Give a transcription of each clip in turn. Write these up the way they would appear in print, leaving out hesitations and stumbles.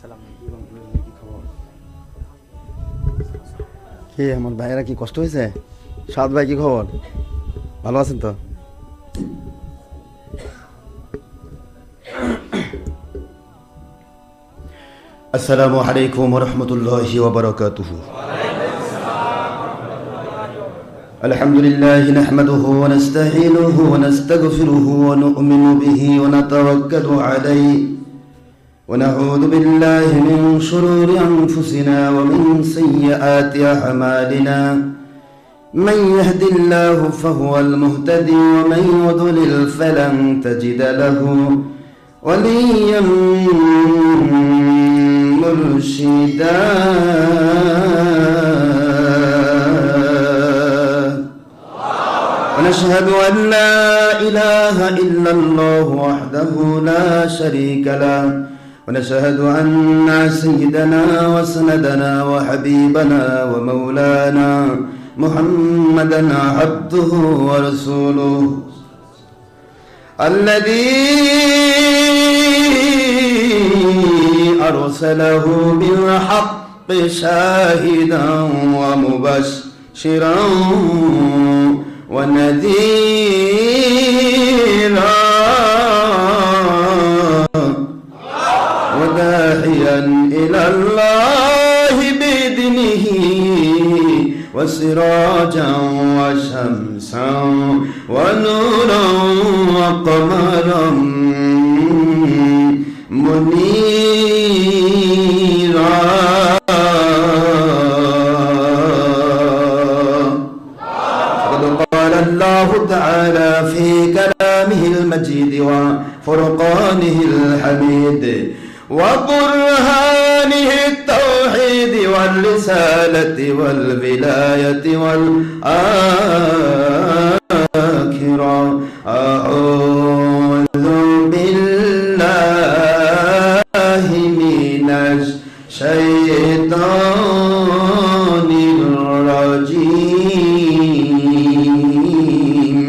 সালাম এবং কি খবর? কে আমার ভাইয়েরা কি কষ্ট হয়েছে? সাদ ভাই কি খবর? ভালো আছেন তো? আসসালামু আলাইকুম ওয়া রাহমাতুল্লাহি ওয়া বারাকাতুহু। আলহামদুলিল্লাহি নাহমাদুহু ওয়া নাস্তাঈনুহু ওয়া নাস্তাগফিরুহু ওয়া নু'মিনু বিহি ওয়া নাতাওয়াক্কালু আলাইহি ওয়া নাউযু বিল্লাহি মিন শুরুরি আনফুসিনা ওয়া মিন সাইয়্যাতি আ'মালিনা। من يهد الله فهو المهتدي ومن يضلل فلن تجد له وليا مرشدا. ونشهد أن لا إله إلا الله وحده لا شريك له ونشهد أن سيدنا وسندنا وحبيبنا ومولانا محمدا عبده ورسوله الذي أرسله بالحق شاهدا ومبشرا ونذيرا وداعيا إلى الله بإذنه وسراجا وشمسا ونورا وقمرا منيرا. فقد قال الله تعالى في كلامه المجيد وفرقانه الحميد وبرهانه التوحيد والرسالة والولاية والآخرة. أعوذ بالله من الشيطان الرجيم.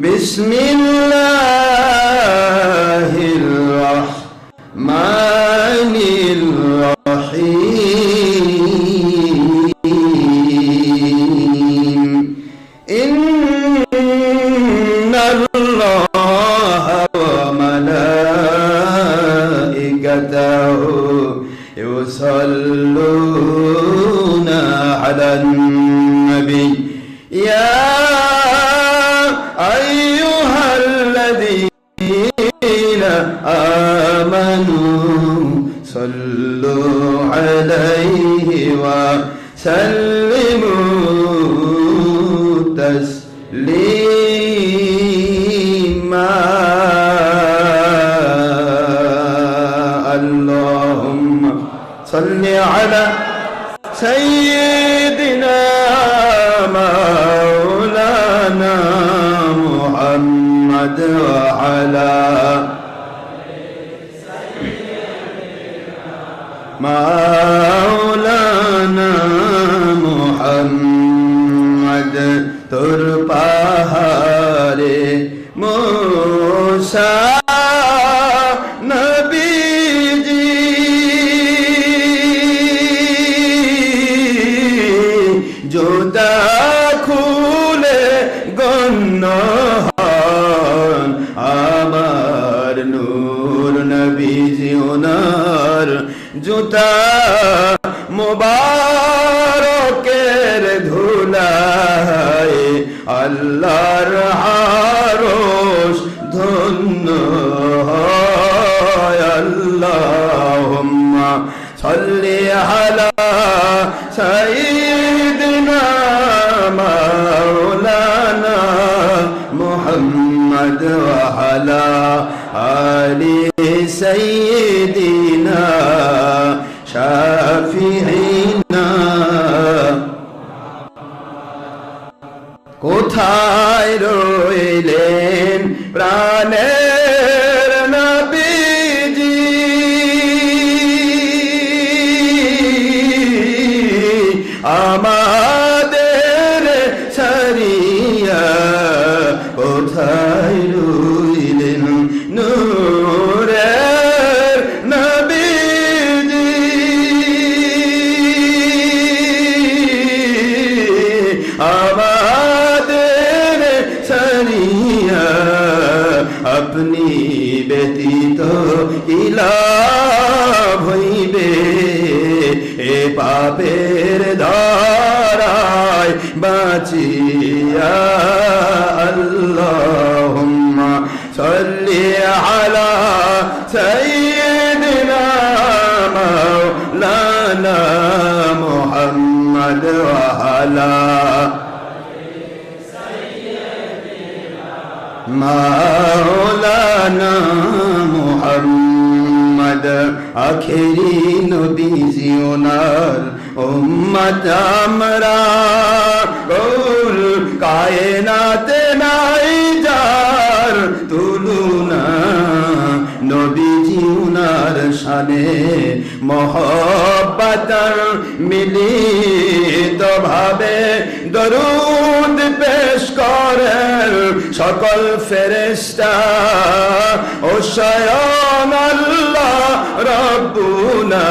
بسم الله الرحمن الرحيم. إن الله وملائكته يصلون على النبي يا أيها الذين آمنوا صلوا عليه وسلموا تسليما. اللهم صل على سيدنا مولانا محمد وعلى مولانا محمد তোর পাহাড়ে মুসা নবীজি জোদা খুলে গণ্য হন আমার নূর নবীজি ওনার জুতা মুবারকের ধুলায় আল্লাহর আরশ ধন্য হয়। আল্লাহুম্মা সাল্লি আলা সাইয়্যিদিনা মাওলানা মুহাম্মদ ওয়া আলা আলি সাইয়্যিদিনা শাফিঈনা। কোথায় রইলেন প্রাণের নবীজি আমাদের ছাড়িয়া? কোথায় রইলেন নূরের নবীজি আপনি ব্যতীত কি লাভ হইবে এ পাপের ধারায় বাঁচিয়া আল্লাহুম্মা সাল্লি আলা সাইয়্যিদিনা মাওলানা মুহাম্মদ ওয়া আলা মাওলানা মুহাম্মদ আখেরি নবী ওনার উম্মত আমরা কুল কায়নাতে নাই যার তুলনা নবীজি উনার শানে মহব্বত মিলিত ভাবে দরুদ পেশ করেন সকল ফেরেশতা ও স্বয়ং আল্লাহ রব্বুনা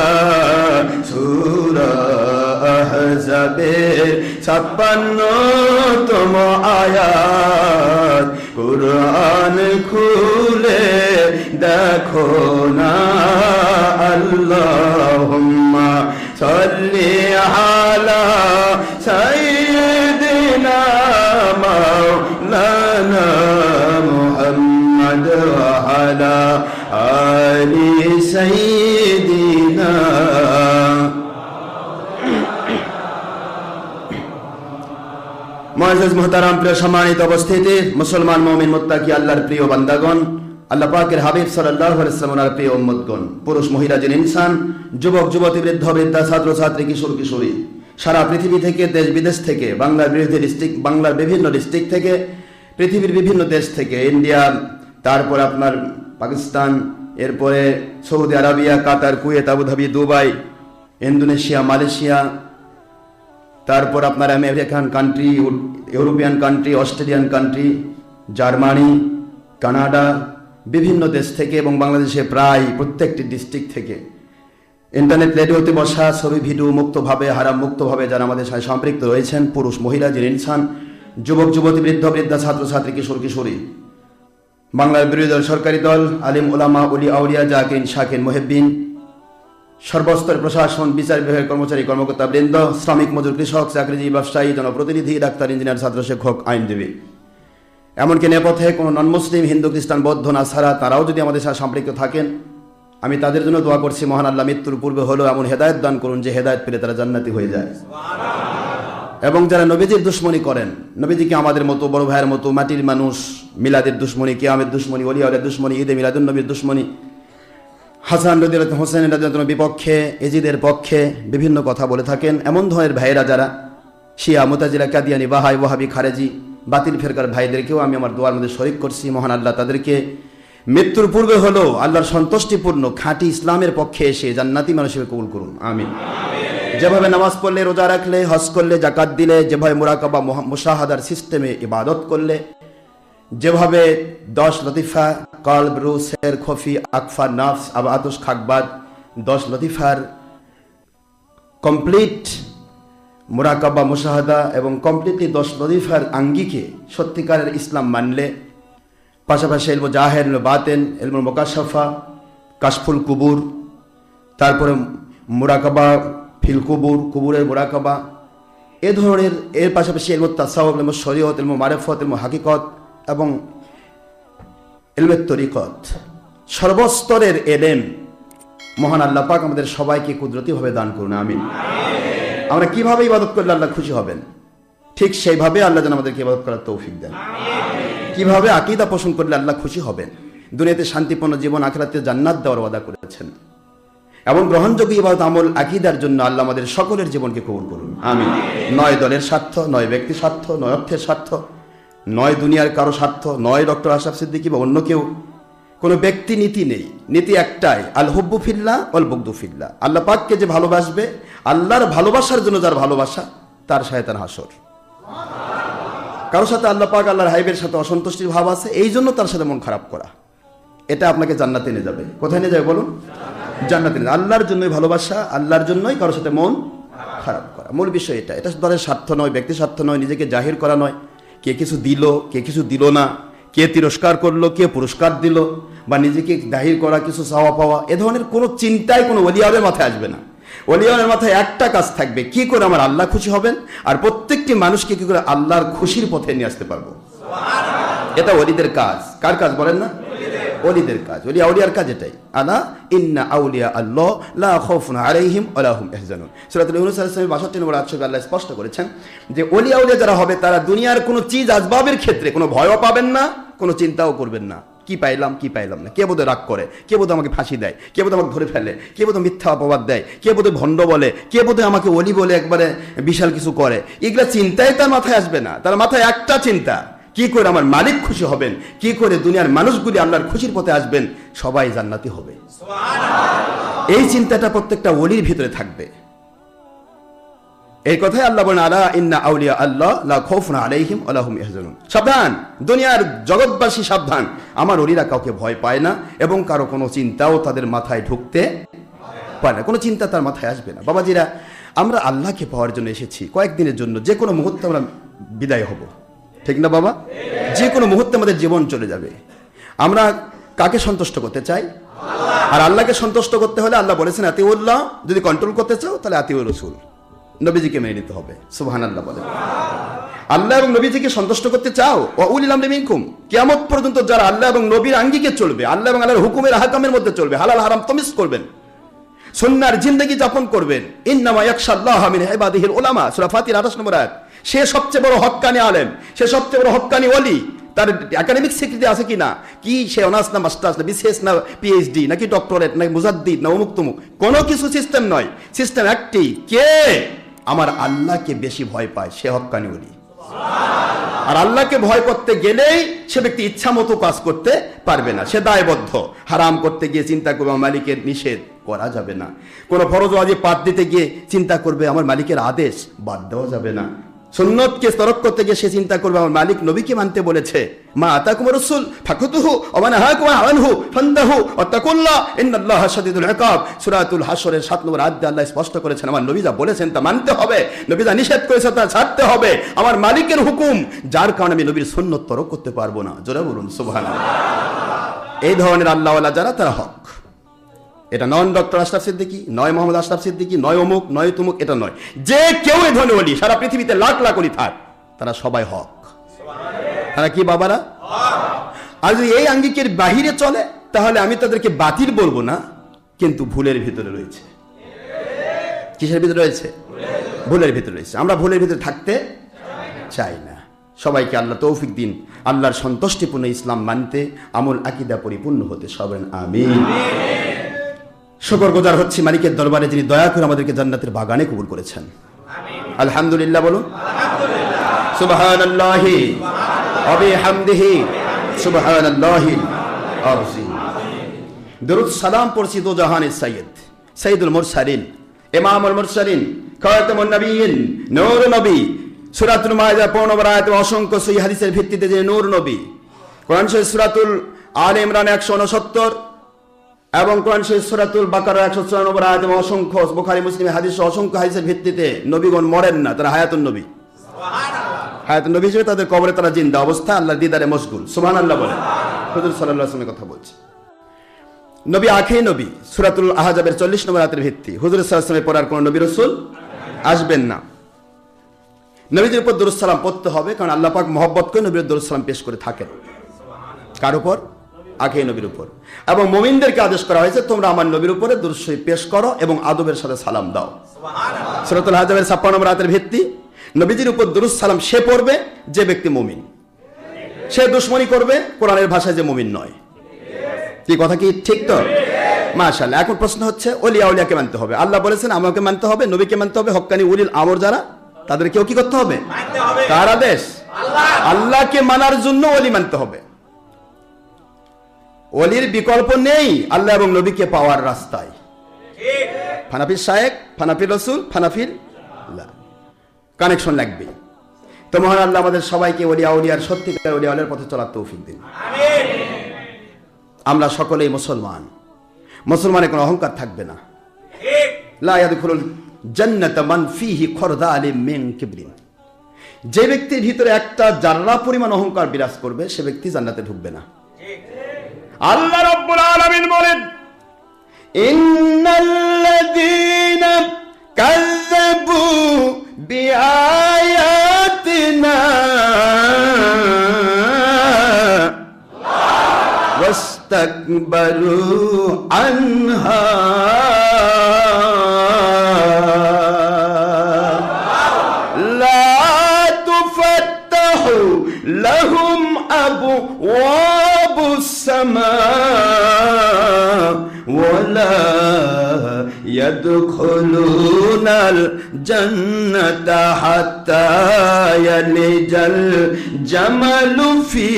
সূরা আহজাবের 56তম আয়াত কুরআন খুলে দেখো না আল্লাহুম্মা সাল্লি আলা সাইয়্যিদিনা মাওলানা মুহাম্মদ ওয়া আলা আলি সাইয়্যিদিনা। মুআজ্জাজ মুহতারাম প্রিয় সম্মানিত উপস্থিতি, মুসলমান মুমিন মুত্তাকি আল্লাহর প্রিয় বান্দাগণ, আল্লাহ পাকের হাবিব সাল্লাল্লাহু আলাইহি ওয়াসাল্লামের প্রিয় উম্মতগণ, পুরুষ মহিলা জিন ইনসান, যুবক যুবতী, বৃদ্ধ বৃদ্ধা, ছাত্র ছাত্রী, কিশোর কিশোরী, সারা পৃথিবী থেকে, দেশ বিদেশ থেকে, বাংলার বিভিন্ন ডিস্ট্রিক্ট থেকে, পৃথিবীর বিভিন্ন দেশ থেকে, ইন্ডিয়া, তারপর আপনার পাকিস্তান, এরপরে Saudi Arabia, Qatar, Kuwait, Abu Dhabi, Dubai, Indonesia, Malaysia, তারপর আপনার American country, European country, Australian country, Germany, Canada, বিভিন্ন দেশ থেকে এবং বাংলাদেশে প্রায় প্রত্যেকটি ডিস্ট্রিক্ট থেকে ইন্টারনেট রেডিওতে বসা, ছবি ভিডিও মুক্তভাবে, হারাম মুক্তভাবে যারা আমাদের সাথে সম্পৃক্ত রয়েছেন, পুরুষ মহিলা জিন ইনসান, যুবক যুবতী, বৃদ্ধ বৃদ্ধা, ছাত্র ছাত্রী, কিশোর কিশোরী, বাংলার বিরোধী দল, সরকারি দল, আলিম ওলামা, উলি আউলিয়া, জাকিন শাকিন মুহিব্বিন, সর্বস্তর প্রশাসন, বিচার বিভাগের কর্মচারী কর্মকর্তা বৃন্দ, শ্রমিক মজুর, কৃষক, চাকরিজীবী, ব্যবসায়ী, জনপ্রতিনিধি, ডাক্তার, ইঞ্জিনিয়ার, ছাত্র, শিক্ষক, আইনজীবী, এমনকি নেপথ্যে কোনো নন মুসলিম, হিন্দু, খ্রিস্টান, বৌদ্ধ, নাসারা, তারাও যদি আমাদের সাথে সম্পৃক্ত থাকেন, আমি তাদের জন্য দোয়া করছি, মহান আল্লাহ মৃত্যুর পূর্বে হলেও এমন হেদায়েত দান করুন যে হেদায়েত পেলে তারা জান্নাতি হয়ে যায়। এবং যারা নবীজির দুশ্মনী করেন, নবীজিকে আমাদের মতো বড় ভাইয়ের মতো মাটির মানুষ, মিলাদের দুশ্মনী, কিয়ামের দুশ্মনী, ওলি আউলিয়ার দুশ্মনী, ঈদে মিলাদুন নবীর দুশ্মনী, হাসান রাদিয়াল্লাহু হোসেন রাদিয়াল্লাহু বিপক্ষে, এজিদের পক্ষে বিভিন্ন কথা বলে থাকেন, এমন ধরনের ভাইয়েরা যারা শিয়া, মুতাজিলা, কাদিয়ানি, বাহাই, ওয়াহাবি, খারেজি, বাতিল ফেরকার ভাইদেরকেও আমি আমার দোয়ার মধ্যে শরীক করছি। মহান আল্লাহ তাদেরকে মৃত্যুর পূর্বে হলেও আল্লাহর সন্তুষ্টিপূর্ণ খাঁটি ইসলামের পক্ষে এসে জান্নাতি মানুষ হিসেবে কবুল করুন, আমিন। যেভাবে নামাজ পড়লে, রোজা রাখলে, হজ করলে, জাকাত দিলে, যেভাবে মুরাকাবা মুশাহাদার সিস্টেমে ইবাদত করলে, যেভাবে 10 লতিফা, কলব, রু, সের, খফি, আকফা, নফস, আবাতুস, খাকবাদ, 10 লতিফার কমপ্লিট মুরাকাবা মুশাহাদা এবং কমপ্লিটলি 10 লতিফার আঙ্গিকে সত্যিকারের ইসলাম মানলে, পাশাপাশি ইলমু জাহের, ইলমু বাতেন, ইলমুল মুকাশাফা, কাশফুল কুবুর, তারপরে মুরাকাবা ফিল কুবুর, কুবুরের মুরাকাবা, এ ধরনের, এর পাশাপাশি ইলমু তাসাউফ, ইলমু শরীয়ত, ইলমু মারিফত, ইলমু হাকিকত এবং ইলমে তরিকত, সর্বস্তরের এলেম মহান আল্লাহ পাক আমাদের সবাইকে কুদরতিভাবে দান করুন, আমিন। আমরা কিভাবে ইবাদত করলে আল্লাহ খুশি হবেন, ঠিক সেইভাবে আল্লাহ যেন আমাদেরকে ইবাদত করার তৌফিক দেন। কিভাবে আকীদা পোষণ করলে আল্লাহ খুশি হবেন, দুনিয়াতে শান্তিপূর্ণ জীবন, আখিরাতে জান্নাত দেওয়ার ওয়াদা করেছেন। এমন গ্রহণযোগ্য ইবাদত আমল আকীদার জন্য আল্লাহ আমাদের সকলের জীবনকে কবুল করুন, আমিন। নয় দলের স্বার্থ, নয় ব্যক্তি স্বার্থ, নয় অর্থের স্বার্থ, নয় দুনিয়ার কারো স্বার্থ, নয় ডক্টর আশরাফ সিদ্দিকী বা অন্য কেউ, কোনো ব্যক্তি নীতি নেই, নীতি একটাই, আল হুব্বু ফিল্লাহ ওয়াল বুগদু ফিল্লাহ। আল্লাহ পাককে যে ভালোবাসবে, আল্লাহর ভালোবাসার জন্য যার ভালোবাসা, তার শায়তান হাসর। কারোর সাথে আল্লাহ পাক, আল্লাহর হাবিবের সাথে অসন্তুষ্টির ভাব আছে, এই জন্য তার সাথে মন খারাপ করা, এটা আপনাকে জান্নাতে নিয়ে যাবে। কোথায় নিয়ে যাবে বলুন? জান্নাতে নিয়ে। আল্লাহর জন্যই ভালোবাসা, আল্লাহর জন্যই কারোর সাথে মন খারাপ করা, মূল বিষয় এটা। এটা দলের স্বার্থ নয়, ব্যক্তি স্বার্থ নয়, নিজেকে জাহির করা নয়, কে কিছু দিল, কে কিছু দিল না, কে তিরস্কার করলো, কে পুরস্কার দিল, বা নিজেকে দাহির করা, কিছু চাওয়া পাওয়া, এ ধরনের কোনো চিন্তাই কোনো ওলিয়াদের মাথায় আসবে না। ওলিয়াদের মাথায় একটা কাজ থাকবে, কি করে আমার আল্লাহ খুশি হবেন, আর প্রত্যেকটি মানুষকে কি করে আল্লাহর খুশির পথে নিয়ে আসতে পারবো। এটা ওলিদের কাজ। কার কাজ বলেন না? ওলিদের কাজ, আউলিয়ার কাজ এটাই। আলা ইন্না আউলিয়া আল্লাহ লা খাউফুন আলাইহিম ওয়া লা হুম ইয়াহজানুন। সূরাতুল ইউনূস 62 নম্বর আয়াতে আল্লাহ স্পষ্ট করেছেন যে আউলিয়া যারা হবে তারা দুনিয়ার কোনো চিজ আসবাবের ক্ষেত্রে কোনো ভয়ও পাবেন না, কোনো চিন্তাও করবেন না। কি পাইলাম না, কে বোধহয় রাগ করে, কে বোধহয় আমাকে ফাঁসি দেয়, কে বোধহয় আমাকে ধরে ফেলে, কে বোধহয় মিথ্যা অপবাদ দেয়, কে বোধহয় ভণ্ড বলে, কে বোধহয় আমাকে ওলি বলে একবারে বিশাল কিছু করে। এগুলা চিন্তাই তার মাথায় আসবে না। তার মাথায় একটা চিন্তা, কি করে আমার মালিক খুশি হবেন, কি করে দুনিয়ার মানুষগুলি আল্লাহর খুশির পথে আসবেন, সবাই জান্নাতি হবে। এই চিন্তাটা প্রত্যেকটা ওলির ভিতরে থাকবে। এই কথাই আল্লাহ বলেন আলা ইন্না আউলিয়া আল্লাহ লা খাউফুন আলাইহিম ওয়া লা হুম ইয়াহজানুন। সাবধান, দুনিয়ার জগৎবাসী সাবধান, আমার ওলিরা কাউকে ভয় পায় না এবং কারো কোনো চিন্তাও তাদের মাথায় ঢুকতে পারে না, কোনো চিন্তা তার মাথায় আসবে না। বাবাজিরা, আমরা আল্লাহকে পাওয়ার জন্য এসেছি, কয়েকদিনের জন্য, যে কোনো মুহূর্তে আমরা বিদায় হব, ঠিক না বাবা? যে কোনো মুহূর্তে আমাদের জীবন চলে যাবে। আমরা কাকে সন্তুষ্ট করতে চাই? আর আল্লাহকে সন্তুষ্ট করতে হলে আল্লাহ বলেছেন আতিউল্লাহ, যদি কন্ট্রোল করতে চাও তাহলে আতিউর রাসূল, নবীজিকে মেনে নিতে হবে। সুবহানাল্লাহ বলেন। আল্লাহ এবং নবীজিকে সন্তুষ্ট করতে চাও, ওয়া উলিল আমরি মিনকুম, কিয়ামত পর্যন্ত যারা আল্লাহ এবং নবীর আঙ্গিকে চলবে, আল্লাহ এবং আল্লাহর হুকুমের আহকামের মধ্যে চলবে, হালাল হারাম তামিজ করবেন, সুন্নাহর জিন্দেগি যাপন করবেন। ইন্নামা ইয়াখশাল্লাহা মিন ইবাদিহিল উলামা, সূরা ফাতির 28 নম্বর আয়াত। সে সবচেয়ে বড় হক্কানি আলেম, সে সবচেয়ে বড় হক্কানি ওলি। তার একাডেমিক স্বীকৃতি আছে কিনা, কি সে অনার্স না মাস্টার্স না বিসিএস না পিএইচডি নাকি ডক্টরেট নাকি মুজাদ্দিদ না অমুক তমুক, কোনো কিছু সিস্টেম নয়। সিস্টেম একটি, কে আমার আল্লাহকে বেশি ভয় পায় সে হক্কানি ওলি। আর আল্লাহকে ভয় করতে গেলেই সে ব্যক্তি ইচ্ছা মতো কাজ করতে পারবে না, সে দায়বদ্ধ। হারাম করতে গিয়ে চিন্তা করবে আমার মালিকের নিষেধ, করা যাবে না। কোন ফরজ ওয়াজিব পাঠ দিতে গিয়ে চিন্তা করবে আমার মালিকের আদেশ, বাদ দেওয়া যাবে না। সুন্নতকে তরক করতে গিয়ে সে চিন্তা করবে আমার মালিক নবীকে মানতে বলেছে, মা আতাকুমুর রাসূল ফাখুতুহু ওয়া মা নাহাকুম আনহু ফান্তাহু ওয়াত্তাকুল্লাহ ইন্নাল্লাহা শাদীদুল ইকাব। সূরাতুল হাশরের 7 নম্বর আয়াতে আল্লাহ স্পষ্ট করেছেন আমার নবী যা বলেছেন তা মানতে হবে, নবী যা নিষেধ করেছেন তা ছাড়তে হবে। আমার মালিকের হুকুম, যার কারণে আমি নবীর সুন্নত তরক করতে পারবো না। জোরে বলুন সুবহানাল্লাহ। এই ধরনের আল্লাহওয়ালা যারা, তারা হক। এটা নন ডক্টর আশরাফ সিদ্দিকী, নয় মোহাম্মদ আশরাফ সিদ্দিকী, নয় অমুক, নয় তুমুক, এটা নয়। যে কেউ এই ধরনের ওলি, সারা পৃথিবীতে লাখ লাখ ওলি থাক, তারা সবাই হক। তারা কি বাবারা? আর যদি এই আঙ্গিকের বাহিরে চলে তাহলে আমি তাদেরকে বাতিল বলবো না, কিন্তু ভুলের ভিতরে রয়েছে। কিসের ভিতরে রয়েছে? ভুলের ভিতরে রয়েছে। আমরা ভুলের ভিতরে থাকতে চাই না। সবাইকে আল্লাহ তৌফিক দিন আল্লাহর সন্তুষ্টিপূর্ণ ইসলাম মানতে, আমল আকীদা পরিপূর্ণ হতে। সবাই আমিন। শুকরগুজার হচ্ছি মালিকের দরবারে, যিনি দয়া করে আমাদেরকে জান্নাতের বাগানে কবুল করেছেন। আলহামদুলিল্লাহ বলুন। সুবহানাল্লাহি ওয়া বিহামদিহি সুবহানাল্লাহিল আযীম। দরুদ সালাম পড়ছি দো জাহানের সাইয়্যিদ, সাইয়্যিদুল মুরসালিন, ইমামুল মুরসালিন, খাতামুন নবিয়্যিন, নূর নবী। সূরাতুল মাইদা 15 নম্বর আয়াতে অসংখ্য সহিহ হাদিসের ভিত্তিতে যে নূর নবী, কোরআন শরীফ সূরাতুল আলে ইমরান 169 এবং কোরআন শরীফ সূরাতুল বাকারা 104 নম্বর আয়াতে অসংখ্য বুখারী মুসলিমের হাদিস, অসংখ্য হাদিসের ভিত্তিতে নবীগণ মরেন না, তারা হায়াতুন নবী। সুবহানাল্লাহ। হায়াতুন নবী হিসেবে তাদের কবরে তারা জিন্দা অবস্থা আল্লাহর দিদারে মশগুল। সুবহানাল্লাহ বলে হুজুর সাল্লাল্লাহু আলাইহি ওয়াসাল্লামের কথা বলছি। নবী আখেরি নবী, সূরাতুল আহজাবের 40 নম্বর আয়াতের ভিত্তি। হুজুর সাল্লাল্লাহু আলাইহি ওয়াসাল্লামের পর আর কোন নবী রাসূল আসবেন না। নবীদের উপর দরুদ সালাম পড়তে হবে, কারণ আল্লাহ পাক মহব্বত করে নবীর দরুদ সালাম পেশ করে থাকেন। কার উপর? আখেরি নবীর উপর। এবং মুমিনদেরকে আদেশ করা হয়েছে তোমরা আমার নবীর উপরে দরুদ শরীফ পেশ করো এবং আদবের সাথে সালাম দাও। সুবহানাল্লাহ। সূরাতুল আহজাবের 56 নম্বর আয়াতের ভিত্তি। নবীজির উপর দরুদ সালাম সে পড়বে যে ব্যক্তি মুমিন। সে দুশমনি করবে কোরআনের ভাষায় যে মুমিন নয়। কি কথা কি ঠিক তো? মাশাআল্লাহ। এখন প্রশ্ন হচ্ছে ওলিয়া উলিয়াকে মানতে হবে। আল্লাহ বলেছেন আমাকে মানতে হবে, নবীকে মানতে হবে, হক্কানি উলিল আমর যারা, তাদেরকেও কি করতে হবে? মানতে হবে। কার আদেশ? আল্লাহ। আল্লাহকে মানার জন্য ওলি মানতে হবে। ওলির বিকল্প নেই আল্লাহ এবং নবীকে পাওয়ার রাস্তায়। ঠিক। ফানাফির শায়েখ, ফানাফির রাসূল, ফানাফির কানেকশন লাগবে। তো মহান আল্লাহ আমাদের সবাইকে ওলিয়া উলিয়ার সত্যিকার ওলিয়া উলিয়ার পথে চলার তৌফিক দিন। আমিন। আমরা সকলেই মুসলমান, মুসলমানের কোনো অহংকার থাকবে না। ঠিক। লা ইয়াদখুলুল জান্নাতা মান ফীহি খরদালিম মিন কিবরিন। যে ব্যক্তির ভিতরে একটা জাররা পরিমাণ অহংকার বিরাজ করবে সে ব্যক্তি জান্নাতে ঢুকবে না। আল্লাহ রাব্বুল আলামিন বলেন, ইন্নাল্লাযীনা কাযযাবু বিআয়াতিনা ওয়াস্তাকবারু আনহা لهم أبواب السماء ولا يدخلون الجنة حتى يلج الجمل في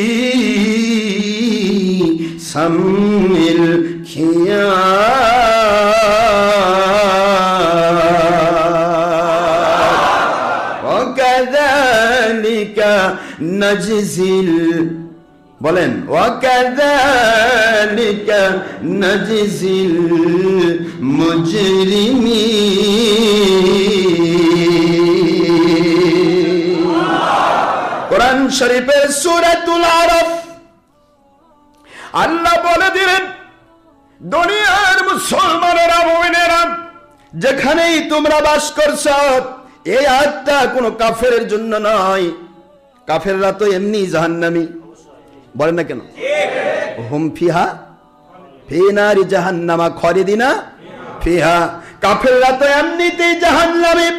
سم الخياط وكذلك نجزل বলেন وكذلك نجزي المجرمين। কোরআন শরীফের সূরাতুল আরাফ আল্লাহ বলে দিলেন, দুনিয়ার মুসলমানেরা, মুমিনেরা, যেখানেই তোমরা বাস করছো, এই আয়াতটা কোনো কাফেরের জন্য নয়। কাফেররা তো এমনি জাহান্নামী, বলেন না কেন? হুম ফিহা ফি নারি জাহান্নামা খালিদিনা ফিহা। কাফেররা তো এমনিতেই জাহান্নামী,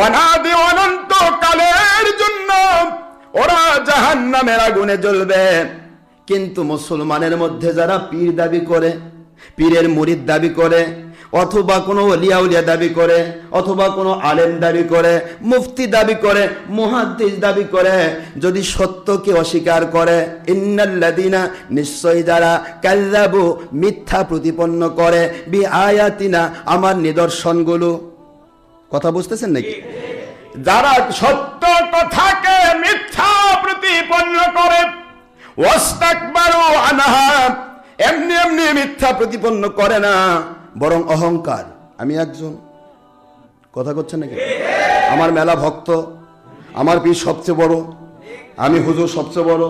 অনাদি অনন্ত কালের জন্য ওরা জাহান্নামের আগুনে জ্বলবে। কিন্তু মুসলমানের মধ্যে যারা পীর দাবি করে, পীরের মুরিদ দাবি করে, অথবা কোনো ওলিয়া উলিয়া দাবি করে, অথবা কোনো আলেম দাবি করে, মুফতি দাবি করে, মুহাদ্দিস দাবি করে, যদি সত্যকে অস্বীকার করে, ইন্নাল্লাযীনা, নিশ্চয়ই যারা, কাযযাবু, মিথ্যা প্রতিপন্ন করে, বিআয়াতিনা, আমার নিদর্শনগুলো। কথা বুঝতেছেন নাকি? যারা সত্য কথাকে মিথ্যা প্রতিপন্ন করে, ওয়াস্তাকবারু আনহা, এমনি এমনি মিথ্যা প্রতিপন্ন করে না, বরং অহংকার, আমি একজন, কথা করছেন নাকি? আমার মেলা ভক্ত, আমার পীর সবচেয়ে বড়, আমি হুজুর সবচেয়ে বড়,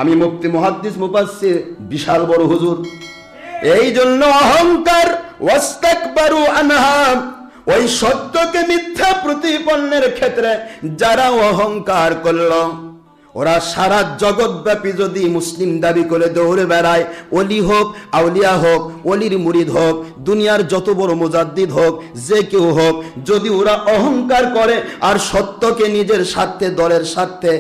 আমি মুফতি মুহাদ্দিস মুফাসসির বিশাল বড় হুজুর। এই জন্য অহংকার, ওয়াস্তাকবারু আনহা, ওই সত্যকে মিথ্যা প্রতিপন্নের ক্ষেত্রে যারা অহংকার করলো, ওরা সারা জগৎব্যাপী যদি মুসলিম দাবি করে দৌড়ে বেড়ায়, ওলি হোক, আউলিয়া হোক, ওলির মুরিদ হোক, দুনিয়ার যত বড় মুজাদ্দিদ হোক, যে কেউ হোক, যদি ওরা অহংকার করে আর সত্যকে নিজের স্বার্থে, দলের স্বার্থে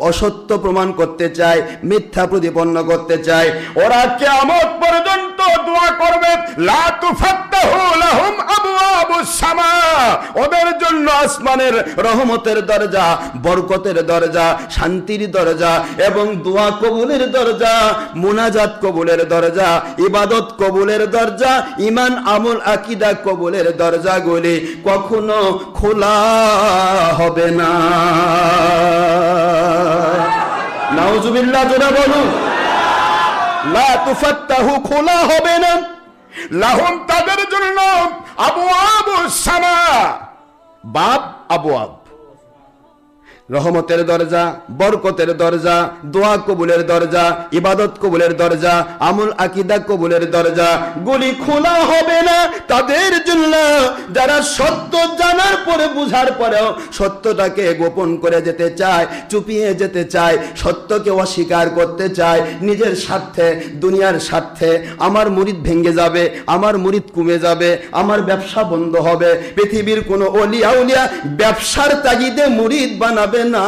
অসত্য প্রমাণ করতে চায়, মিথ্যা প্রতিপন্ন করতে চায়, ওরা কিয়ামত পর্যন্ত দোয়া করবে, লা তুফাত্তাহু লাহুম আবওয়াবুস সামা, ওদের জন্য আসমানের রহমতের দরজা, বরকতের দরজা, শান্তির দরজা এবং দোয়া কবুলের দরজা, মুনাজাত কবুলের দরজা, ইবাদত কবুলের দরজা, ঈমান আমল আকীদা কবুলের দরজাগুলি কখনো খোলা হবে না। নাউজুবিল্লাহ, জোরে বলুন। লা তুফাত্তাহু, খোলা হবে না, লাহুম, তাদের জন্য, আবওয়াবুস সামা, বাব আবওয়াব, রহমতের দরজা, বরকতের দরজা, দোয়া কবুলের দরজা, ইবাদত কবুলের দরজা, আমল আকীদা কবুলের দরজা গুলি খোলা হবে না তাদের জন্য যারা সত্য জানার পরে, বুঝার পরেও সত্যটাকে গোপন করে যেতে চায়, চুপিয়ে যেতে চায়, সত্যকে অস্বীকার করতে চায় নিজের স্বার্থে, দুনিয়ার স্বার্থে। আমার মুরিদ ভেঙে যাবে, আমার মুরিদ কমে যাবে, আমার ব্যবসা বন্ধ হবে। পৃথিবীর কোনো ওলি আউলিয়া ব্যবসার তাগিদে মুরিদ বানাবে না।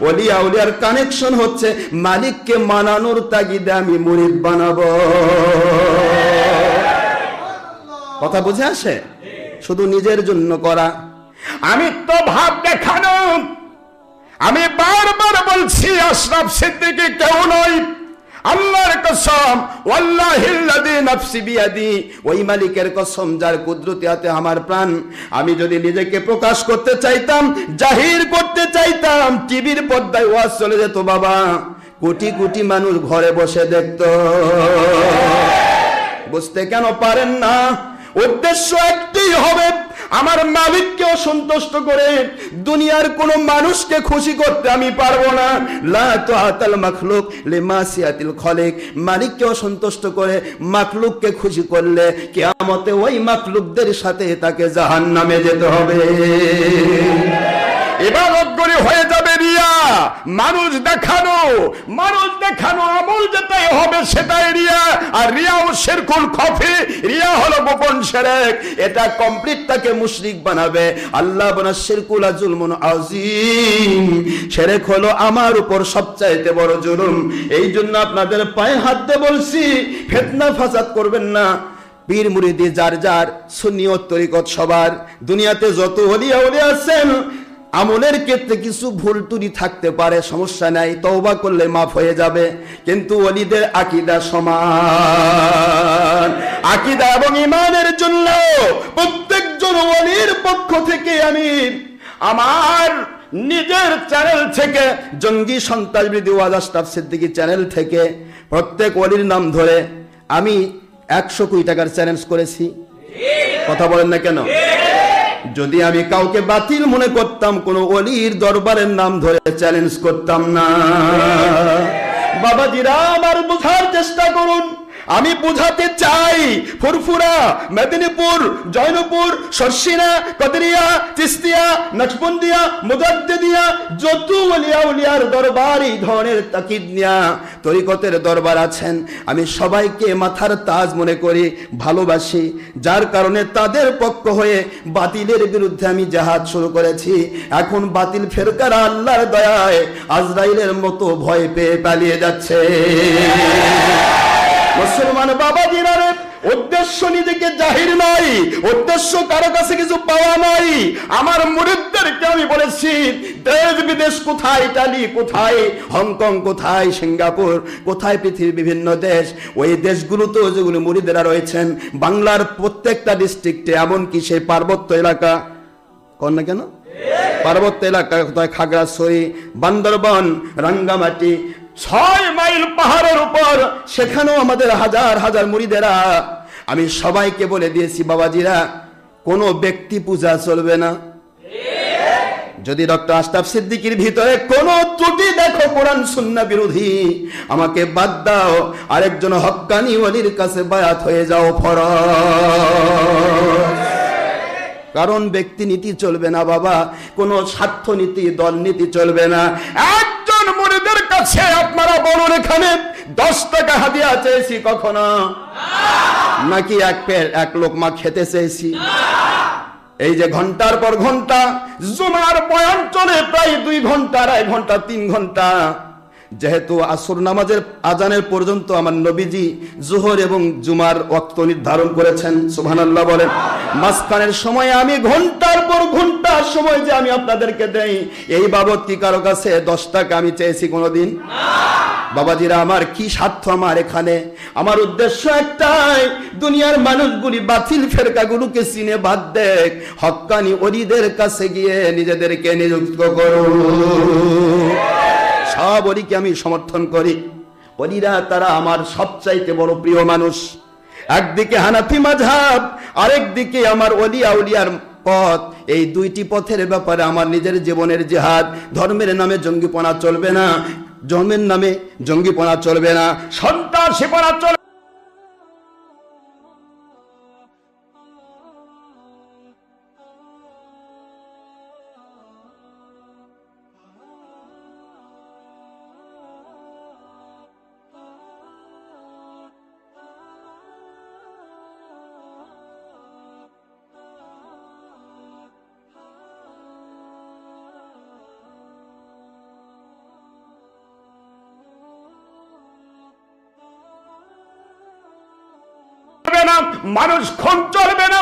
ওলি আউলিয়ার কানেকশন হচ্ছে মালিককে মানানোর তাগিদে আমি মুরিদ বানাবো। কথা বুঝে আসে? শুধু নিজের জন্য করা, আমি তো ভাব দেখানো। আমি বারবার বলছি, আশরাফ সিদ্দিকী কেউ নয়, আল্লাহর কসম, ওয়াল্লাহিল্লাযী নাফসি বিয়াদি, ওই মালিকের কসম যার কুদরতি হাতে আমার প্রাণ। আমি যদি নিজেকে প্রকাশ করতে চাইতাম, জাহির করতে চাইতাম, টিভির পর্দায় ওয়াজ চলে যেত বাবা, কোটি কোটি মানুষ ঘরে বসে দেখতো। বুঝতে কেন পারেন না? উদ্দেশ্য একটাই হবে, আমার মালিককেও সন্তুষ্ট করে দুনিয়ার কোন মানুষকে খুশি করতে আমি পারবো না। লা তুআতাল মাখলুক লিমাসিয়াতিল খালিক, মালিককেও সন্তুষ্ট করে মাখলুককে খুশি করলে কিয়ামতে ওই মাখলুকদের সাথে তাকে জাহান্নামে যেতে হবে। ইবাদত করে হয়ে যাবে রিয়া, মানুষ দেখানো আমল যেটাই হবে সেটাই রিয়া। আর রিয়া ও শিরকুল খফি, রিয়া হলো গোপন শিরক, এটা কমপ্লিট তাকে মুশরিক বানাবে। আল্লাহ বলেন শিরকুল জুলমুন আযীম, শিরক হলো আমার উপর সবচাইতে বড় জুলুম। এই জন্য আপনাদের পায়ে হাত দিয়ে বলছি, ফিতনা ফাসাদ করবেন না। পীর মুরিদি যার যার, সুন্নিয়ত তরিকত সবার, দুনিয়াতে যত ওলিয়া ওলিয়া আছেন, আমলের ক্ষেত্রে কিছু ভুল ত্রুটি থাকতে পারে, সমস্যা নাই, তওবা করলে মাফ হয়ে যাবে। কিন্তু ওলিদের আকীদা সমান। আকীদা এবং ঈমানের জন্য প্রত্যেকজন ওলির পক্ষ থেকে আমি আমার নিজের চ্যানেল থেকে, জঙ্গি সন্ত্রাসবিরোধী ওয়াজ আশরাফ সিদ্দিকী চ্যানেল থেকে প্রত্যেক ওলির নাম ধরে আমি 100 কোটি টাকার চ্যালেঞ্জ করেছি। কথা বলেন না কেন? যদি আমি কাউকে বাতিল মনে করতাম, কোন ওলির দরবারের নাম ধরে চ্যালেঞ্জ করতাম না। বাবাজিরা আমার বোঝার চেষ্টা করুন, আমি বুঝাতে চাই ফুরফুরা, মেদিনীপুর, জয়নপুর, শর্ষিনা, কদরিয়া, চিস্তিয়া, নকশবন্দিয়া, মুজাদ্দিদিয়া, যত ওলিয়া উলিয়ার দরবার এই ধরনের তাকিদ নিয়া তরিকতের দরবার আছেন, আমি সবাইকে মাথার তাজ মনে করি, ভালোবাসি। যার কারণে তাদের পক্ষ হয়ে বাতিলের বিরুদ্ধে আমি জিহাদ শুরু করেছি। এখন বাতিল ফেরকারা আল্লাহর দয়ায় আজরাইলের মতো ভয় পেয়ে পালিয়ে যাচ্ছে। মুসলমান বাবাজিরা, উদ্দেশ্য নিজেকে জাহির নাই, উদ্দেশ্য কারো কাছে কিছু পাওয়া নাই। আমার মুরিদদেরকে আমি বলেছি, দেশ বিদেশ কোথায়, ইতালি কোথায়, হংকং কোথায়, সিঙ্গাপুর কোথায়, পৃথিবীর বিভিন্ন দেশ, ওই দেশগুলোতেও যেগুলো মুরিদেরা রয়েছেন, বাংলার প্রত্যেকটা ডিস্ট্রিক্টে, এমনকি সেই পার্বত্য এলাকা, কন না কেন, পার্বত্য এলাকা কোথায়, খাগড়াছড়ি, বান্দরবান, রাঙ্গামাটি, 6 মাইল পাহাড়ের উপর, সেখানেও আমাদের হাজার হাজার মুরিদেরা। আমি সবাইকে বলে দিয়েছি, বাবাজিরা, কোনো ব্যক্তি পূজা চলবে না। যদি ডক্টর আশরাফ সিদ্দিকীর ভিতরে কোনো ত্রুটি দেখো কোরআন সুন্নাহ বিরোধী, আমাকে বাদ দাও, আরেকজন হক্কানি ওলির কাছে বায়াত হয়ে যাও ফরজ। কারণ ব্যক্তি নীতি চলবে না বাবা, কোনো স্বার্থ নীতি, দল নীতি চলবে না। একজন মুরিদের কাছে আপনারা বলুন, এখানে 10 টাকা হাদিয়া চেয়েছি কখনো? নাকি এক লোকমা খেতে চেয়েছি? এই যে ঘন্টার পর ঘন্টা জুমার বয়ান চলে, প্রায় 2 ঘন্টা, 2.5 ঘন্টা, 3 ঘন্টা, যেহেতু আসর নামাজের আজানের পর্যন্ত আমার নবীজি জোহর এবং জুমার ওয়াক্ত নির্ধারণ করেছেন, সুবহানাল্লাহ বলেন। মাঝখানের সময় আমি ঘন্টার পর ঘন্টা সময় যে আমি আপনাদেরকে দেই, এই বাবদ কি কারো কাছে 10 টাকা আমি চেয়েছি কোনোদিন? বাবাজিরা, আমার কি স্বার্থ আমার এখানে? আমার উদ্দেশ্য একটাই, দুনিয়ার মানুষগুলি বাতিল ফেরকাগুলোকে চিনে বাদ দেখ, হক্কানি ওলিদের কাছে গিয়ে নিজেদেরকে নিযুক্ত করো। সব ওলিকে আমি সমর্থন করি। ওলিরা তারা আমার সবচাইতে বড় প্রিয় মানুষ। একদিকে হানাফি মাযহাব, আরেকদিকে আমার ওলি আউলিয়ার পথ। এই 2টি পথের ব্যাপারে আমার নিজের জীবনের জিহাদ। ধর্মের নামে জঙ্গিপনা চলবে না, ধর্মের নামে জঙ্গিপনা চলবে না, সন্ত্রাসীপনা চলবে। মানুষ খুন চলবে না।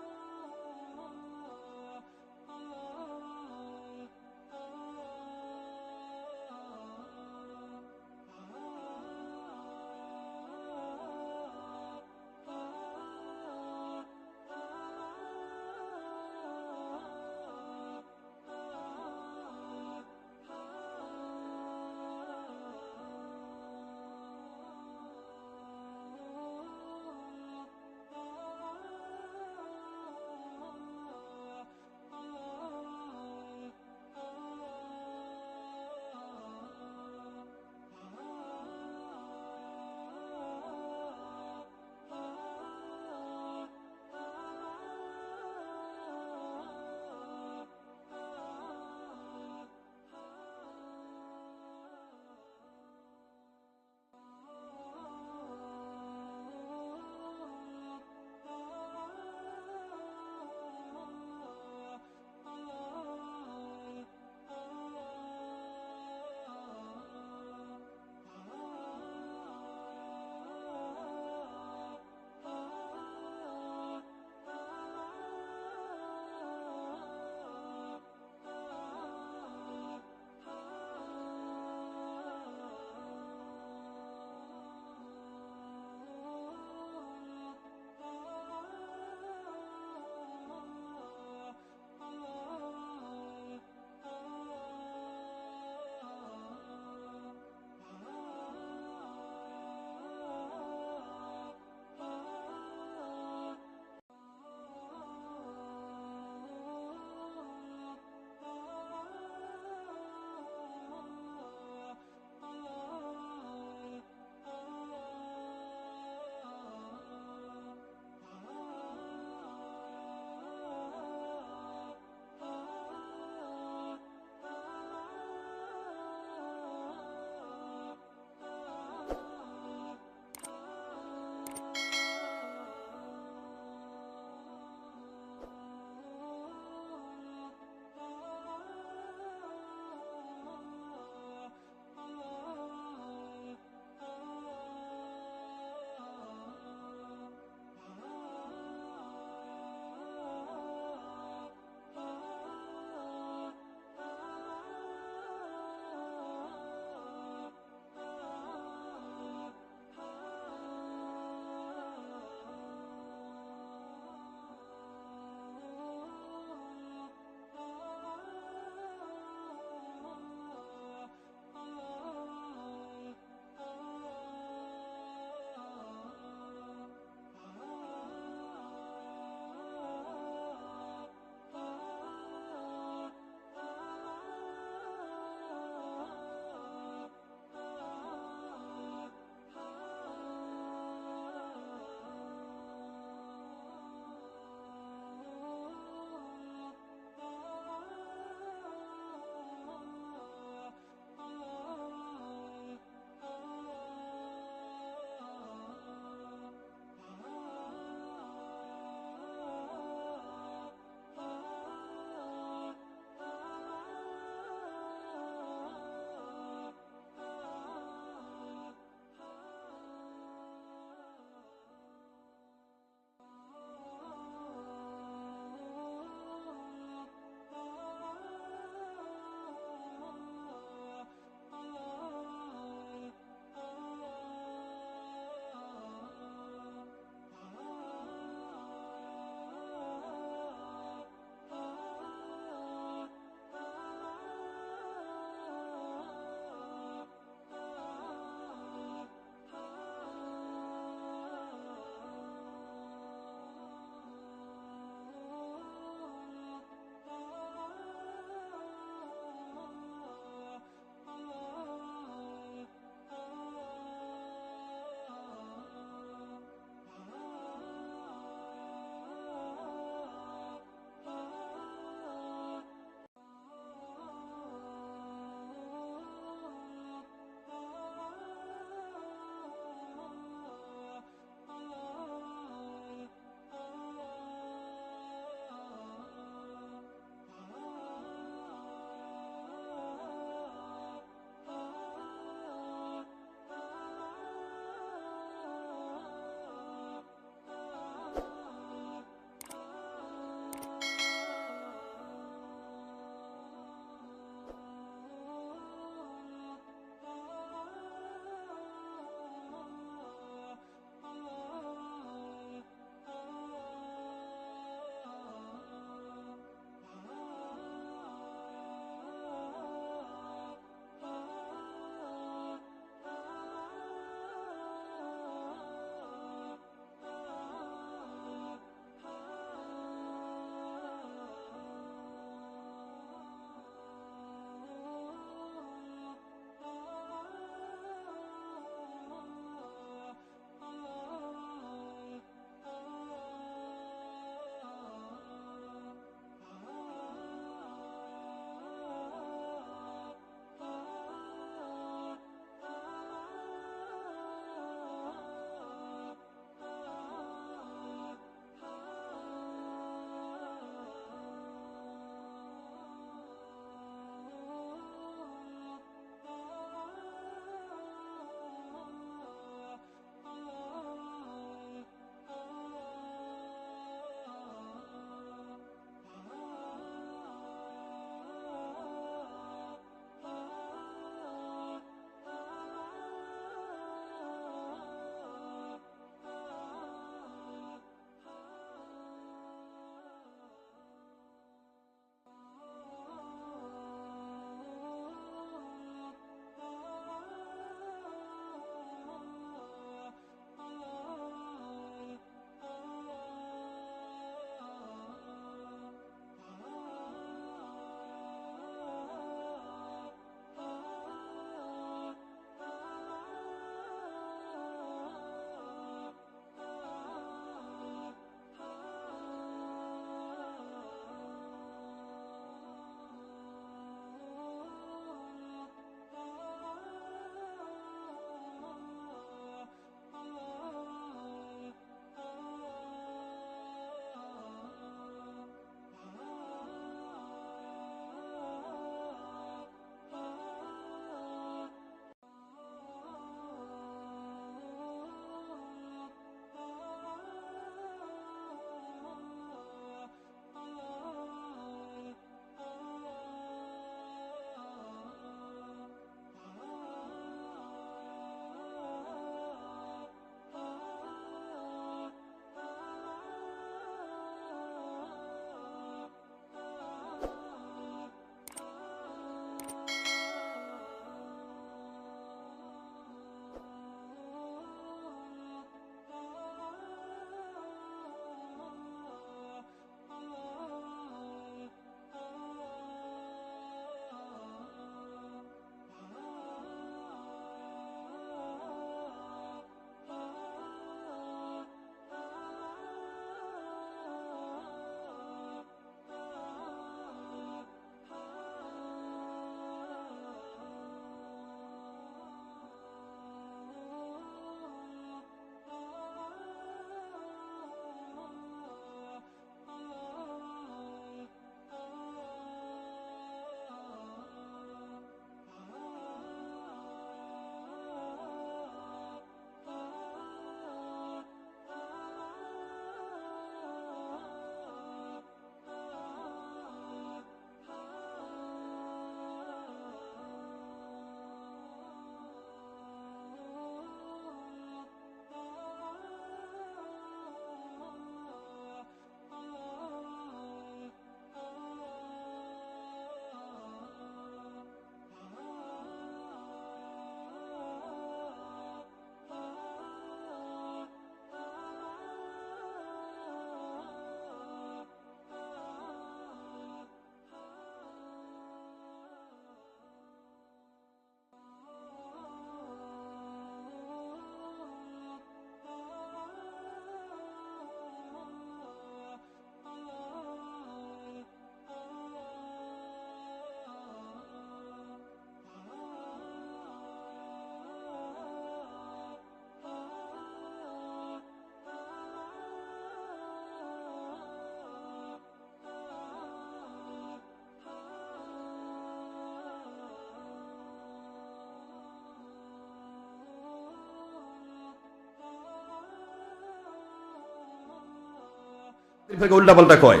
উল্টা পাল্টা কয়,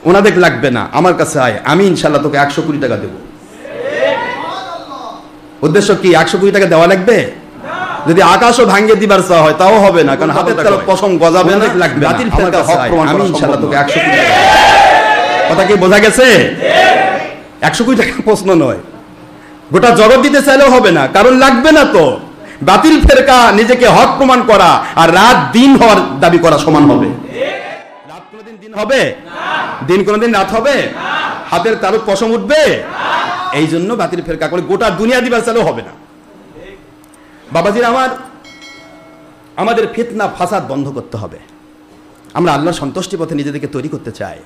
ওনাদের লাগবে না, আমার কাছে আয়, আমি ইনশাল্লাহ তোকে 100 কোটি টাকা দেবো। উদ্দেশ্য কি? 100 কোটি টাকা দেওয়া লাগবে? যদি আকাশও ভাঙ্গে দিবার চাওয়া হয় তাও হবে না, কারণ হাতের তার পশম গজাবে না, লাগবে না, আমার কাছে আয়, আমি ইনশাল্লাহ তোকে 100 কোটি টাকা দেবো। কথা কি বোঝা গেছে? 100 কোটি টাকা প্রশ্ন নয়, গোটা জগৎ দিতে চাইলেও হবে না, কারণ লাগবে না তো। বাতিল ফেরকা নিজেকে হক প্রমাণ করা আর রাত দিন হওয়ার দাবি করা সমান হবে। রাত কোনোদিন দিন হবে? দিন কোনোদিন রাত হবে? হাতের তালু পশম উঠবে? এই জন্য বাতিল ফেরকা করে গোটা দুনিয়া দিবার চাইলেও হবে না। বাবাজির আমার, আমাদের ফিতনা ফাসাদ বন্ধ করতে হবে। আমরা আল্লাহর সন্তুষ্টি পথে নিজেদেরকে তৈরি করতে চাই,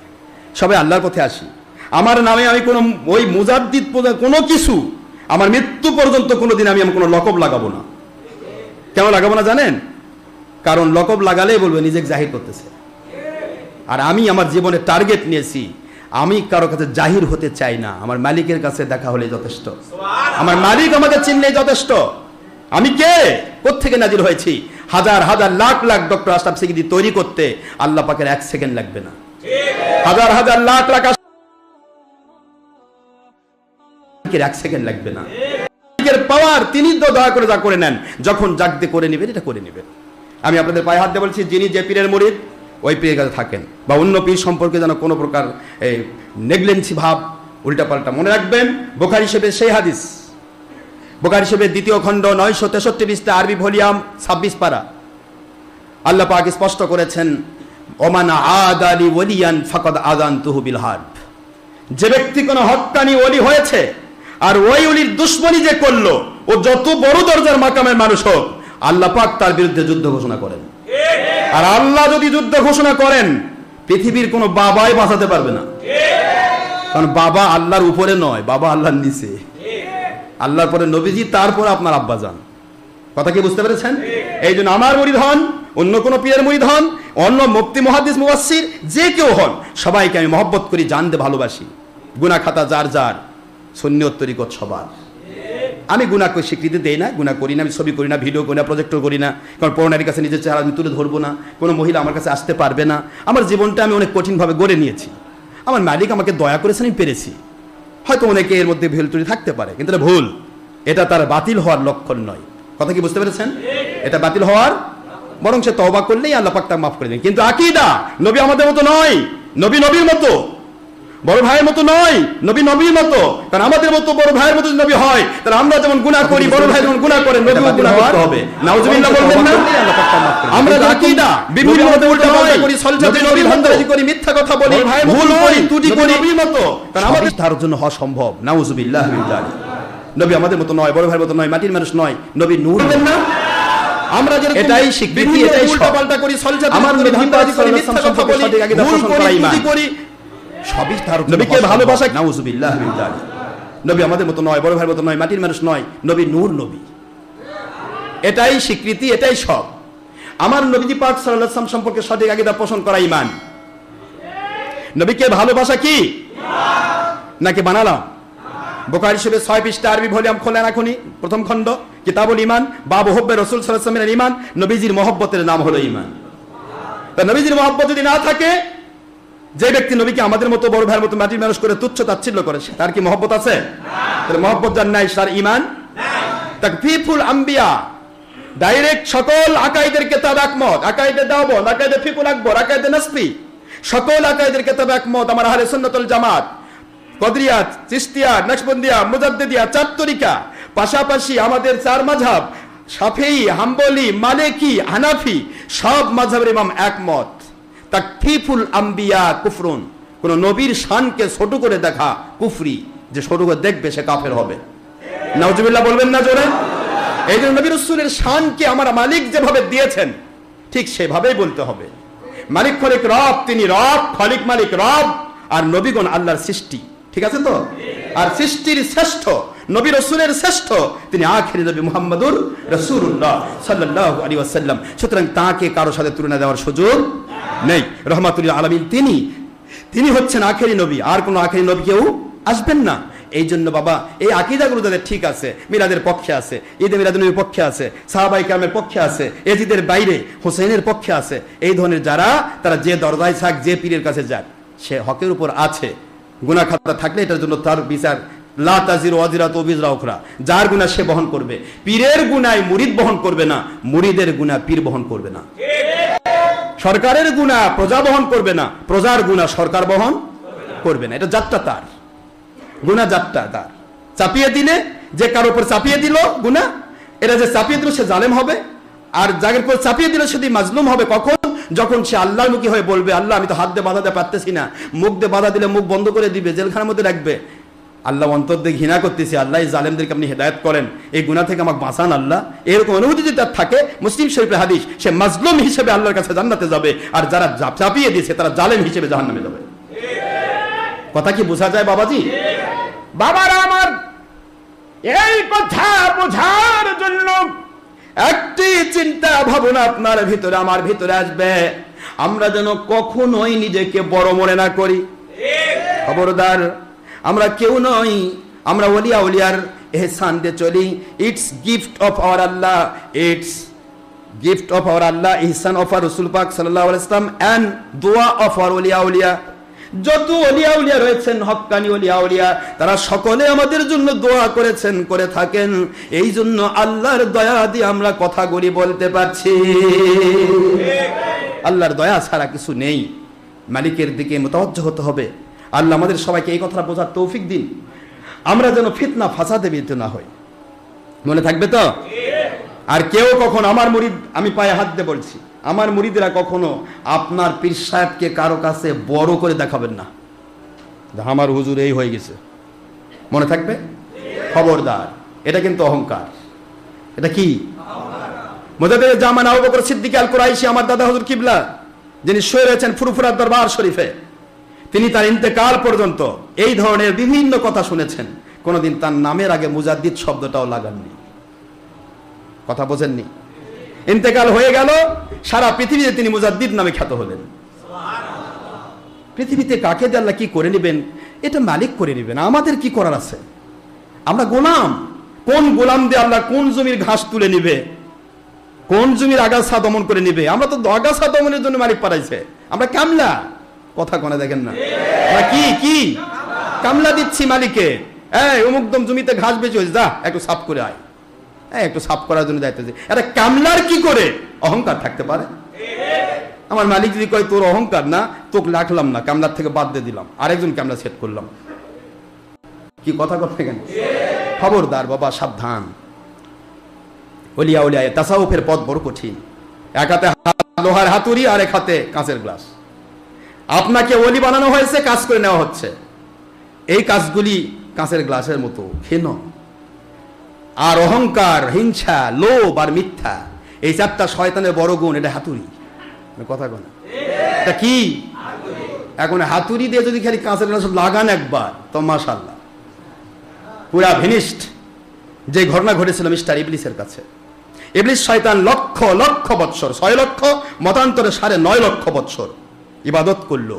সবাই আল্লাহর পথে আসি। আমার নামে আমি কোনো ওই মুজাদ্দিদ কোনো কিছু আমার মৃত্যু পর্যন্ত কোনোদিন আমি কোনো লকব লাগাবো না। কেন লাগাবো না জানেন? কারণ লকব লাগালেই বলবে নিজেকে জাহির করতেছে। আর আমি আমার জীবনে টার্গেট নিয়েছি, আমি কারো কাছে জাহির হতে চাই না, আমার মালিকের কাছে দেখা হলে যথেষ্ট। আমার মালিক আমাকে চিনলে যথেষ্ট। আমি কে, কোত্থেকে নাজির হয়েছি? হাজার হাজার লাখ লাখ ডক্টর আশরাফ সিদ্দিকী তৈরি করতে আল্লাহ পাকের 1 সেকেন্ড লাগবে না। হাজার হাজার লাখ লাখ 1 সেকেন্ড লাগবে না। পাওয়ার তিনি তো দয়া করে যা করে নেন, যখন জাগতে করে নেবেন, এটা করে নেবেন। আমি আপনাদের পায়ে হাত দিয়ে বলছি, যিনি যে পীরের মুরিদ ওই পীরের কাছে থাকেন, বা অন্য পীর সম্পর্কে যেন কোনো প্রকার নেগলেন্সি ভাব, উল্টাপাল্টা মনে রাখবেন। বুখারী শরীফের সেই হাদিস, বুখারী শরীফের 2য় খণ্ড 963 পৃষ্ঠা, আরবি ভলিউম 26 পারা, আল্লাহ পাক স্পষ্ট করেছেন, ওমান আদালি ওয়ালিয়ান ফাকাদ আযানতুহু বিল হারব। যে ব্যক্তি কোনো হক্কানি ওলি হয়েছে আর ওই ওলির দুশমনি যে করলো, ও যত বড় দরজার মাকামের মানুষ হোক, আল্লাহ পাক তার বিরুদ্ধে যুদ্ধ ঘোষণা করেন। আর আল্লাহ যদি যুদ্ধ ঘোষণা করেন, পৃথিবীর কোনো বাবাই বাঁচাতে পারবে না। কারণ বাবা আল্লাহর উপরে নয়, বাবা আল্লাহর নিচে। আল্লাহর পরে নবীজি, তারপরে আপনার আব্বাজান। কথা কি বুঝতে পেরেছেন? এই জন্য আমার মুরিদ হন, অন্য কোনো পীরের মুরিদ হন, অন্য মুফতি মুহাদ্দিস মুফাসসির যে কেউ হন, সবাইকে আমি মহব্বত করি, জানতে ভালোবাসি। গুনাহ খাতা যার যার, সুন্নিয়ত তরিকত সবার। আমি গুনাহ করে স্বীকৃতি দেই না, গুনাহ করি না, আমি ছবি করি না, ভিডিও করি না, প্রজেক্টর করি না, কারণ পরনারীর কাছে নিজের চেহারা আমি তুলে ধরবো না, কোনো মহিলা আমার কাছে আসতে পারবে না। আমার জীবনটা আমি অনেক কঠিনভাবে গড়ে নিয়েছি। আমার মালিক আমাকে দয়া করেছেন, আমি পেরেছি। হয়তো অনেকে এর মধ্যে ভুল ত্রুটি থাকতে পারে, কিন্তু এটা ভুল, এটা তার বাতিল হওয়ার লক্ষণ নয়। কথা কি বুঝতে পেরেছেন? এটা বাতিল হওয়ার, বরং সে তওবা করলেই আল্লাহ পাক তাকে মাফ করে দেন। কিন্তু আকীদা, নবী আমাদের মতো নয়, নবী নবীর মতো, বড় ভাইয়ের মতো নয়, নবী নবীর মতো। কারণ আমাদের মতো বড় ভাইয়ের মতো নবী হয়, তাহলে আমরা যেমন গুনাহ করি, বড় ভাই যেমন গুনাহ করেন, নবীও গুনাহ করতে হবে। নাউজুবিল্লাহ বলবেন না? আমরা আকীদা বিভিন্ন মতে উল্টাপাল্টা করি, সলসাতে নবীর বান্দাজি করি, মিথ্যা কথা বলি, ভুল করি, ত্রুটি করি, নবীর মতো। কারণ আমাদের তার জন্য হওয়া সম্ভব। নাউজুবিল্লাহ মিন যালিক। নবী আমাদের মতো নয়, বড় ভাইয়ের মতো নয়, মাটির মানুষ নয়, নবী নূর। না আমরা যে এটাই স্বীকৃতি, এটাই উল্টাপাল্টা করি, সলসাতে আমার বান্দাজি করি, মিথ্যা কথা বলি, ভুল করি, ত্রুটি করি, সবই তার নবীকে ভালোবাসা। নাউজুবিল্লাহ মিন যালিক। নবী আমাদের মতো নয়, বড় ভাইয়ের মতো নয়, মাটির মানুষ নয়, নবী নূর নবী। এটাই স্বীকৃতি, এটাই সব। আমার নবীজি পাক সাল্লাল্লাহু আলাইহি ওয়াসাল্লাম সম্পর্কে সঠিক আকীদা পোষণ করা ঈমান। নবীকে ভালোবাসা কি নাকি বানালাম? বুখারী শরীফের 6 পৃষ্ঠা, আরবি ভলিউম খোলেন এখনি, প্রথম খণ্ড, কিতাবুল ঈমান, বাবু হুব্বে রাসূল সাল্লাল্লাহু আলাইহি ওয়াসাল্লামের ঈমান। নবীজির মহব্বতের নাম হলো ঈমান। তা নবীজির মহব্বত যদি না থাকে, যে ব্যক্তি নবীকে আমাদের মতো বড় ভাইয়ের মতো মাটির মানুষ করে তুচ্ছ তাচ্ছিল্য করে, তার কি মহব্বত আছে? তাহলে মহব্বত যার নাই, তার ঈমান নাই। তাকফীফুল আম্বিয়া, ডাইরেক্ট সকল আকাইদের কিতাব একমত, আকাইদে দাওবত, আকাইদে ফিকুল আকবর, আকাইদে নাসফি, সকল আকাইদের কিতাব একমত। আমার আহলে সুন্নাত ওয়াল জামাত, কদরিয়া, চিশতিয়া, নকশবন্দিয়া, মুজাদ্দিদিয়া, 4 তরিকা, পাশাপাশি আমাদের 4 মাযহাব, শাফিঈ, হাম্বলি, মালিকি, হানাফি, সব মাযহাবের ইমাম একমত। তাকফীফুল আম্বিয়া কুফরুন, কোন নবীর শানকে ছোট করে দেখা কুফরি, যে ছোট করে দেখবে সে কাফের হবে। নাউজুবিল্লাহ বলবেন না জোরে? এই জন্য নবী রাসূলের শানকে আমার মালিক যেভাবে দিয়েছেন, ঠিক সেভাবেই বলতে হবে। মালিক খলিক রব, তিনি রব, খলিক মালিক রব, আর নবীগণ আল্লাহর সৃষ্টি। ঠিক আছে তো? আর সৃষ্টির শ্রেষ্ঠ নবী রাসূলের শ্রেষ্ঠ তিনি আখিরি নবী মুহাম্মদুর রাসূলুল্লাহ সাল্লাল্লাহু আলাইহি ওয়াসাল্লাম। সুতরাং তাকে কারো সাথে তুলনা দেওয়ার সুযোগ নেই। রহমাতুল লিল আলামিন তিনি হচ্ছেন আখিরি নবী, আর কোনো আখিরি নবী কেউ আসবেন না। এই জন্য বাবা এই আকীদাগুলো যাদের ঠিক আছে, মিলাদের পক্ষে আছে, ঈদে মিলাদুন্নবীর পক্ষে আছে, সাহাবায়ে কেরামের পক্ষে আছে, এজিদের বাইরে হোসেনের পক্ষে আছে, এই ধরনের যারা তারা যে দরজায় থাক, যে পীরের কাছে যাক, সে হকের উপর আছে। গুনাহ খাতা থাকলে এটার জন্য তার বিচার, লা তাজিরু ওয়াজিরাতু বিজরা উখরা, যার গুনাহ সে বহন করবে। পীরের গুনাহ মুরিদ বহন করবে না, মুরিদের গুনাহ পীর বহন করবে না। সরকারের গুনাহ প্রজা বহন করবে না, প্রজার গুনাহ সরকার বহন করবে না। এটা যাত্রা তার, গুনাহ যাত্রা তার। চাপিয়ে দিলে, যে কারোর উপর চাপিয়ে দিল গুনাহ, এটা যে চাপিয়ে দিল সে জালেম হবে, আর যাদের উপর চাপিয়ে দিল সেটি মাজলুম হবে। কখন? যখন সে আল্লাহমুখী হয়ে বলবে, আল্লাহ আমি তো হাত দিয়ে বাধা দিতে পারতেছি না, মুখ দিয়ে বাধা দিলে মুখ বন্ধ করে দিবে, জেলখানার মধ্যে রাখবে। আল্লাহ অন্তর দিয়ে ঘৃণা করতেছি, আল্লাহ এই জালেমদেরকে আপনি হেদায়েত করেন, এই গুনাহ থেকে আমাকে বাঁচান আল্লাহ, এরকম অনুভূতি যদি তার থাকে, মুসলিম শরীফের হাদিস, সে মাজলুম হিসেবে আল্লাহর কাছে জান্নাতে যাবে, আর যারা চাপিয়ে দিয়েছে তারা জালেম হিসেবে জাহান্নামে যাবে। কথা কি বোঝা যায় বাবাজি? বাবারা আমার, এই কথা বোঝার জন্য একটি চিন্তা ভাবনা আপনার ভিতরে আমার ভিতরে আসবে, আমরা যেন কখনোই নিজেকে বড় মনে না করি। খবরদার, আমরা কেউ নই, আমরা ওলিয়া উলিয়ার এহসান দিয়ে চলি। It's gift of our Allah, it's gift of our Allah, Ihsan of our রাসূল পাক সাল্লাল্লাহু আলাইহি ওয়াসাল্লাম, এন্ড দোয়া অফ আওয়ার ওলিয়া উলিয়া। যত ওলিয়া উলিয়া রয়েছেন, হক্কানি ওলিয়া উলিয়া, তারা সকলে আমাদের জন্য দোয়া করেছেন, করে থাকেন। এই জন্য আল্লাহর দয়া দিয়ে আমরা কথাগুলি বলতে পারছি। আল্লাহর দয়া ছাড়া কিছু নেই। মালিকের দিকে মুতাওয়াজ্জহ হতে হবে। আল্লাহ আমাদের সবাইকে এই কথাটা বোঝার তৌফিক দিন, আমরা যেন ফিতনা ফাসাদে বিদ্ধ না হই। মনে থাকবে তো? আর কেউ কখন আমার মুরিদ, আমি পায়ে হাত দিয়ে বলছি, আমার মুরিদরা কখনো আপনার পীর সাহেবকে কারো কাছে বড় করে দেখাবেন না, আমার হুজুর এই হয়ে গেছে। মনে থাকবে? খবরদার, এটা কিন্তু অহংকার। এটা কি? মুজাদ্দিদুল জামান আবু বকর সিদ্দিক আল কুরাইশি, আমার দাদা হুজুর কিবলা, যিনি শুয়ে রয়েছেন ফুরফুরার দরবার শরীফে, তিনি তার ইন্তেকাল পর্যন্ত এই ধরনের বিভিন্ন কথা শুনেছেন, কোনদিন তার নামের আগে মুজাদ্দিদ শব্দটাও লাগাননি। কথা বোঝেননি? ইন্তেকাল হয়ে গেল, সারা পৃথিবীতে তিনি মুজাদ্দিদ নামে খ্যাত হলেন। পৃথিবীতে কাকে দিয়ে আল্লাহ কি করে নেবেন, এটা মালিক করে নেবেন, আমাদের কি করার আছে? আমরা গোলাম। কোন গোলাম দিয়ে আল্লাহ কোন জমির ঘাস তুলে নিবে, কোন জমির আগাছা দমন করে নিবে? আমরা তো আগাছা দমনের জন্য মালিক পাঠাইছে, আমরা কামলা। কথা কোনে দেখেন না, আমরা কি কামলা দিচ্ছি মালিকে। এই অমুকদম জমিতে ঘাস বেঁচে হয়েছে, যা একটু সাফ করে আয়, একটু সাফ করার জন্য দায়িত্ব দিই। এটা কামলার কি করে অহংকার থাকতে পারে? আমার মালিক যদি কয় তোর অহংকার না, তোকে রাখলাম না, কামলার থেকে বাদ দিয়ে দিলাম, আরেকজন কামলা সেট করলাম, কি কথা করতে কেন? খবরদার বাবা, সাবধান। ওলিয়া উলিয়া তাসাউফের পথ বড় কঠিন। এক হাতে লোহার হাতুড়ি, আর এক হাতে কাঁচের গ্লাস। আপনাকে ওলি বানানো হয়েছে, কাজ করে নেওয়া হচ্ছে। এই কাজগুলি কাঁচের গ্লাসের মতো ক্ষীণ। আর অহংকার, হিংসা, লোভ আর মিথ্যা, এই চারটা শয়তানের বড় গুণ। এটা হাতুড়ি। কথা কোন? এটা কি? এখন হাতুড়ি দিয়ে যদি খালি কাঁচের গ্লাস লাগান একবার, তো মাশাআল্লাহ পুরা ফিনিশড। যে ঘটনা ঘটেছিল মিস্টার ইবলিসের কাছে, ইবলিস শয়তান লক্ষ লক্ষ বৎসর, 6 লক্ষ, মতান্তরে 9.5 লক্ষ বৎসর ইবাদত করলো,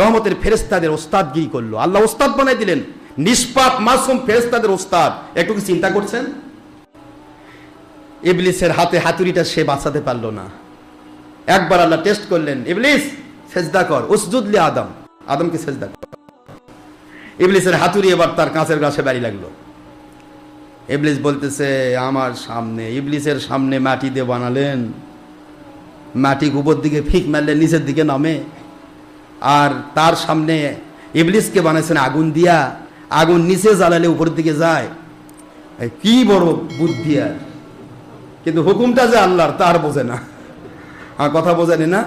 রহমতের ফেরেশতাদের ওস্তাদগিরি করলো। আল্লাহ ওস্তাদ বানাই দিলেন, নিষ্পাপ মাসুম ফেরেশতাদের ওস্তাদ। একটু কি চিন্তা করছেন? ইবলিসের হাতে হাতুড়িটা সে বাঁচাতে পারলো না। একবার আল্লাহ টেস্ট করলেন, ইবলিস সেজদা কর, উসজুদ লি আদম, আদমকে সেজদা কর। ইবলিসের হাতুড়ি এবার তার কাঁচের গ্লাসে বাড়ি লাগলো। ইবলিস বলতেছে, আমার সামনে, ইবলিসের সামনে মাটি দিয়ে বানালেন, মাটি উপর দিকে ফিক মারলে নিচের দিকে নামে, আর তার সামনে ইবলিসকে বানাইছেন আগুন দিয়া, আগুন নিচে জ্বালালে উপর দিকে যায়। কি বড় বুদ্ধি! আর কিন্তু হুকুমটা যে আল্লাহর, তার বোঝে না। কথা বোঝেনি না?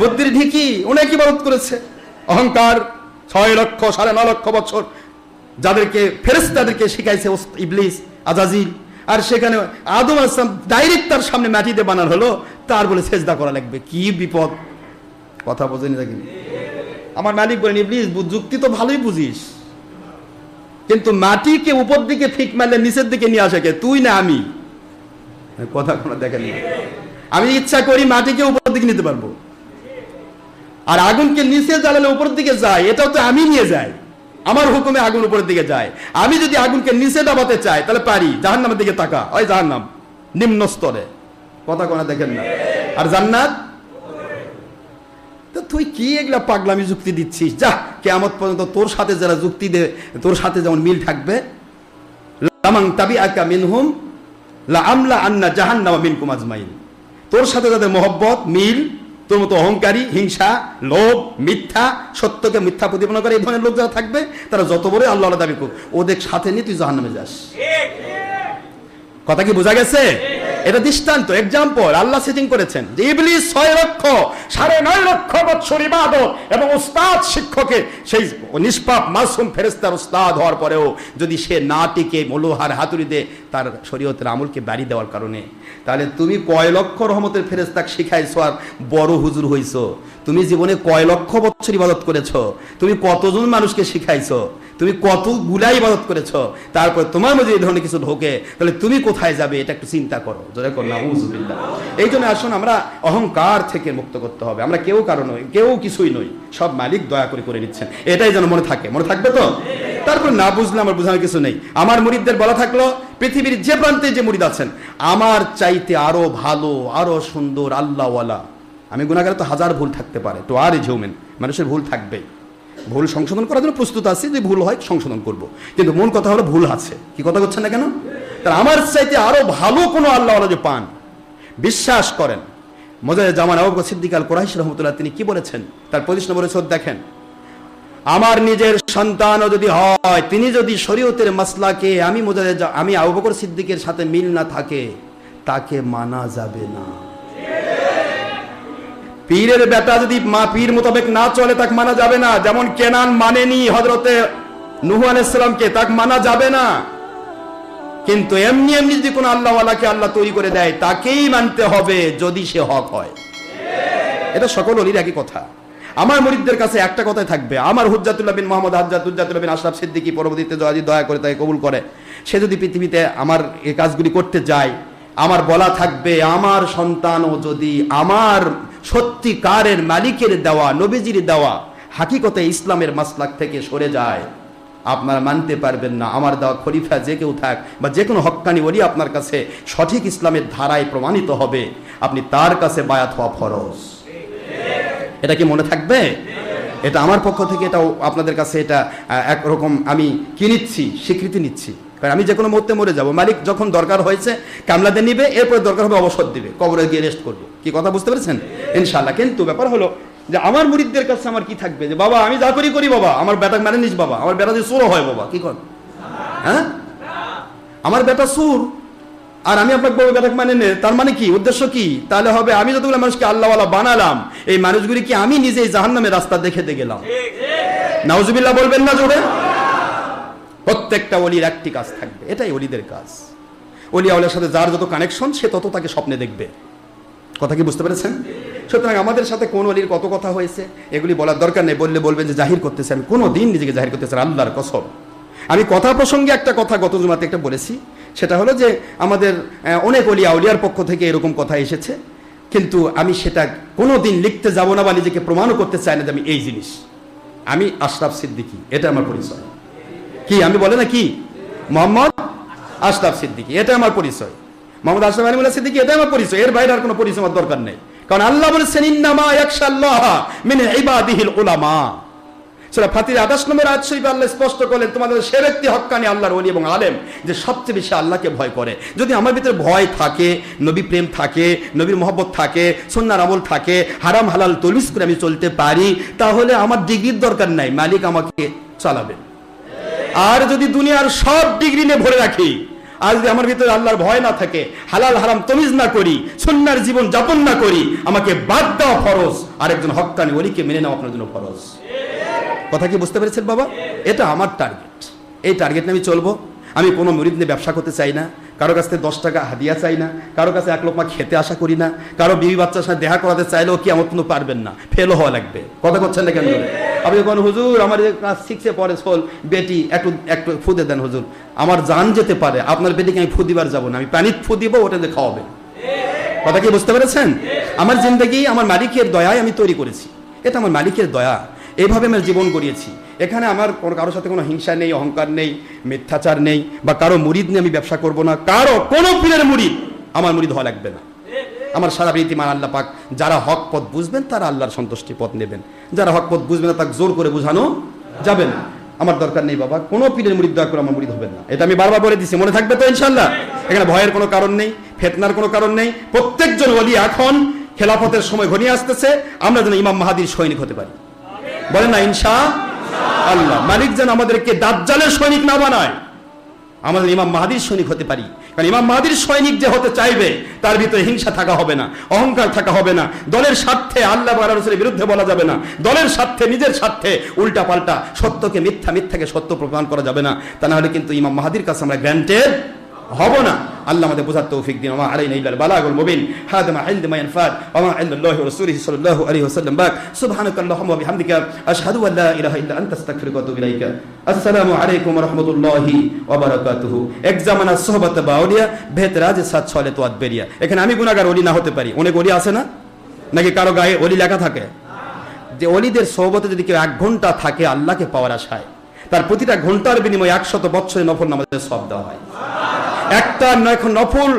বুদ্ধির ঠিকই অনেক ইবাদত করেছে। অহংকার, 6 লক্ষ 9.5 লক্ষ বছর যাদেরকে ফেরেশতাদেরকে শিখাইছে ইবলিস, আজাজিল, আর সেখানে আদম আলাইহিস সালাম ডাইরেক্ট তার সামনে মাটি দিয়ে বানানো হলো, তার বলে সেজদা করা লাগবে। কি বিপদ! কথা বোঝেনি দেখেন? আমার মালিক বলেন, ইবলিস যুক্তি তো ভালোই বুঝিস, কিন্তু মাটিকে উপর দিকে ফিক মারলে নিচের দিকে নিয়ে আসে কে, তুই না আমি? কথা কোনো দেখেন না। আমি ইচ্ছা করি মাটিকে উপর দিকে নিতে পারবো, আর আগুনকে নিচে জ্বালালে উপর দিকে যায়, এটাও তো আমি নিয়ে যাই। আমার হুকুমে আগুন উপরের দিকে যায়। আমি যদি আগুনকে নিচে দাবাতে চাই তাহলে পারি। জাহান্নামের দিকে তাকা, ওই জাহান্নাম নিম্ন স্তরে, কথা কোনা দেখেন না, আর জান্নাত। তো তুই কি এগুলা পাগলামি যুক্তি দিচ্ছিস? যা, কিয়ামত পর্যন্ত তোর সাথে যারা যুক্তি দে, তোর সাথে যেমন মিল থাকবে, লামান তাবিআকা মিনহুম লা আমলা আন্না জাহান্নামা মিনকুম আজমাইন, তোর সাথে যাদের মহব্বত মিল, তোর মতো অহংকারী, হিংসা, লোভ, মিথ্যা, সত্যকে মিথ্যা প্রতিপন্ন করে এই ধরনের লোক যারা থাকবে, তারা যত বড় আল্লাহ দাবি করুক, ওদের সাথে নিয়ে তুই জাহান্নামে যাস। কথা কি বোঝা গেছে? এটা দৃষ্টান্ত, এক্সাম্পল আল্লাহ সেটিং করেছেন যে ইবলিস 6 লক্ষ 9.5 লক্ষ বছর ইবাদত এবং উস্তাদ শিক্ষকের সেই নিষ্পাপ মাসুম ফেরেশতার উস্তাদ হওয়ার পরেও যদি সে না টিকে মলোহার হাতুড়ি দিয়ে তার শরীয়তের আমলকে বাড়ি দেওয়ার কারণে, তাহলে তুমি কয় লক্ষ রহমতের ফেরেশতাকে শিখাইছো আর বড় হুজুর হইছো? তুমি জীবনে কয় লক্ষ বছর ইবাদত করেছো? তুমি কতজন মানুষকে শিখাইছো? তুমি কতগুলা ইবাদত করেছো? তারপর তোমার মধ্যে এই ধরনের কিছু ঢোকে, তাহলে তুমি কোথায় যাবে? এটা একটু চিন্তা করো। জোরে করো নাউযুবিল্লাহ। এই জন্য আসুন আমরা অহংকার থেকে মুক্ত করতে হবে। আমরা কেউ কারো নই, কেউ কিছুই নই, সব মালিক দয়া করে নিচ্ছেন, এটাই যেন মনে থাকে। মনে থাকবে তো? তারপর না বুঝলে আমার বোঝানোর কিছু নেই। আমার মুরিদদের বলা থাকলো, পৃথিবীর যে প্রান্তে যে মুরিদ আছেন, আমার চাইতে আরো ভালো, আরো সুন্দর আল্লাহওয়ালা, আমি গুনাহগার তো হাজার ভুল থাকতে পারে, তো আর হিউম্যান, মানুষের ভুল থাকবে, ভুল সংশোধন করার জন্য প্রস্তুত আছি, যে ভুল হয় সংশোধন করব, কিন্তু মূল কথা হলো ভুল আছে। কি কথা করছেন না কেন? তাহলে আমার চাইতে আরো ভালো কোনো আল্লাহওয়ালা যে পান, বিশ্বাস করেন। মুজাহিদ জামান আবু বকর সিদ্দিক আল কুরাইশি রাহমাতুল্লাহ তিনি কি বলেছেন? তার 25 নম্বরে সূরা দেখেন, আমার নিজের সন্তানও যদি হয়, তিনি যদি শরীয়তের মাসলাকে আমি আবু বকর সিদ্দিকের সাথে মিল না থাকে, তাকে মানা যাবে না। পীরের বেটা যদি পীর মোতাবেক না চলে, তাকে মানা যাবে না। যেমন কেনান মানেনি হযরতে নূহ আলাইহিস সালামকে, তাকে মানা যাবে না। কিন্তু এমনি এমনি যদি কোন আল্লাহওয়ালাকে আল্লাহ তৈরি করে দেয়, তাকেই মানতে হবে যদি সে হক হয়। এটা সকল ওলির একই কথা। আমার মুরিদদের কাছে একটা কথাই থাকবে, আমার হুজ্জাতুল্লাহ বিন মুহাম্মদ হুজ্জাতুল্লাহ বিন আশরাফ সিদ্দিকী পরবর্তীতে যদি দয়া করে তাকে কবুল করে, সে যদি পৃথিবীতে আমার এই কাজগুলি করতে যায়, আমার বলা থাকবে, আমার সন্তানও যদি আমার সত্যিকারের মালিকের দেওয়া, নবীজির দেওয়া হাকিকতে ইসলামের মাসলাক থেকে সরে যায়, আপনারা মানতে পারবেন না। আমার দেওয়া খলিফা যে কেউ থাক বা যে কোনো হক্কানি ওলি আপনার কাছে সঠিক ইসলামের ধারায় প্রমাণিত হবে, আপনি তার কাছে বায়াত হওয়া ফরজ। এটা কি মনে থাকবে? এটা আমার পক্ষ থেকে, এটাও আপনাদের কাছে এটা একরকম আমি কি নিচ্ছি, স্বীকৃতি নিচ্ছি। কারণ আমি যে কোনো মুহূর্তে মরে যাব, মালিক যখন দরকার হয়েছে কামলাদের নিবে, এরপরে দরকার হবে অবসর দিবে, কবরে গিয়ে রেস্ট করবো। কি কথা বুঝতে পেরেছেন? ইনশাআল্লাহ। কিন্তু ব্যাপার হলো যে আমার মুরিদদের কাছে আমার কি থাকবে, যে বাবা আমি যা করি বাবা, আমার বেটা মানে নিস বাবা, আমার বেটা যদি সুর হয় বাবা, কি কর? হ্যাঁ, আমার বেটা সুর আর আমি আপনাকে বলবো বেটাকে মানে নে, তার মানে কি উদ্দেশ্য কি? তাহলে হবে আমি যতগুলো মানুষকে আল্লাহওয়ালা বানালাম, এই মানুষগুলি কি আমি নিজেই জাহান্নামের রাস্তা দেখে গেলাম? নাউজুবিল্লাহ বলবেন না জোরে? প্রত্যেকটা ওলির একটি কাজ থাকবে, এটাই ওলিদের কাজ। ওলি আউলিয়ার সাথে যার যত কানেকশন, সে তত তাকে স্বপ্নে দেখবে। কথা কি বুঝতে পেরেছেন? সুতরাং আমাদের সাথে কোন ওলির কত কথা হয়েছে এগুলি বলার দরকার নেই। বললে বলবেন যে জাহির করতেছে, আমি কোনো দিন নিজেকে জাহির করতেছি না, আল্লাহর কসম। আমি কথা প্রসঙ্গে একটা কথা গত জুমাতে একটা বলেছি, সেটা হলো যে আমাদের অনেক ওলি আউলিয়ার পক্ষ থেকে এরকম কথা এসেছে, কিন্তু আমি সেটা কোনো দিন লিখতে যাব না বা নিজেকে প্রমাণও করতে চাই না যে আমি এই জিনিস। আমি আশরাফ সিদ্দিকী, এটা আমার পরিচয়। কি আমি বলে না কি মোহাম্মদ আশরাফ সিদ্দিকী, এটা আমার পরিচয়। মোহাম্মদ আশরাফ আলী সিদ্দিকী, এটা আমার পরিচয়। এর বাইরে আর কোনো পরিচয় আমার দরকার নেই। কারণ আল্লাহ বলেছেন ইন্নামা ইয়াখশাল্লাহ মিন ইবাদিহিল উলামা। সূরা ফাতির 28 নম্বর আয়াত শরীফে আল্লাহ স্পষ্ট করলেন, তোমাদের সে ব্যক্তি হক্কানি আল্লাহর ওলি এবং আলেম যে সবচেয়ে বেশি আল্লাহকে ভয় করে। যদি আমার ভিতরে ভয় থাকে, নবী প্রেম থাকে, নবীর মহব্বত থাকে, সুন্নাহর আমল থাকে, হারাম হালাল তলবিস করে আমি চলতে পারি, তাহলে আমার ডিগ্রির দরকার নাই, মালিক আমাকে চালাবে। আর যদি দুনিয়ার সব ডিগ্রি নিয়ে ভরে রাখি, আর যদি আমার ভিতরে আল্লাহর ভয় না থাকে, হালাল হারাম তমিজ না করি, সুন্নাহর জীবন যাপন না করি, আমাকে বাদ দেওয়া ফরজ, আর একজন হক্কানি ওলিকে মেনে নেওয়া আপনার জন্য ফরজ। কথা কি বুঝতে পেরেছেন বাবা? এটা আমার টার্গেট, এই টার্গেট নিয়ে আমি চলবো। আমি কোনো মুরিদ নিয়ে ব্যবসা করতে চাই না, কারো কাছ থেকে 10 টাকা হাদিয়া চাই না, কারো কাছে 1 লোকমা খেতে আশা করি না, কারো বিবি বাচ্চার সাথে দেখা করাতে চাইলেও কি আমার কোনো পারবেন না, ফেলও হওয়া লাগবে। কথা করছেন না কেন? আপনি যখন হুজুর আমার ক্লাস 6-এ পড়ে সোল বেটি একটু ফুদে দেন হুজুর, আমার জান যেতে পারে, আপনার বেটিকে আমি ফু দিবার যাবো না, আমি পানির ফু দিব, ওটা দিয়ে খাওয়াবে। কথা কি বুঝতে পেরেছেন? আমার জিন্দগি আমার মালিকের দয়ায় আমি তৈরি করেছি, এটা আমার মালিকের দয়া। এইভাবে আমি জীবন গড়িয়েছি। এখানে আমার কারোর সাথে কোনো হিংসা নেই, অহংকার নেই, মিথ্যাচার নেই, বা কারো মুরিদ নিয়ে আমি ব্যবসা করব না। কোনো পীরের মুরিদ আমার মুরিদ হওয়া লাগবে না। আমার সারা রীতিমান আল্লাহ পাক, যারা হক পথ বুঝবেন তারা আল্লাহর সন্তুষ্টি পথ নেবেন, যারা হক পথ বুঝবেন না তাকে জোর করে বোঝানো যাবে না। আমার দরকার নেই বাবা, কোনো পীরের মুরিদ দয়া করে আমার মুরিদ হবেন না। এটা আমি বারবার বলে দিচ্ছি, মনে থাকবে তো ইনশাআল্লাহ। এখানে ভয়ের কোনো কারণ নেই, ফিতনার কোনো কারণ নেই। প্রত্যেকজন ওলি এখন খেলাফতের সময় ঘনিয়ে আসতেছে, আমরা যেন ইমাম মাহাদির সৈনিক হতে পারি। বলেন না ইনশাআল্লাহ। মালিক যেন আমাদেরকে দাজ্জালের সৈনিক না বানায়, আমাদের ইমাম মাহাদির সৈনিক হতে পারি। কারণ ইমাম মাহাদির সৈনিক যে হতে চাইবে তার ভিতরে হিংসা থাকা হবে না, অহংকার থাকা হবে না, দলের স্বার্থে আল্লাহ ওয়া রাসূলের বিরুদ্ধে বলা যাবে না, দলের স্বার্থে নিজের স্বার্থে উল্টা পাল্টা সত্যকে মিথ্যা, মিথ্যাকে সত্য প্রমাণ করা যাবে না। তা না হলে কিন্তু ইমাম মাহাদির কাছে আমরা গ্র্যান্টেড হব না। আল্লাহ আমাদের বোঝার তৌফিক দিন। ওয়া আলাইনা ইল্লাল বালাগুল মুবিন। হাদা মা ইনদা ইয়ানফাদ ওয়া মা ইনদাল্লাহি ওয়া রাসূলিহি সাল্লাল্লাহু আলাইহি ওয়াসাল্লাম। বাক সুবহানাকাল্লাহুম্মা ওয়া বিহামদিকা আশহাদু আল্লা ইলাহা ইল্লা আনতা আস্তাগফিরুকা ওয়া আতুবু ইলাইকা। আসসালামু আলাইকুম ওয়া রাহমাতুল্লাহি ওয়া বারাকাতুহু। এক জামানা সোহবত বাউলিয়া বেহতরাজ সাত ছলে তোয়াত বেরিয়া। এখানে আমি গুনাহগার ওলি না হতে পারি, অনেক ওলি আছে না, নাকি কারো গায়ে ওলি লেখা থাকে? যে ওলিদের সোহবতে যদি কেউ 1 ঘন্টা থাকে আল্লাহকে পাওয়ার আশায়, তার প্রতিটা ঘন্টার বিনিময়ে 100 বছরের নফল নামাজের সওয়াব দেওয়া হয়। একটা নফল,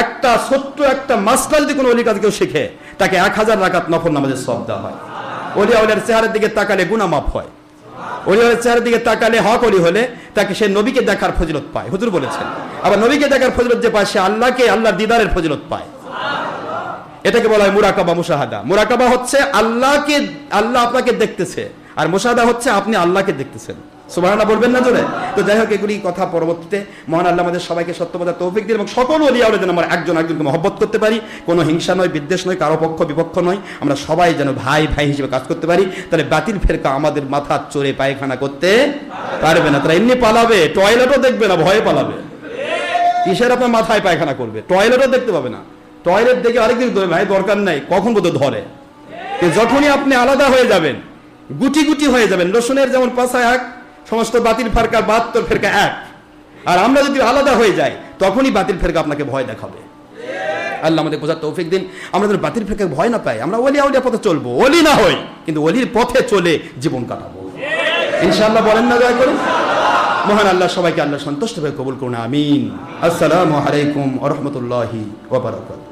একটা ছোট্ট একটা মাসলা যদি কোনো ওলির কাছে কেউ শিখে, তাকে 1000 রাকাত নফল নামাজের সওয়াব দেওয়া হয়। ওলিয়াউলিয়ার চেহারার দিকে তাকালে গুনাহ মাফ হয়। ওলিয়াউলিয়ার চেহারার দিকে তাকালে হক ওলি হলে তাকে সে নবীকে দেখার ফজিলত পায়, হুজুর বলেছেন। আবার নবীকে দেখার ফজিলত যে পায়, সে আল্লাহর দিদারের ফজিলত পায়। এটাকে বলা হয় মুরাকাবা, মুশাহাদা। মুরাকাবা হচ্ছে আল্লাহ আপনাকে দেখতেছে, আর মুশাহাদা হচ্ছে আপনি আল্লাহকে দেখতেছেন। সুবহানাল্লাহ বলবেন না জোরে? তো যাই হোক, এগুলি কথা পরবর্তীতে মহান আল্লাহ আমাদের সবাইকে সত্য বোঝার তৌফিক দিন, এবং সকল ওলিয়াউলিয়া যেন আমরা একজন একজনকে মহব্বত করতে পারি। কোনো হিংসা নয়, বিদ্বেষ নয়, কারো পক্ষ বিপক্ষ নয়, আমরা সবাই যেন ভাই ভাই হিসেবে কাজ করতে পারি। তাহলে বাতিল ফেরকা আমাদের মাথা চড়ে পায়খানা করতে পারবে না। তারা এমনি পালাবে, টয়লেটও দেখবে না, ভয়ে পালাবে। কিসের আপনার মাথায় পায়খানা করবে? টয়লেটও দেখতে পাবে না। টয়লেট দেখে আরেকদিন ধরে, ভাই দরকার নাই, কখন বোধ ধরে। যখনই আপনি আলাদা হয়ে যাবেন, গুটি গুটি হয়ে যাবেন, রসুনের যেমন পাশা এক, সমস্ত বাতিল ফেরকা 72 ফেরকা এক, আর আমরা যদি আলাদা হয়ে যাই তখনই বাতিল ফেরকা আপনাকে ভয় দেখাবে। আল্লাহ আমাদের বোঝার তৌফিক দিন। আমরা যদি বাতিল ফেরকাকে ভয় না পাই, আমরা ওলিয়াউলিয়া পথে চলবো, ওলি না হই, কিন্তু ওলির পথে চলে জীবন কাটাবো ইনশাআল্লাহ। বলেন না দয়া করে? মহান আল্লাহ সবাইকে আল্লাহ সন্তুষ্টভাবে কবুল করুন, আমিন। আসসালামু আলাইকুম ওয়া রাহমাতুল্লাহি ওয়া বারাকাতুহু।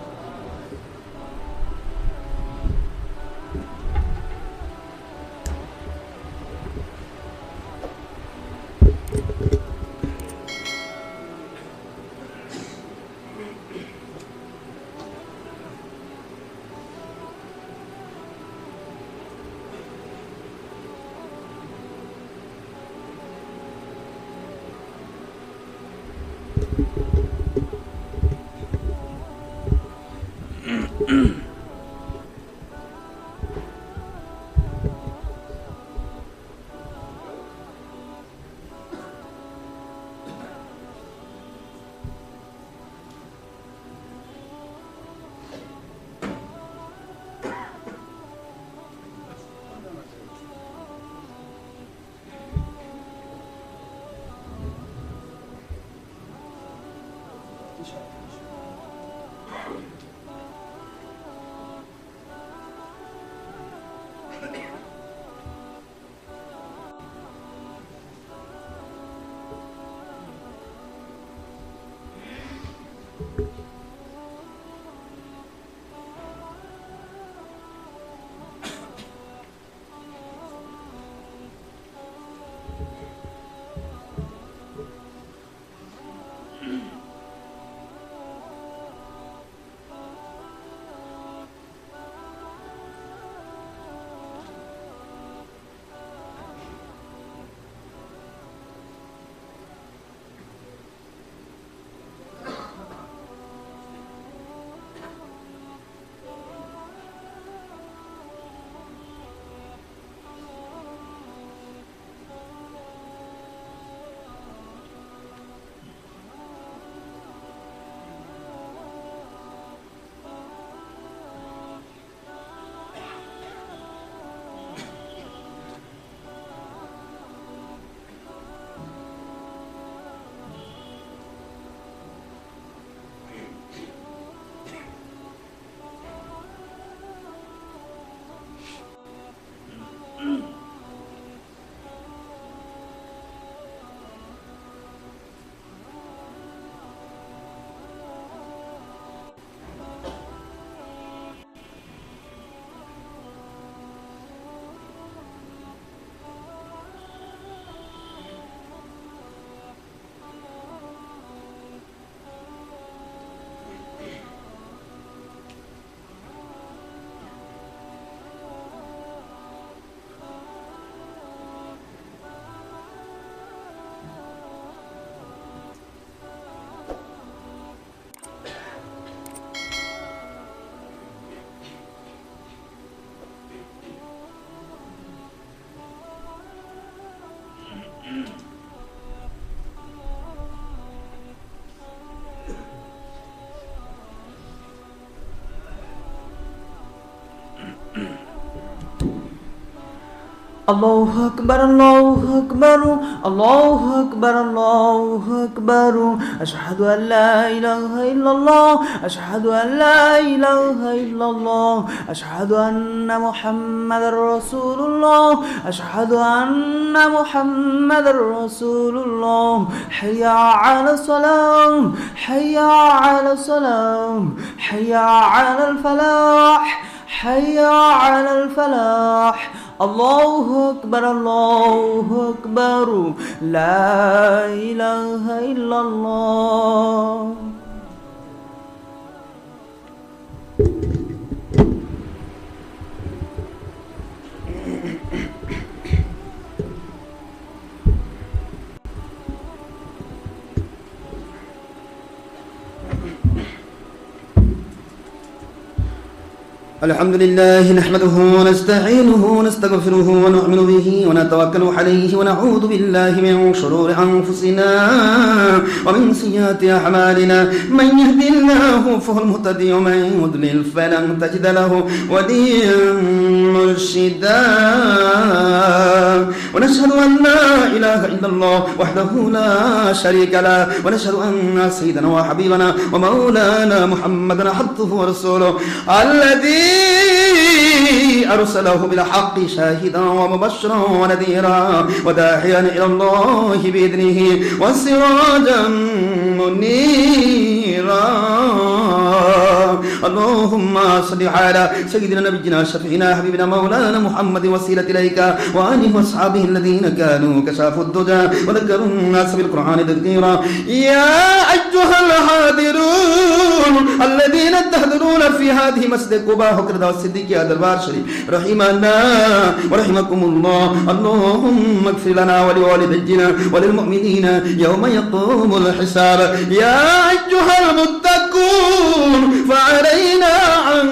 الله أكبر الله أكبر الله أكبر الله أكبر أشهد أن لا إله إلا الله أشهد أن لا إله إلا الله أشهد أن محمد رسول الله أشهد أن محمد رسول الله حي على الصلاة حي على الصلاة حي على الفلاح حي على الفلاح الله أكبر الله أكبر لا إله إلا الله الحمد لله نحمده ونستعينه ونستغفره ونؤمن به ونتوكل عليه ونعوذ بالله من شرور أنفسنا ومن سيئات أعمالنا من يهد الله فهو المهتدي ومن يضلل فلن تجد له وليا مرشدا ونشهد أن لا إله إلا الله وحده لا شريك له ونشهد أن سيدنا وحبيبنا ومولانا محمدا عبده ورسوله الذي أرسله بالحق شاهدا ومبشرا ونذيرا وداعيا إلى الله بإذنه وسراجا منيرا اللهم صل على سيدنا نبينا شفيعنا حبيبنا مولانا محمد وسيلة إليك وآله وأصحابه الذين كانوا كشافوا الدجى وذكروا الناس بالقرآن تذكيرا يا أيها الحاضرون الذين تحضرون في هذه مسجد قباء وكردا والصديق يا دربار شريف رحمنا ورحمكم الله اللهم اغفر لنا ولوالدينا وللمؤمنين يوم يقوم الحساب يا أيها المتقون فعلينا أن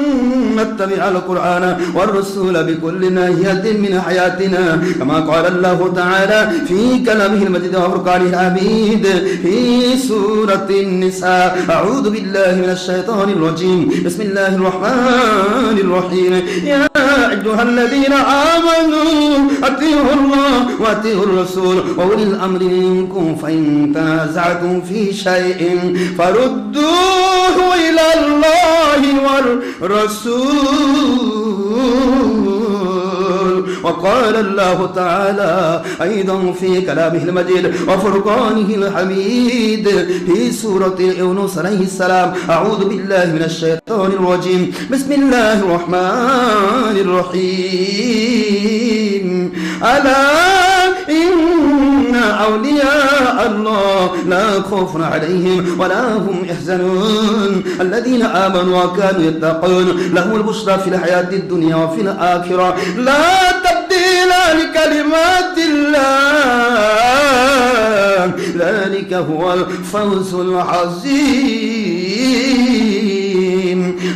نتبع القرآن والرسول بكل ناحية من حياتنا كما قال الله تعالى في كلامه المجيد وفرقانه الحميد في سورة النساء أعوذ بالله من الشيطان الرجيم بسم الله الرحمن الرحيم يا أيها الذين آمنوا أطيعوا الله وأطيعوا الرسول وأولي الأمر منكم فإن تنازعتم في شيء فردوه إلى الله والرسول وقال الله تعالى أيضا في كلامه المجيد وفرقانه الحميد في سورة يونس عليه السلام أعوذ بالله من الشيطان الرجيم بسم الله الرحمن الرحيم ألا إن أولياء الله لا خوف عليهم ولا هم يحزنون الذين آمنوا وكانوا يتقون لهم البشرى في الحياة الدنيا وفي الآخرة لا تبديل لكلمات الله ذلك هو الفوز العظيم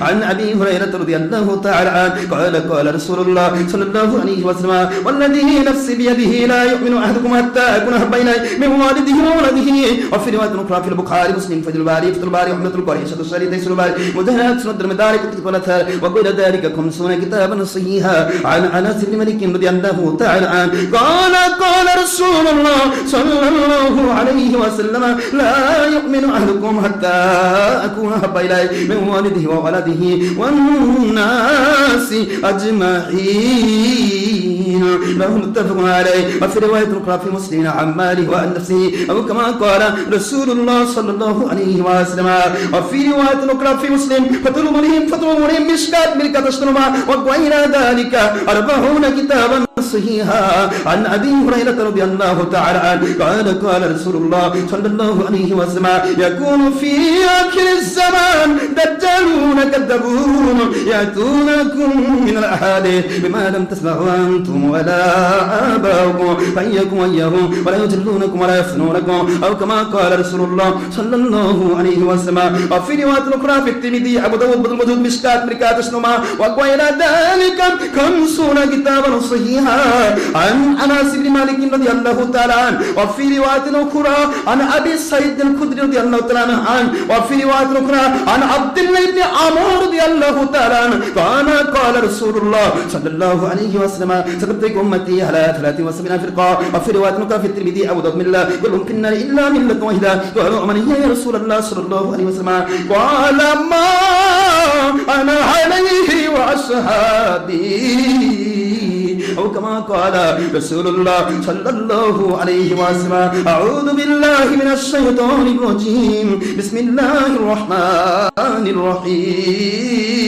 عن أبي هريرة رضي الله تعالى عنه قال قال رسول الله صلى الله عليه وسلم والذي نفسي بيده لا يؤمن أحدكم حتى أكون أحب إليه من والده وولده وفي رواية أخرى في البخاري مسلم فتح الباري فتح الباري وحمد القرآن شهد الشريف تيسر الباري مدهنات سنة المدارك كتب الأثار وقيل ذلك 50 كتابا صحيحا عن أنس بن مالك رضي الله تعالى عنه قال قال رسول الله صلى الله عليه وسلم لا يؤمن أحدكم حتى أكون أحب إليه من والده وولده والناس أجمعين له متفق عليه وفي رواية أخرى في مسلم عن ماله وعن نفسه أو كما قال رسول الله صلى الله عليه وسلم وفي رواية أخرى في مسلم فطلبوا لهم مشكات ملكة تشترما وغير ذلك 40 كتابا صحيحا عن أبي هريرة رضي الله تعالى عنه قال قال رسول الله صلى الله عليه وسلم يكون في آخر الزمان دجالون كذبون يأتونكم من الأحاديث بما لم تسمعوا أنتم ولا آباؤكم فإياكم وإياهم ولا يضلونكم ولا يفتنونكم أو كما قال رسول الله صلى الله عليه وسلم وفي رواية أخرى في الترمذي أبو داود بدر مجود مشكات مركات شنما وغير ذلك 50 كتابا صحيحا عنها عن أنس بن مالك رضي الله تعالى عنه وفي رواية أخرى عن أبي سعيد الخدري رضي الله تعالى عنه وفي رواية أخرى عن عبد الله بن عمرو رضي الله تعالى عنه قال رسول الله صلى الله عليه وسلم ستفترق أمتي على 73 فرقة وفي رواية أخرى في الترمذي أبو داود من الله كلهم في النار إلا ملة واحدة قالوا من هي يا رسول الله صلى الله عليه وسلم قال ما أنا عليه وأصحابي أو كما قال رسول الله صلى الله عليه وسلم أعوذ بالله من الشيطان الرجيم بسم الله الرحمن الرحيم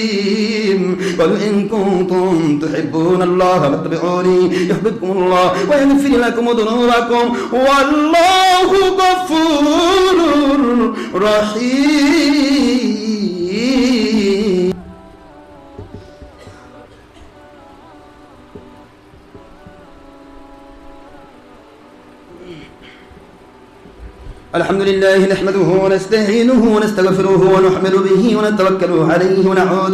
قل إن كنتم تحبون الله فاتبعوني يحببكم الله ويغفر لكم ذنوبكم والله غفور رحيم. الحمد لله نحمده ونستعينه ونستغفره ونحمد به ونتوكل عليه ونعوذ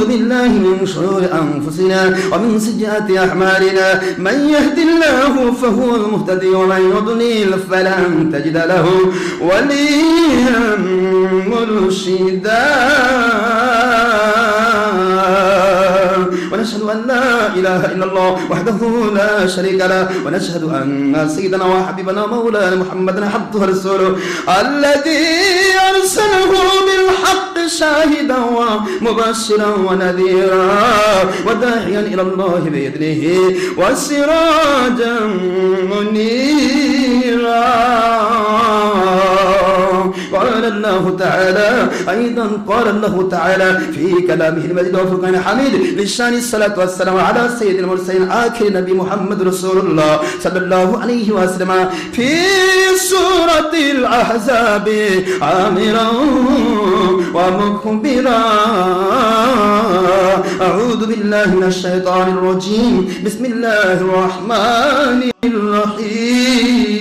بالله من شرور أنفسنا ومن سيئات أعمالنا من يهد الله فهو المهتدي ومن يضلل فلن تجد له وليا مرشدا ونشهد أن لا إله إلا الله وحده لا شريك له ونشهد أن سيدنا وحبيبنا مولانا محمدا عبده ورسوله الذي أرسله بالحق شاهدا ومبشرا ونذيرا وداعيا إلى الله بإذنه وسراجا منيرا. قال الله تعالى أيضا في كلامه المجيد وفرقان حميد للشان الصلاة والسلام على سيد المرسلين آخر نبي محمد رسول الله صلى الله عليه وسلم في سورة الأحزاب آمرا ومخبرا أعوذ بالله من الشيطان الرجيم بسم الله الرحمن الرحيم.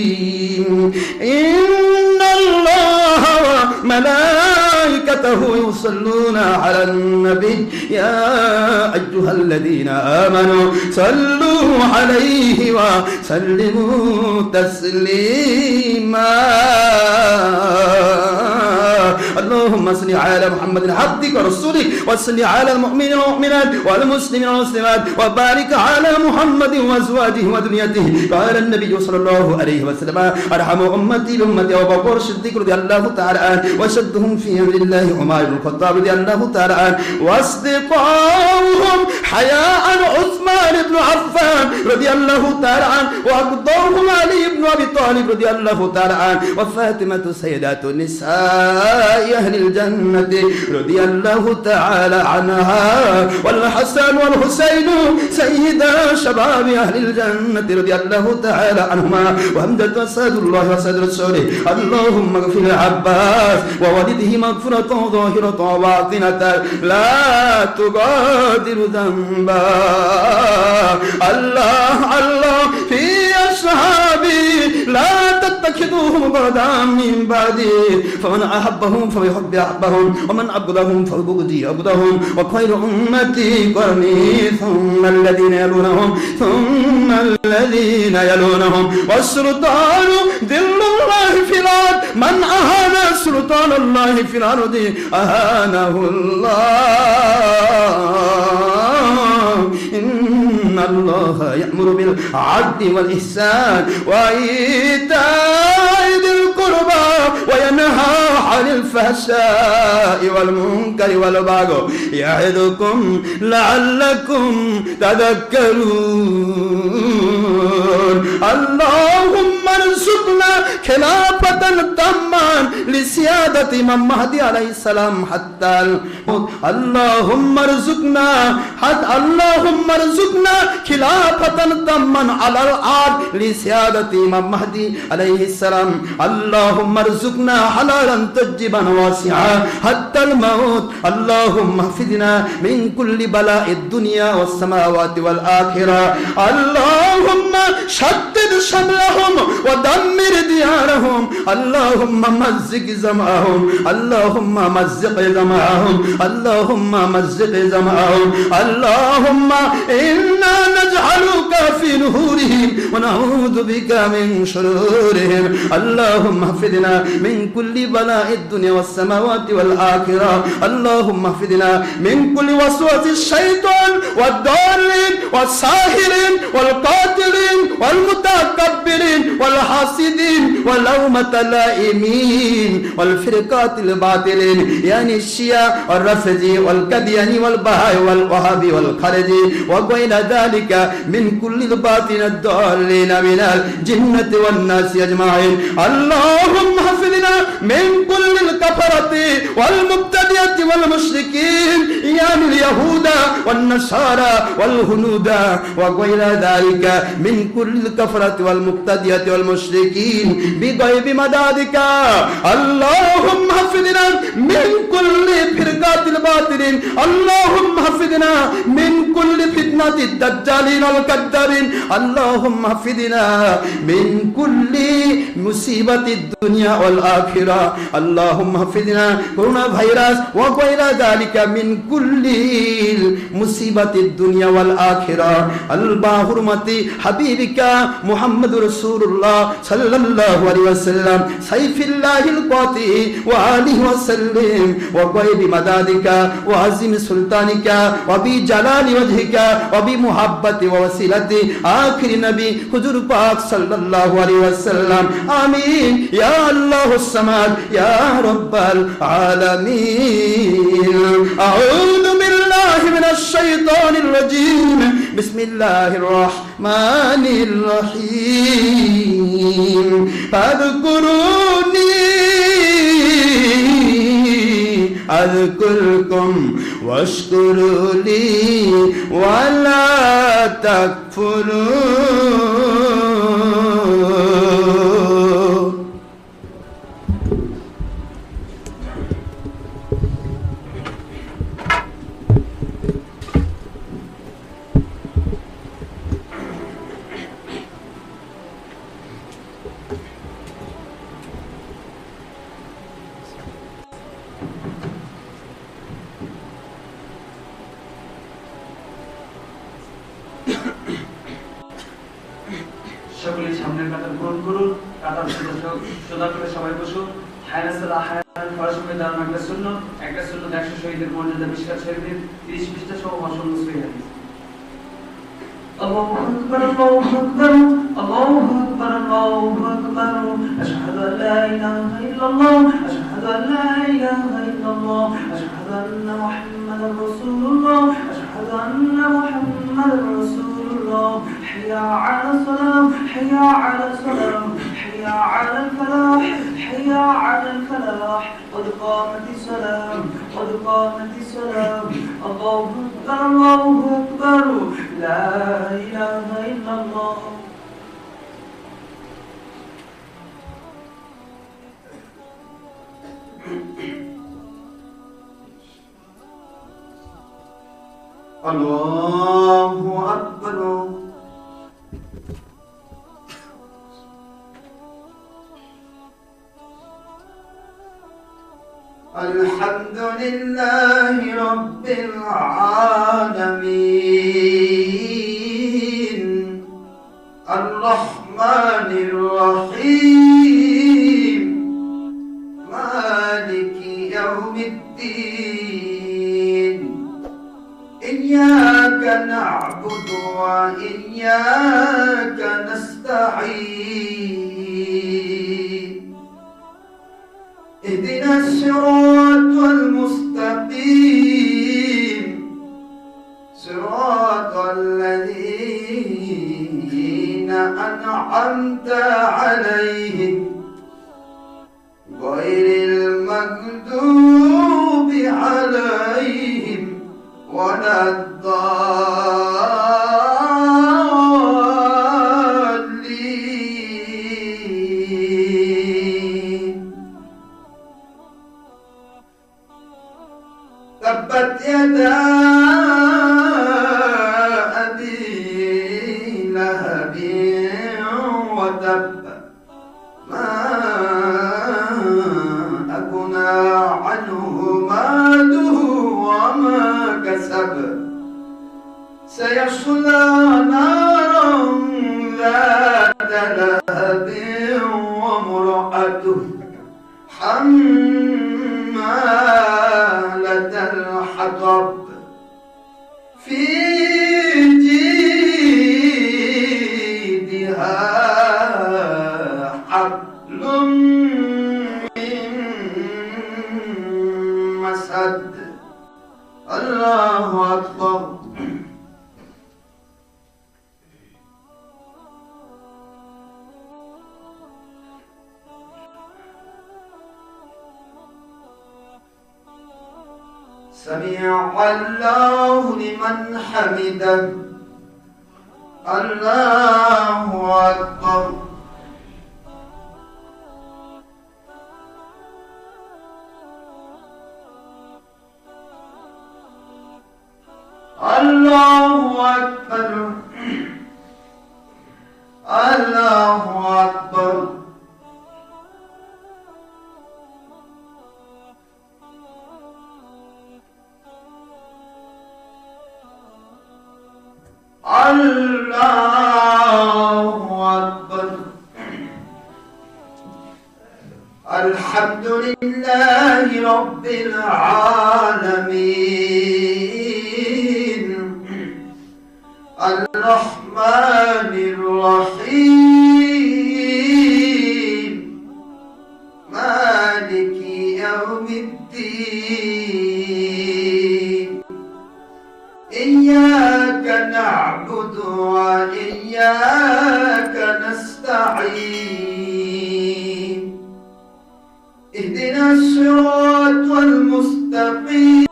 إن الله وملائكته يصلون على النبي يا أيها الذين آمنوا صلوا عليه وسلموا تسليما. اللهم صل على محمد عبدك ورسولك وصل على المؤمنين والمؤمنات والمسلمين والمسلمات وبارك على محمد وازواجه وذريته. قال النبي صلى الله عليه وسلم ارحم امتي بامتي ابو بكر الصديق رضي الله تعالى عنه وشدهم في امر الله عمر بن الخطاب رضي الله تعالى عنه واصدقاؤهم حياء عثمان بن عفان رضي الله تعالى عنه واقدرهم علي بن ابي طالب رضي الله تعالى عنه وفاطمه سيدات النساء أهل الجنة رضي الله تعالى عنها والحسن والحسين سيدا شباب أهل الجنة رضي الله تعالى عنهما وحمدة وساد الله وساد رسوله. اللهم اغفر العباس ووالده مغفرة ظاهرة وباطنة لا تغادر ذنبا. الله في أصحابي لا تتخذوهم غدا من بعدي فمن أحبهم فبحب أحبهم ومن أبغضهم فبغضي أبغضهم وخير أمتي قرني ثم الذين يلونهم والسلطان ذل الله في الأرض من أهان سلطان الله في الأرض أهانه الله. إن الله يأمر بالعدل والإحسان وإيتاء ذي القربى وينهى عن الفحشاء والمنكر والبغي يعظكم لعلكم تذكرون. اللهم ارزقنا خلافة تاما لسيادة إمام مهدي عليه السلام حتى الموت. اللهم ارزقنا خلافة تاما على الأرض لسيادة إمام مهدي عليه السلام. اللهم ارزقنا حلالا طيبا واسعا حتى الموت. اللهم احفظنا من كل بلاء الدنيا والسماوات والآخرة. اللهم شدد شملهم ودمر ديارهم. اللهم مزق جمعهم. اللهم مزق جمعهم. اللهم إنا أنفسهم ونعوذ بك من شرورهم اللهم احفظنا من كل بلاء الدنيا والسماوات والآخرة اللهم احفظنا من كل وسوسة الشيطان والضالين والساحرين والقاتلين والمتكبرين والحاسدين واللومة اللائمين والفرقات الباطلين يعني الشيعة والرافضي والقادياني والبهائي والوهابي والخارجي وغير ذلك من كل الباطل الضالين من الجنة والناس أجمعين اللهم احفظنا من كل الكفرة والمبتدئة والمشركين يعني اليهود والنصارى والهنود وغير ذلك من كل الكفرة والمبتدئة والمشركين بغيب مدادك اللهم احفظنا من كل فرقات الباطلين اللهم احفظنا من كل فتنة الدجالين والكذابين اللهم احفظنا من كل مصيبة الدنيا والآخرة اللهم احفظنا كورونا فيروس وغير ذلك من كل مصيبة الدنيا والآخرة البحرمة حبيبك محمد رسول الله صلى الله عليه وسلم سيف الله القاطع وآله وسلم وغيب مدادك وعظيم سلطانك وبجلال وجهك وبمحبة ووسيلة آخر نبي حضور پاک صلى الله عليه وسلم آمين يا الله الصمد يا رب العالمين أعوذ بالله من الشيطان الرجيم بسم الله الرحمن الرحيم فاذكروني أذكركم واشكروا لي ولا تكفرون সকলে সামনের কাতার গ্রহণ করুন কাতার সোজা করে সবাই বসুন হায়নাসাল্লাহ হায়নান পড়াশোনায় দাঁড়ানো একটা সুন্নত 100 শহীদের মর্যাদা মিশকাত শরীফের 30 পৃষ্ঠা সহ অসংখ্য সহিহ হাদিস الله أكبر الله أكبر الله أكبر الله أكبر أشهد أن لا إله إلا الله أشهد أن لا إله إلا الله أشهد أن محمدا رسول الله أشهد أن محمدا رسول الله حي على الصلاة حي على الصلاة حي على الفلاح حي على الفلاح قد قامت الصلاة قد قامت الصلاة الله أكبر الله أكبر لا إله إلا الله الله أكبر الحمد لله رب العالمين الرحمن الرحيم مالك يوم الدين إياك نعبد وإياك نستعين اهدنا الصراط المستقيم صراط الذين أنعمت عليهم غير المغضوب عليهم ولا الضالين تبت يدا أبي لهب وتب ما أغنى عنه ماله وما كسب سيصلى نارا سمع الله لمن حمده الله أكبر الله أكبر الله أكبر الله أكبر الحمد لله رب العالمين الرحمن الرحيم مالك يوم الدين إياك نعبد وإياك نستعين اهدنا الصراط المستقيم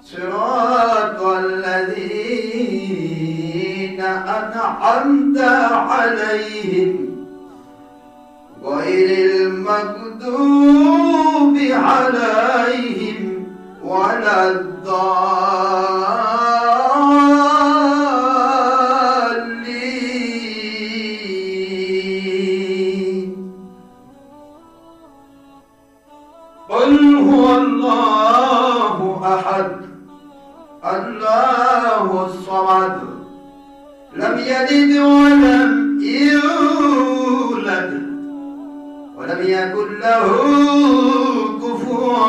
صراط الذين أنعمت عليهم غير المغضوب عليهم ولا الضالين قل هو الله أحد الله الصمد لم يلد ولم يولد ولم يكن له كفوا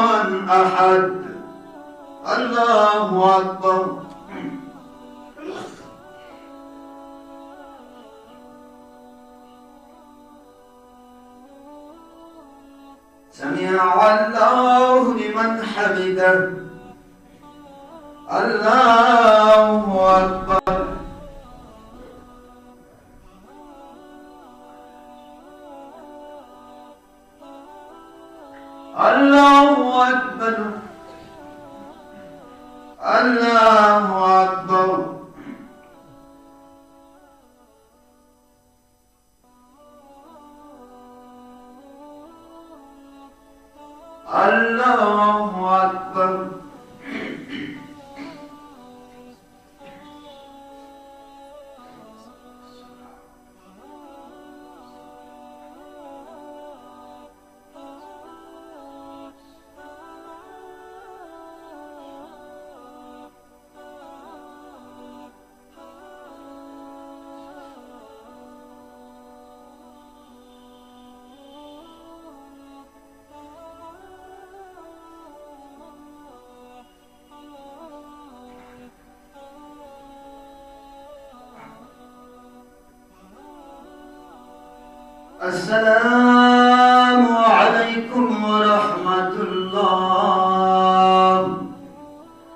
أحد الله أكبر سمع الله لمن حمده الله أكبر الله أكبر الله أكبر الله أكبر السلام عليكم ورحمة الله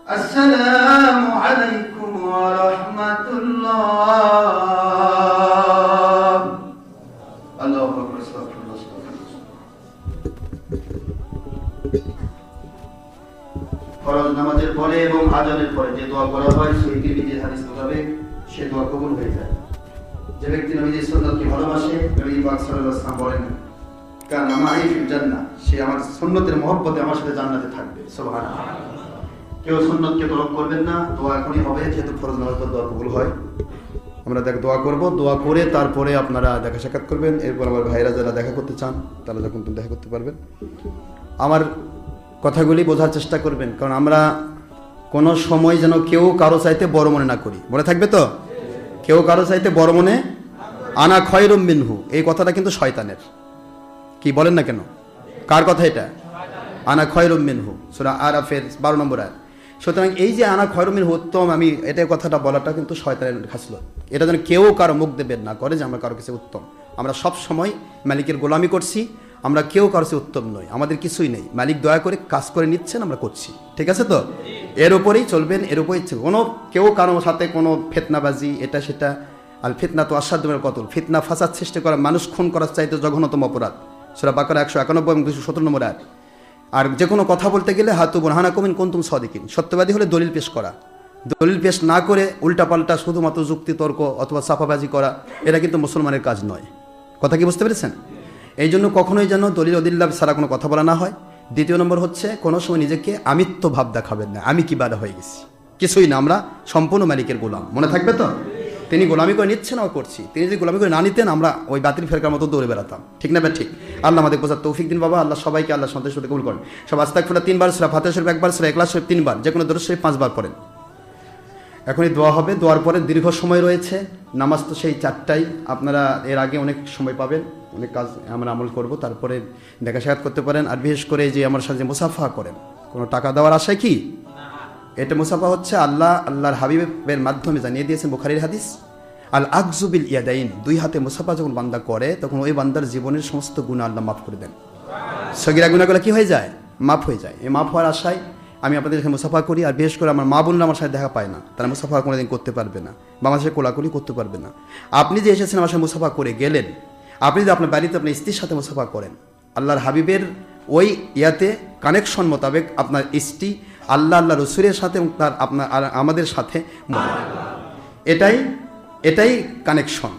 السلام عليكم ورحمة الله الله أكبر استغفر الله ফরজ নামাজের পরে এবং আজানের পরে যে দোয়া করা হয় সেই তিরমিজির হাদিস মোতাবেক সে দোয়া কবুল হয়ে যায় যে ব্যক্তি নবীর সুন্নতকে ভালোবাসে নবী পাক সাল্লাল্লাহু আলাইহি ওয়াসাল্লাম বলেন কানা মাই ফিল জান্নাহ সে আমার সুন্নতের মহব্বতে আমার সাথে জান্নাতে থাকবে সুবহানাল্লাহ কেউ সুন্নতকে তলব করবেন না দোয়া এখনই হবে যেহেতু ফরজ নামাজ পর দোয়া কবুল হয় আমরা দোয়া করব দোয়া করে তারপরে আপনারা দেখা সাক্ষাৎ করবেন এরপর আমার ভাইরা যারা দেখা করতে চান তারা যখন দেখা করতে পারবেন আমার কথাগুলি বোঝার চেষ্টা করবেন কারণ আমরা কোনো সময় যেন কেউ কারো চাইতে বড় মনে না করি মনে থাকবে তো কেউ কারো চাইতে বড় মনে আনা খয়রুম মিনহু এই কথাটা কিন্তু শয়তানের কি বলেন না কেন কার কথা এটা আনা খয়রুম মিনহু সূরা আরাফের 12 নম্বর আয়াত সুতরাং এই যে আনা খয়রুম মিনহু উত্তম আমি এটা কথাটা বলাটা কিন্তু শয়তানের খাসলত এটা যেন কেউ কারো মুখ দেবেন না করে যে আমরা কারো কাছে উত্তম আমরা সব সময় মালিকের গোলামি করছি আমরা কেউ কারো কাছে উত্তম নই আমাদের কিছুই নেই মালিক দয়া করে কাজ করে নিচ্ছেন আমরা করছি ঠিক আছে তো এর উপরেই চলবেন এর উপরেই কোনো কেউ কারো সাথে কোনো ফিতনাবাজি এটা সেটা আল ফিতনা তো আসাদু মিনাল কতল ফিতনা ফাসাদ সৃষ্টি করা মানুষ খুন করার চাইতে জঘন্যতম অপরাধ সূরা বাকারা 191 এবং 217 নম্বর আয়াত আর যে কোনো কথা বলতে গেলে হাতু বুরহানাকুম ইন কুনতুম সাদিকিন, সত্যবাদী হলে দলিল পেশ করা। দলিল পেশ না করে উল্টাপাল্টা শুধুমাত্র যুক্তি তর্ক অথবা সাফাবাজি করা, এটা কিন্তু মুসলমানের কাজ নয়। কথা কি বুঝতে পেরেছেন? এই জন্য কখনোই যেন দলিল অদিল্লাহ ছাড়া কোনো কথা বলা না হয়। দ্বিতীয় নম্বর হচ্ছে, কোনো সময় নিজেকে আমিত্ব ভাব দেখাবেন না, আমি কি বাধা হয়ে গেছি, কিছুই না, আমরা সম্পূর্ণ মালিকের গোলাম। মনে থাকবে তো? তিনি গোলামি করে নিচ্ছেন, ও করছি। তিনি যদি গোলামি করে না নিতেন, আমরা ওই বাতিল ফেরকার মতো দৌড়ে বেড়াতাম। ঠিক না? ঠিক। আল্লাহ আমাদের বোঝার তৌফিক দিন বাবা। আল্লাহ সবাইকে আল্লাহ সন্তুষ্ট করতে কবুল করেন। সব আস্তাগফিরুল্লাহ 3 বার, সূরা ফাতিহা শরীফ 1 বার, সূরা ইখলাস শরীফ 3 বার, যে কোনো দরুদ শরীফ 5 বার পড়েন। এখনই দোয়া হবে। দোয়ার পরে দীর্ঘ সময় রয়েছে। নামাজ তো সেই 4টায়, আপনারা এর আগে অনেক সময় পাবেন, অনেক কাজ আমরা আমল করব, তারপরে দেখা সাক্ষাৎ করতে পারেন। আর বিশেষ করে যে আমার সাথে মুসাফা করেন, কোনো টাকা দেওয়ার আশায় কি এটা মুসাফা হচ্ছে, আল্লাহর হাবিবের মাধ্যমে জানিয়ে দিয়েছেন বুখারীর হাদিস, আল আকজুবিল ইয়াদাইন, 2 হাতে মুসাফা যখন বান্দা করে, তখন ওই বান্দার জীবনের সমস্ত গুনাহ আল্লাহ মাফ করে দেন। সগীরা গুনাহগুলো কি হয়ে যায়? মাফ হয়ে যায়। এই মাফ হওয়ার আশায় আমি আপনাদের এখানে মুসাফা করি। আর বিশেষ করে আমার মা বোনরা আমার সাথে দেখা পায় না, তারা মুসাফা কোনোদিন করতে পারবে না, বা আমার সাথে কোলাকুলি করতে পারবে না। আপনি যে এসেছেন আমার সাথে মুসাফা করে গেলেন, আপনি যদি আপনার বাড়িতে আপনার স্ত্রীর সাথে মুসাফা করেন, আল্লাহর হাবিবের ওই ইয়াতে কানেকশন মোতাবেক আপনার স্ত্রী আল্লাহ রসুলের সাথে এবং তার আপনার আর আমাদের সাথে, এটাই কানেকশন,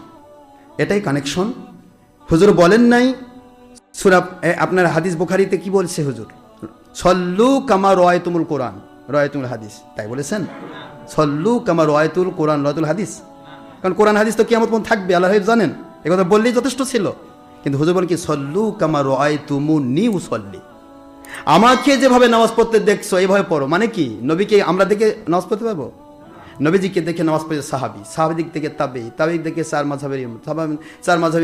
এটাই কানেকশন। হুজুর বলেন নাই সূরা, আপনার হাদিস বুখারীতে কি বলছে হুজুর? সল্লু কামা রাআইতুমুল কোরআন রাআইতুমুল হাদিস, তাই বলেছেন? সল্লু কামা রাআইতুল কোরআন রাআইতুল হাদিস। কারণ কোরআন হাদিস তো কিয়ামত পর্যন্ত থাকবে, আল্লাহ জানেন। এই কথা বললেই যথেষ্ট ছিল। কিন্তু হুজুর বলেন কি, সল্লু কামা রাআইতুমুনি উসাল্লি, আমাকে যেভাবে নামাজ পড়তে দেখছো এইভাবে পড়ো। মানে কি, নবীকে আমরা দেখে নামাজ পড়তে পারবো? নবীজিকে দেখে নামাজ পড়ে সাহাবী থেকে তাবেঈ দেখে চার মাযহাবের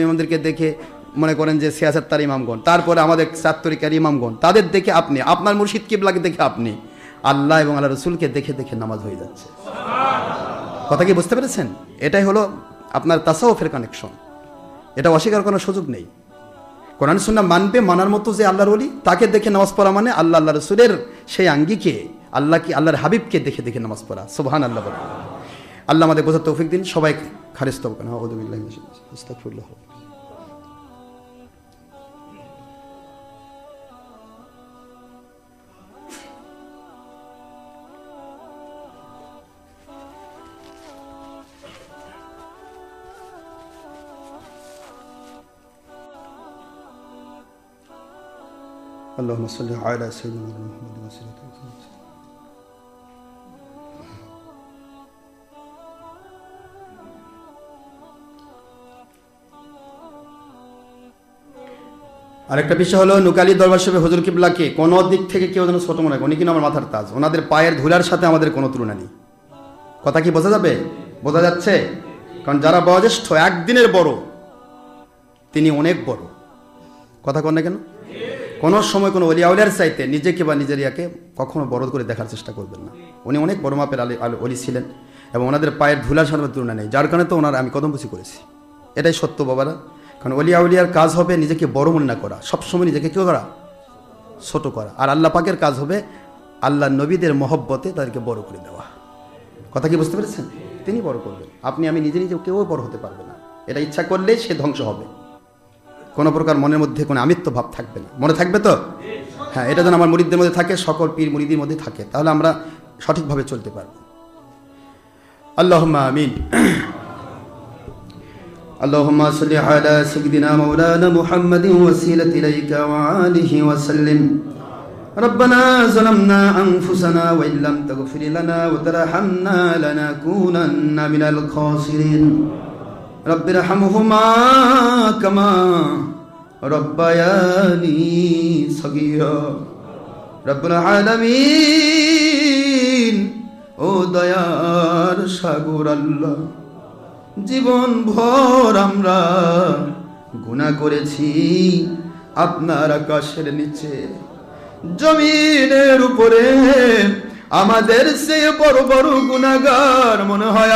ইমামদেরকে দেখে মনে করেন যে সিয়াসত তার ইমামগণ, তারপরে আমাদের 4 তরিকার ইমামগণ, তাদের দেখে আপনি, আপনার মুর্শিদ কিবলাকে দেখে আপনি, আল্লাহ এবং আল্লাহ রসুলকে দেখে দেখে নামাজ হয়ে যাচ্ছে। কথা কি বুঝতে পেরেছেন? এটাই হলো আপনার তাসাউফের কানেকশন। এটা অস্বীকার করার সুযোগ নেই। কোরআন সুন্নাহ মানবে, মানার মতো যে আল্লাহর ওলি, তাকে দেখে নামাজ পড়া মানে আল্লাহ রসুলের সেই আঙ্গিকে, আল্লাহর হাবিবকে দেখে দেখে নামাজ পড়া। সুবহানাল্লাহ বলে। আল্লাহ আমাদের বোঝার তৌফিক দিন। সবাই খারিজ তওবা করেন। আউযু বিল্লাহি মিনাশ শাইতানির রাজিম। আস্তাগফিরুল্লাহ। اللهم صل على سيدنا محمد وسلم. আরেকটা বিষয় হলো, নুকালি দরবার শরীফে হুজুর কিবলাকে কোনো দিক থেকে কেউ যেন ছোট মনে করে। উনি কিনা আমার মাথার তাজ, ওনাদের পায়ের ধুলার সাথে আমাদের কোনো তুলনা নেই। কথা কি বোঝা যাবে? বোঝা যাচ্ছে? কারণ যারা বয়োজ্যেষ্ঠ, একদিনের বড়, তিনি অনেক বড়। কথা কন না কেন? কোনো সময় কোনো ওলি আউলিয়ার চাইতে নিজেকে বা নিজের ইয়াকে কখনো বড় করে দেখার চেষ্টা করবেন না। উনি অনেক বড় মাপের ওলি ছিলেন এবং ওনাদের পায়ের ধুলার সাথে তুলনা নেই। যার কারণে তো ওনার আমি কদমবুসি করেছি। এটাই সত্য বাবারা। কারণ ওলি আউলিয়ার কাজ হবে নিজেকে বড় মনে না করা, সবসময় নিজেকে কেউ করা, ছোট করা। আর আল্লাহ পাকের কাজ হবে আল্লাহ নবীদের মহব্বতে তাদেরকে বড় করে দেওয়া। কথা কি বুঝতে পেরেছেন? তিনি বড় করবেন। আপনি আমি নিজে কেউ বড় হতে পারবে না। এটা ইচ্ছা করলেই সে ধ্বংস হবে। কোনো প্রকার মনের মধ্যে কোনো আমিত্ব ভাব থাকবে না। মনে থাকবে তো? হ্যাঁ, এটা যেন আমার মুরিদদের মধ্যে থাকে, সকল পীর মুরিদের মধ্যে থাকে, তাহলে আমরা সঠিকভাবে চলতে পারব। আল্লাহুম্মা আমিন। আল্লাহুম্মা সাল্লি আলা সাইয়্যিদিনা মাওলানা মুহাম্মাদিন ওয়াসিলাতি ইলাইকা ওয়া আলিহি ওয়া সাল্লিম। ربنا ظلمنا أنفسنا وإن لم تغفر لنا وترحمنا لنكونن من الخاسرين رب ارحمهما كما ربياني صغيرا رب العالمين ও দয়ার সাগর আল্লাহ, জীবন ভর আমরা গুনাহ করেছি আপনার আকাশের নিচে, জমিনের উপরে। আমাদের সে বড় বড় গুনাহগার মনে হয়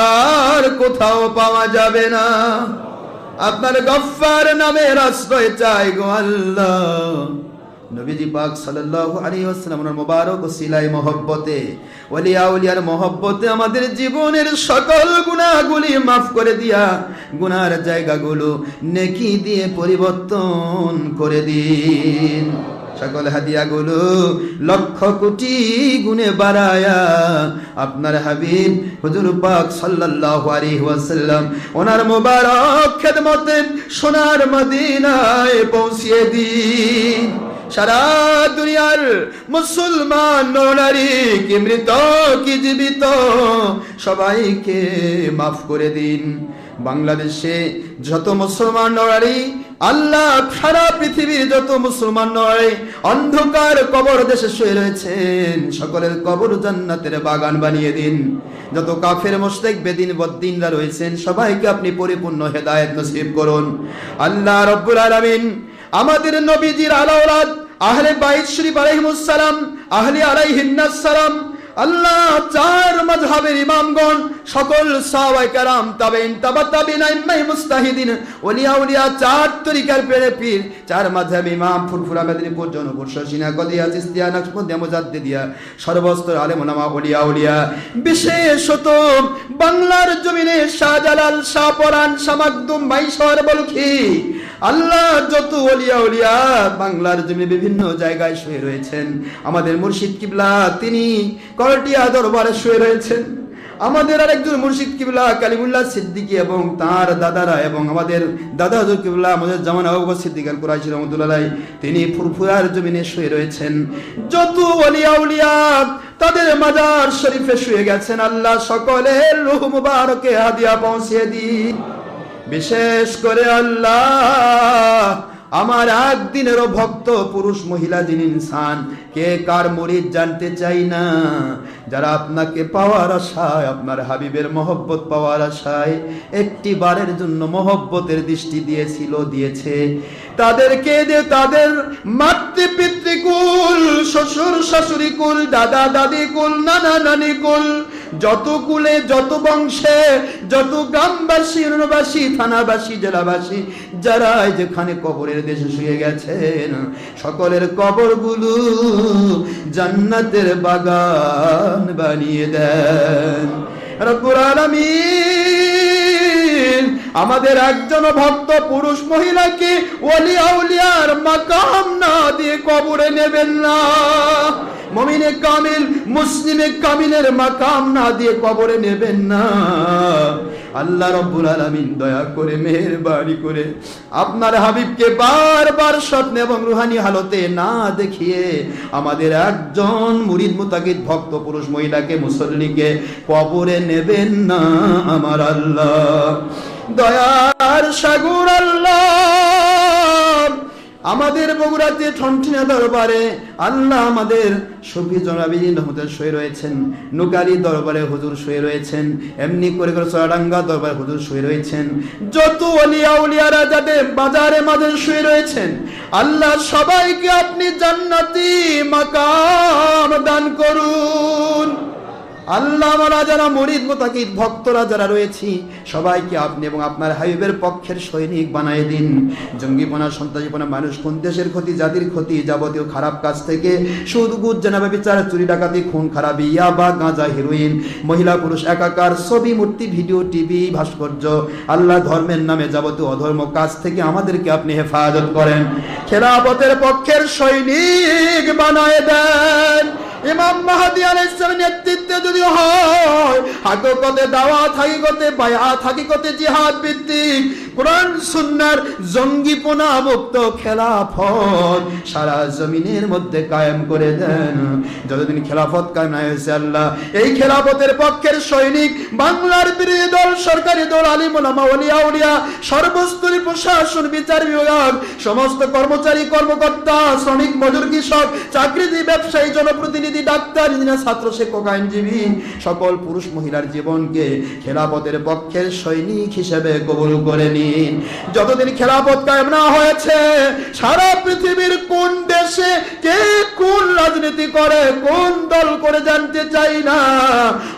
আর কোথাও পাওয়া যাবে না। আপনার গফফার নামের আশ্রয় চাই গো আল্লাহ। নবীজি পাক সাল্লাল্লাহু আলাইহি ওয়াসাল্লাম ওনার মোবারক ওসিলায় মহব্বতে, ওলি আউলিয়ার মহব্বতে আমাদের জীবনের সকল গুনাহগুলি মাফ করে দিয়া গুনার জায়গাগুলো নেকি দিয়ে পরিবর্তন করে দিন। সকল হাদিয়াগুলো লক্ষ কোটি গুণে বাড়ায়া আপনার হাবিব হুজুর পাক সাল্লাল্লাহু আলাইহি ওয়াসাল্লাম ওনার মোবারক খেদমতে সোনার মদিনায় পৌঁছিয়ে দিন। সারা দুনিয়ার মুসলমান নারী কি মৃত কি জীবিত সবাইকে মাফ করে দিন। বাংলাদেশে যত মুসলমান নারী, আল্লাহ সারা পৃথিবীর যত মুসলমান নারী অন্ধকার কবর দেশে শুয়ে রয়েছেন, সকলের কবর জান্নাতের বাগান বানিয়ে দিন। যত কাফের মুশরিক বেদিন বদ্দিনরা রয়েছেন সবাইকে আপনি পরিপূর্ণ হেদায়েত নসিব করুন। আল্লাহ রাব্বুল আলামিন আমাদের নবীজির আলাওলাদ আহলে বাইত শরীফ আলাইহিমুস সালাম, আহলে আলাইহিন্নাস সালাম, আল্লাহ চার মাযহাবের ইমামগণ, সকল সাহাবায়ে কেরাম, তাবেঈন, তাবা তাবেঈন, আইম্মায়ে মুজতাহিদিন, ওলিয়া উলিয়া, চার তরিকার পীর, চার মাযহাব ইমাম, ফুরফুরা, মেদিনীপুর, জৌনপুর, শর্ষিনা, কদিয়া, চিশতিয়া, নকশবন্দিয়া, মুজাদ্দিদিয়া, সর্বস্তর আলেম ওলামা, ওলিয়া উলিয়া, বিশেষত বাংলার জমিনে শাহজালাল, শাহপরান, শাহ মাকদুম, মাইশর, বলখি, আল্লাহ যত ওলিয়া উলিয়া বাংলার জমিনে বিভিন্ন জায়গায় শুয়ে রয়েছেন। আমাদের মুর্শিদ কিবলা তিনি করটিয়া দরবারে শুয়ে রয়েছেন। আমাদের আরেকজন মুর্শিদ কিবলা কালিমুল্লাহ সিদ্দিকী এবং তার দাদারা, এবং আমাদের দাদা হুজুর কিবলা আমাদের জামান আবু বকর সিদ্দিক আল কুরাইশি রাহমাতুল্লাহ আলাইহি তিনি ফুরফুরার জমিনে শুয়ে রয়েছেন। যত ওলিয়া উলিয়া তাদের মাজার শরীফে শুয়ে গেছেন, আল্লাহ সকলের রূহ মুবারকে হাদিয়া পৌঁছিয়ে দিন। বিশেষ করে আল্লাহ আমার একদিনেরও ভক্ত পুরুষ মহিলা যিনি ইনসান কে কার মুরিদ জানতে চাই না, যারা আপনাকে পাওয়ার আশায়, আপনার হাবিবের মহব্বত পাওয়ার আশায় একটি বারের জন্য মহব্বতের দৃষ্টি দিয়েছে, তাদেরকে যে তাদের মাতৃ পিতৃকুল, শ্বশুর শাশুড়ি কুল, দাদা দাদি কুল, নানা নানি কুল, যত কুলে, যত বংশে, যত গ্রামবাসী, ইউনিভার্সি, থানাবাসী, জেলাবাসী যারা যেখানে কবরের দেশে শুয়ে গেছেন সকলের কবরগুলো জান্নাতের বাগান বানিয়ে দেন রব্বুল আলামিন। আমাদের একজন ভক্ত পুরুষ মহিলাকে ওলিয়া উলিয়ার মাকাম না দিয়ে কবরে নেবেন না, মুমিনে কামিল, মুসলিমে কামিলের মাকাম না দিয়ে কবরে নেবেন না। আল্লাহ রাব্বুল আলামিন দয়া করে মেহেরবানি করে আপনার হাবিবকে বারবার স্বপ্নে এবং রুহানি হালতে না দেখিয়ে আমাদের একজন মুরিদ মুতাকিদ ভক্ত পুরুষ মহিলাকে, মুসল্লিকে কবরে নেবেন না আমার আল্লাহ। দয়ার সাগর আল্লাহ আমাদের বগুড়াতে ঠনঠিনা দরবারে আল্লাহ আমাদের শফি জনাবি রহমতের শুয়ে রয়েছেন, নুকালি দরবারে হুজুর শুয়ে রয়েছেন, এমনি করে চড়াডাঙ্গা দরবারে হুজুর শুয়ে রয়েছেন, যত ওলিয়া উলিয়ারা যাদের বাজারে মাঝে শুয়ে রয়েছেন আল্লাহ সবাইকে আপনি জান্নাতি মাকাম দান করুন। আল্লাহ আমরা যারা মুরিদ মুতাকিদ ভক্তরা যারা রয়েছি সবাইকে আপনি এবং আপনার হাবিবের পক্ষের সৈনিক বানায় দিন। জঙ্গিপনা, সন্ত্রাসীপনা, মানুষ কোন দেশের ক্ষতি, জাতির ক্ষতি, যাবতীয় খারাপ কাজ থেকে সুদ, গুদ, জেনাবে বিচার, চুরি, ডাকাতি, খুন, খারাপি, ইয়াবা, গাঁজা, হেরোইন, মহিলা পুরুষ একাকার, ছবি, মূর্তি, ভিডিও, টিভি, ভাস্কর্য, আল্লাহ ধর্মের নামে যাবতীয় অধর্ম কাজ থেকে আমাদেরকে আপনি হেফাজত করেন। খেলাফতের পক্ষের সৈনিক বানায় দেন। ইমাম মাহদী আলাইহিস সালামের নেতৃত্বে যদি হয় হাকিকতে দাওয়াত, হাকিকতে বায়াত, হাকিকতে জিহাদ ভিত্তিক কোরআন সুন্নাহর জঙ্গিপনা মুক্ত খেলাফত সারা জমিনের মধ্যে কায়েম করে দেন। যতদিন খেলাফত কায়েম না হয়েছে আল্লাহ এই খেলাফতের পক্ষের সৈনিক বাংলার বিরোধী দল, সরকারি দল, আলিম ওলামা, ওলিয়া উলিয়া, সর্বস্তরের প্রশাসন, বিচার বিভাগ, সমস্ত কর্মচারী, কর্মকর্তা, শ্রমিক, মজুর, কৃষক, চাকরিজীবী, ব্যবসায়ী, জনপ্রতিনিধি, ডাক্তার, ইঞ্জিনিয়ার, ছাত্র, শিক্ষক, আইনজীবী, সকল পুরুষ মহিলার জীবনকে খেলাফতের পক্ষের সৈনিক হিসেবে কবুল করে নিন। যতদিন খেলাফত কায়েম না হয়েছে সারা পৃথিবীর কোন দেশে কে কোন রাজনীতি করে, কোন দল করে জানতে চাই না।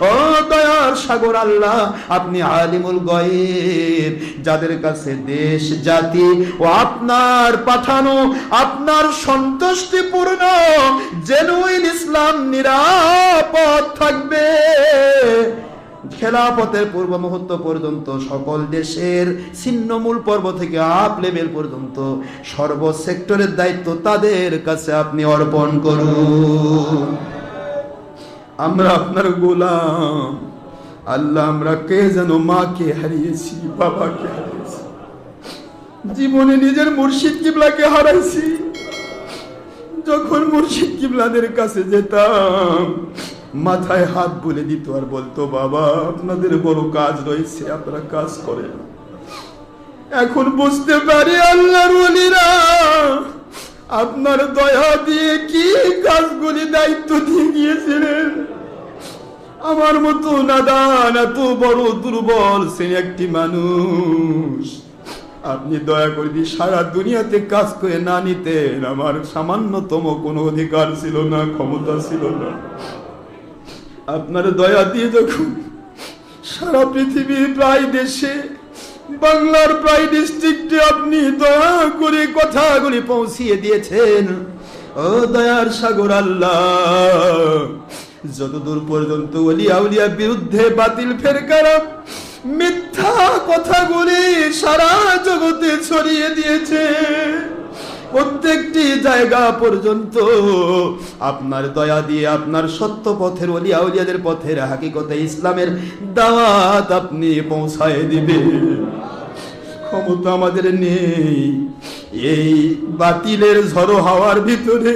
ও দয়ার সাগর আল্লাহ আপনি আলিমুল গায়ব, যাদের কাছে দেশ, জাতি ও আপনার পাঠানো আপনার সন্তুষ্টিপূর্ণ জেনুইন ইসলাম নিরাপদ থাকবে খেলাফতের পূর্ব মুহূর্ত পর্যন্ত সকল দেশের ছিন্নমূল পর্ব থেকে আপ লেভেল পর্যন্ত সর্ব সেক্টরের দায়িত্ব তাদের কাছে আপনি অর্পণ করুন। আমরা আপনার গোলাম আল্লাহ। আমরা কে যেন মাকে হারিয়েছি, বাবাকে হারিয়েছি, জীবনে নিজের মুর্শিদ কিবলাকে হারাইছি। যখন মুর্শিদ কিবলাদের কাছে যেতাম মাথায় হাত বলে দিত আর বলতো, বাবা আপনাদের বড় কাজ রয়েছে, আপনারা কাজ করেন। এখন বুঝতে পারি আল্লাহর ওলিরা আপনার দয়া দিয়ে কি কাজগুলি দায়িত্ব দিয়ে গিয়েছিলেন। আমার মতো নাদান, এত বড় দুর্বল সে একটি মানুষ আপনি দয়া করে দিয়ে সারা দুনিয়াতে কাজ করে না নিতেন, আমার সামান্যতম কোনো অধিকার ছিল না, ক্ষমতা ছিল না। আপনার দয়া দিয়ে যখন সারা পৃথিবীর প্রায় দেশে, বাংলার প্রায় ডিস্ট্রিক্টে আপনি দয়া করে কথাগুলি পৌঁছিয়ে দিয়েছেন, ও দয়ার সাগর আল্লাহ, যতদূর পর্যন্ত ওলিয়া উলিয়ার বিরুদ্ধে বাতিল ফেরকারা মিথ্যা কথাগুলি সারা জগতে ছড়িয়ে দিয়েছে, প্রত্যেকটি জায়গা পর্যন্ত আপনার দয়া দিয়ে আপনার সত্য পথের ওলিয়া উলিয়াদের পথের হাকিকতে ইসলামের দাওয়াত আপনি পৌঁছায় দিবেন। ক্ষমতা আমাদের নেই এই বাতিলের ঝড়ো হাওয়ার ভিতরে,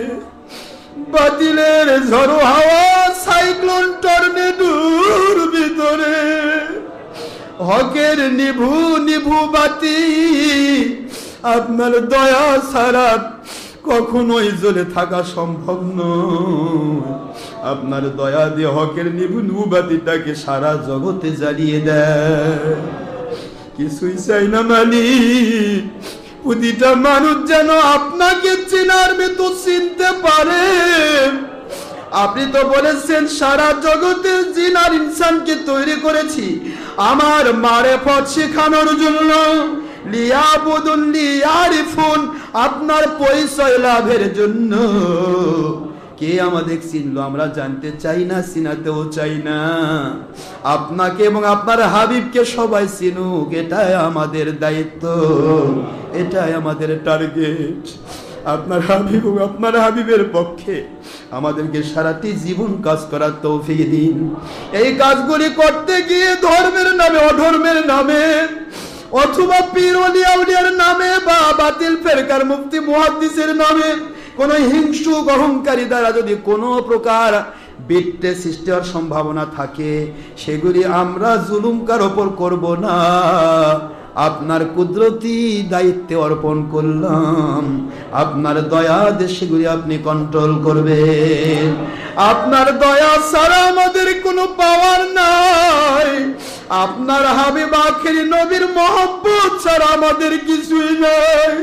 বাতিলের ঝড়ো হাওয়া সাইক্লোন টর্নেডোর ভিতরে হকের নিভু নিভু বাতি আপনার দয়া ছাড়া কখনোই জ্বলে থাকা সম্ভব নয়। আপনার দয়া দিয়ে হকের নিভু নিভু বাতিটাকে সারা জগতে জ্বালিয়ে দেয়। কিছুই চাই না মালিক, প্রতিটা মানুষ যেন আপনাকে চেনার মতো চিনতে পারে। আপনি তো বলেছেন সারা জগতের জিন আর ইনসানকে তৈরি করেছি আমার মারেফত শেখানোর জন্য, লিয়াবুদুন লিয়ারিফুন, আপনার পরিচয় লাভের জন্য। কে আমাদের চিনলো আমরা জানতে চাই না, চিনাতেও চাই না। আপনাকে এবং আপনার হাবিবকে সবাই চিনুক, এটাই আমাদের দায়িত্ব, এটাই আমাদের টার্গেট। আপনার হাবিব এবং আপনার হাবিবের পক্ষে আমাদেরকে সারাটি জীবন কাজ করার তৌফিক দিন। এই কাজগুলি করতে গিয়ে ধর্মের নামে, অধর্মের নামে, অথবা পীর ওলিয়া উলিয়ার নামে বা বাতিল ফেরকার মুফতি মুহাদ্দিসের নামে কোন হিংসুক অহংকারী দ্বারা যদি কোনো প্রকার বিট্টে সৃষ্টি হওয়ার সম্ভাবনা থাকে, সেগুলি আমরা জুলুম কার ওপর করব না, আপনার কুদরতি দায়িত্বে অর্পণ করলাম। আপনার দয়া দিয়ে সেগুলি আপনি কন্ট্রোল করবেন। আপনার দয়া ছাড়া আমাদের কোনো পাওয়ার নাই। আপনার হাবিব আখেরি নবীর মহব্বত ছাড়া আমাদের কিছুই নাই।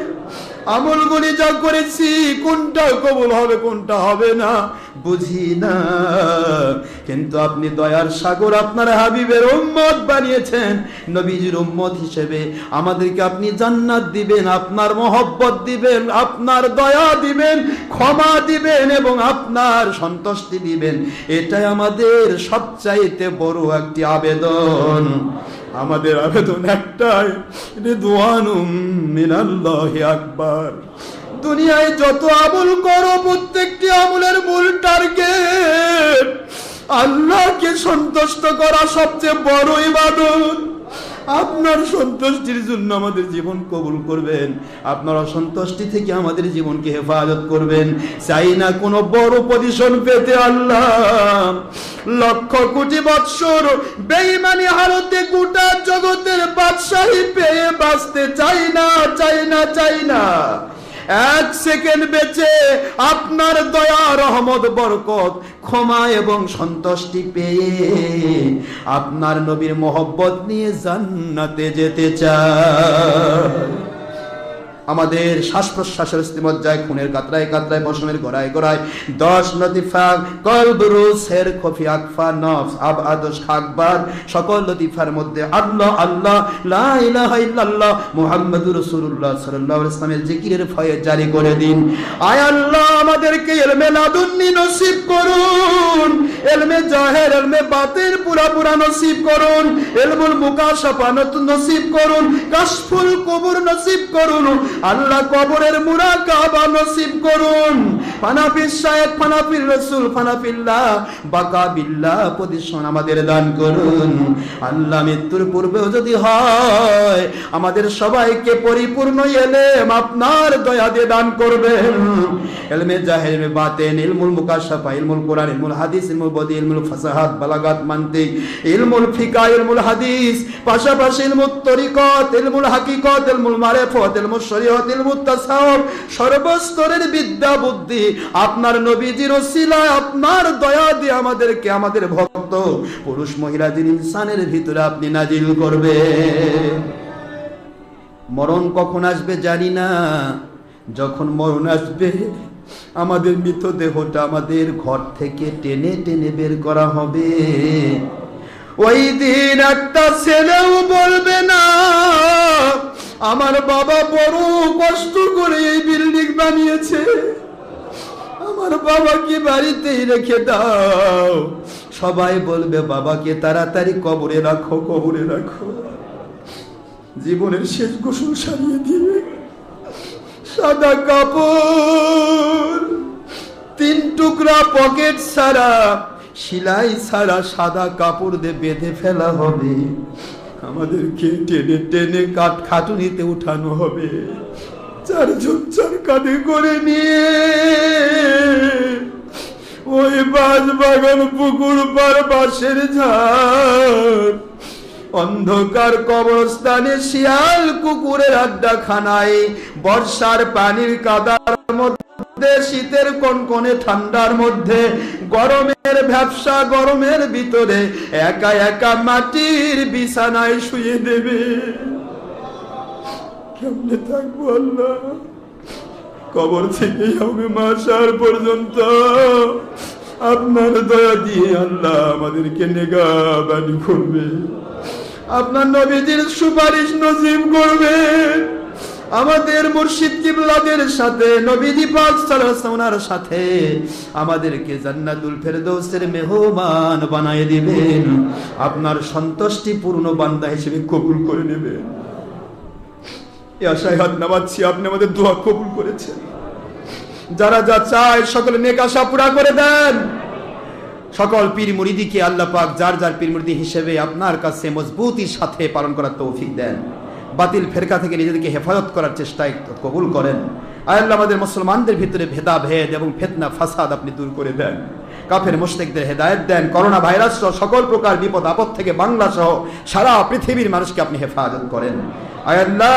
আমলগুলি যা করেছি কোনটা কবুল হবে কোনটা হবে না বুঝি না, কিন্তু আপনি দয়ার সাগর, আপনার হাবিবের উম্মত বানিয়েছেন। নবীজির উম্মত হিসেবে আমাদেরকে আপনি জান্নাত দিবেন, আপনার মহব্বত দিবেন, আপনার দয়া দিবেন, ক্ষমা দিবেন এবং আপনার সন্তুষ্টি দিবেন। এটাই আমাদের সবচাইতে বড় একটি আবেদন। আমাদের আবেদন একটাই, রিদওয়ানুম মিনাল্লাহি আকবার। দুনিয়ায় যত আমল করো প্রত্যেকটি আমলের মূল টার্গেট আল্লাহকে সন্তুষ্ট করা, সবচেয়ে বড় ইবাদত। আপনার সন্তুষ্টির জন্য আমাদের জীবন কবুল করবেন, আপনার অসন্তুষ্টি থেকে আমাদের জীবনকে হেফাজত করবেন। চাই না কোনো বড় পজিশন পেতে, আল্লাহ লক্ষ কোটি বৎসর বেঈমানি হালতে গোটা জগতের বাদশাহী পেয়ে বাঁচতে চাই না, চাই না, চাই না। এক সেকেন্ড বেঁচে আপনার দয়া, রহমত, বরকত, ক্ষমা এবং সন্তুষ্টি পেয়ে আপনার নবীর মহব্বত নিয়ে জান্নাতে যেতে চাই। আমাদের শ্বাস প্রশ্বাসের স্থিমজ্জায়, খুনের কাতরায় কাতরায়, পশমের গোড়ায় গোড়ায় 10 লতিফা, কলব, রূহ, সের, খফি, আকফা, নফস, আবআদ, আকবার, সকল লতিফার মধ্যে আল্লাহ আল্লাহ লা ইলাহা ইল্লাল্লাহ মুহাম্মাদুর রাসূলুল্লাহ সাল্লাল্লাহু আলাইহি ওয়াসাল্লামের জিকিরের ফয়েজ জারি করে দিন। আয় আল্লাহ, আমাদেরকে ইলমে লাদুন্নি নসিব করুন, ইলমে জাহের, ইলমে বাতিন পুরা নসিব করুন, ইলমুল মুকাশাফা নসিব করুন, কাশফুল কুবুর নসিব করুন, আল্লাহ কবরের মুরাকাবা নসিব করুন। ফানাফিস শায়েখ, ফানাফির রাসূল, ফানাফিল্লাহ, বাকা বিল্লাহ পজিশন আমাদের দান করুন। আল্লাহ, মৃত্যুর পূর্বেও যদি হয় আমাদের সবাইকে পরিপূর্ণ ইলম আপনার দয়া দিয়ে দান করবেন। ইলমে জাহির, ইলমে বাতিন, ইলমুল মুকাশাফা, ইলমুল কোরআন, ইলমুল হাদিস, ইলমুল বদি, ইলমুল ফাসাহাত, বালাগাত, মানতিক, ইলমুল ফিকাহ, ইলমুল হাদিস, পাশাপাশি ইলমুত তরিকত, ইলমুল হাকিকত, ইলমুল মারিফাত, ইলমুল শরীয়ত, ইলমুত তাসাউফ, সর্বস্তরের বিদ্যা বুদ্ধি আপনার নবীজির ওসিলায় আপনার দয়া দিয়ে আমাদেরকে, আমাদের ভক্ত পুরুষ মহিলা জিন ইনসানের ভিতরে আপনি নাজিল করবেন। মরণ কখন আসবে জানি না, যখন মরণ আসবে আমাদের মৃতদেহটা আমাদের ঘর থেকে টেনে টেনে বের করা হবে। ওই দিন একটা ছেলেও বলবে না আমার বাবা বড় কষ্ট করে এই বিল্ডিং বানিয়েছে, আমার বাবাকে বাড়িতেই রেখে দাও। সবাই বলবে বাবাকে তাড়াতাড়ি কবরে রাখো, কবরে রাখো। জীবনের শেষ গোসল সারিয়ে দিবে, সাদা কাপড়, 3 টুকরা পকেট ছাড়া, সেলাই ছাড়া সাদা কাপড় দিয়ে বেঁধে ফেলা হবে। আমাদেরকে টেনে টেনে খাটুনিতে উঠানো হবে, 4 জন 4 কাঁধে করে নিয়ে ওই বাঁশ বাগান, পুকুর পার, বাঁশের ঝাড়, অন্ধকার কবরস্থানে, শিয়াল কুকুরের আড্ডাখানায়, বর্ষার পানির কাদার মধ্যে, শীতের কনকনে ঠান্ডার মধ্যে, গরমের ভ্যাপসা গরমের ভিতরে একা একা মাটির বিছানায় শুয়ে দেবে। কেমনে থাকবো আল্লাহ? কবর থেকে হবে মাসার পর্যন্ত আপনার দয়া দিয়ে আল্লাহ আমাদেরকে নেগাবানি করবে, আপনার নবীজির সুপারিশ নসিব করবেন। আমাদের মুর্শিদ কিবলাদের সাথে, নবীজি পাক সাল্লাল্লাহু আলাইহি ওয়াসাল্লামের সাথে আমাদেরকে জান্নাতুল ফেরদৌসের মেহমান বানায় দিবেন। আপনার সন্তুষ্টি পূর্ণ বান্দা হিসেবে কবুল করে নেবেন। এই আশায় হাত নামাচ্ছি, আপনি আমাদের দোয়া কবুল করেছেন। যারা যা চায় সকলে নেক আশা পুরা করে দেন। সকল পীর মুরিদিকে আল্লাহ পাক যার যার পীর মুরিদি হিসেবে আপনার কাছে মজবুতির সাথে পালন করার তৌফিক দেন। বাতিল ফেরকা থেকে নিজেদেরকে হেফাজত করার চেষ্টায় কবুল করেন। আল্লাহ আমাদের মুসলমানদের ভিতরে ভেদাভেদ এবং ফিতনা ফাসাদ আপনি দূর করে দেন। কাফের মুশরিকদের হেদায়েত দেন। করোনা ভাইরাস সহ সকল প্রকার বিপদ আপদ থেকে বাংলা সহ সারা পৃথিবীর মানুষকে আপনি হেফাজত করেন। আল্লাহ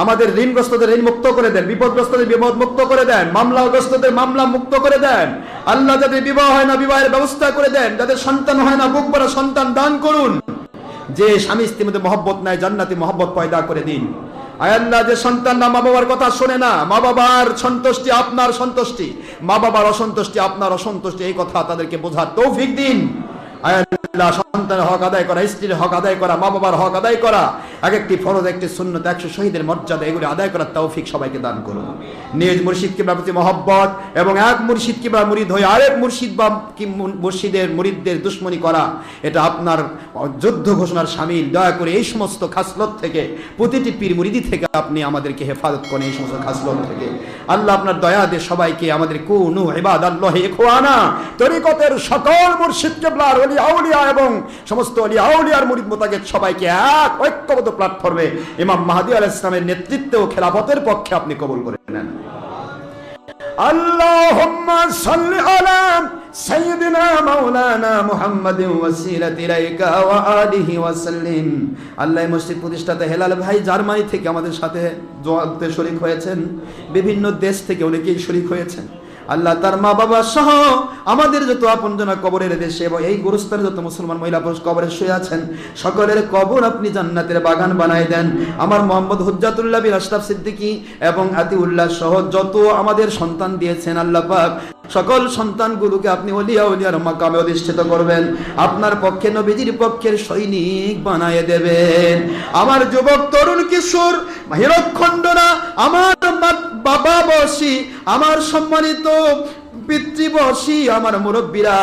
আমাদের ঋণগ্রস্তদের ঋণ মুক্ত করে দেন, বিপদগ্রস্তদের বিপদ মুক্ত করে দেন, মামলাগ্রস্তদের মামলা মুক্ত করে দেন। আল্লাহ যাদের বিবাহ হয় না বিবাহের ব্যবস্থা করে দেন, যাদের সন্তান হয় না বুক ভরা সন্তান দান করুন। যে স্বামী স্ত্রীর মধ্যে মহব্বত নাই জান্নাতি মহব্বত পয়দা করে দিন। আয় আল্লাহ, যে সন্তান না মা বাবার কথা শোনে না, মা বাবার সন্তুষ্টি আপনার সন্তুষ্টি, মা বাবার অসন্তুষ্টি আপনার অসন্তুষ্টি, এই কথা তাদেরকে বোঝার তৌফিক দিন। আয় আল্লাহ, সন্তানের হক আদায় করা, স্ত্রীর হক আদায় করা, মা বাবার হক আদায় করা, এক একটি ফরজ, একটি সুন্নত, 100 শহীদের মর্যাদা, এগুলি আদায় করার তৌফিক সবাইকে দান করুন। নিজ মুর্শিদ কিবলার প্রতি মহব্বত এবং এক মুর্শিদ কিবলার মুরিদ হয়ে আরেক মুর্শিদ বা মুর্শিদের মুরিদদের দুশ্মনী করা, এটা আপনার যুদ্ধ ঘোষণার শামিল। দয়া করে এই সমস্ত খাসলত থেকে, প্রতিটি পীর মুরিদি থেকে আপনি আমাদেরকে হেফাজত করেন। এই সমস্ত খাসলত থেকে আল্লাহ আপনার দয়া দিয়ে সবাইকে আমাদের কুনু ইবাদাল্লাহি ইখওয়ানা, তরিকতের সকল মুর্শিদ কিবলার ওলি আউলিয়া এবং সমস্ত ওলি আউলিয়ার মুরিদ মোতাবেক সবাইকে এক ঐক্যবদ্ধ প্ল্যাটফর্মে ইমাম মাহদী আলাইহিস সালামের নেতৃত্বে ও খেলাফতের পক্ষে আপনি কবুল করে নেন। আল্লাহুম্মা সাল্লি আলা সাইয়্যিদিনা মাওলানা মুহাম্মাদিন ওয়াসিলাতি ইলাইকা ওয়া আলিহি ওয়া সাল্লিম। আল্লাহ মসজিদ প্রতিষ্ঠাতা হেলাল ভাই জার্মানি থেকে আমাদের সাথে দোয়াতে শরীক হয়েছেন, বিভিন্ন দেশ থেকে অনেকেই শরীক হয়েছেন। আল্লাহ তার মা বাবা সহ আমাদের যত আপনজনা কবরের দেশে এবং এই গোরস্থানে যত মুসলমান মহিলা পুরুষ কবরে শুয়ে আছেন, সকলের কবর আপনি জান্নাতের বাগান বানায় দেন। আমার মোহাম্মদ হুজ্জাতুল্লাহ বিন আশরাফ সিদ্দিকী এবং আতিউল্লাহ সহ যত আমাদের সন্তান দিয়েছেন আল্লাহ পাক, সকল সন্তানগুলোকে আপনি ওলিয়া উলিয়ার মাকামে অধিষ্ঠিত করবেন, আপনার পক্ষে নবীজির পক্ষের সৈনিক বানায় দেবেন। আমার যুবক তরুণ কিশোর হিরক্ষণ্ডরা, আমার বাবা বয়সী, আমার সম্মানিত পিতৃবয়সী, আমার মুরব্বীরা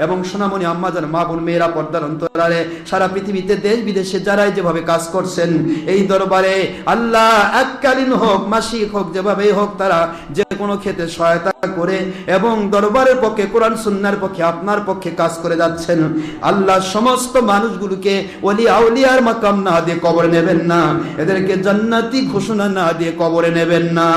এবং সোনামণি আম্মাজান মা বোন মেয়েরা, পর্দার অন্তরালে সারা পৃথিবীতে দেশ বিদেশে যারাই যেভাবে কাজ করছেন এই দরবারে আল্লাহ এককালীন হোক মাসিক হোক যেভাবেই হোক তারা যে কোনো ক্ষেত্রে সহায়তা করে এবং দরবারের পক্ষে কোরআন সুন্নাহর পক্ষে আপনার পক্ষে কাজ করে যাচ্ছেন, আল্লাহ সমস্ত মানুষগুলোকে ওলি আউলিয়ার মাকাম না দিয়ে কবরে নেবেন না, এদেরকে জান্নাতি ঘোষণা না দিয়ে কবরে নেবেন না।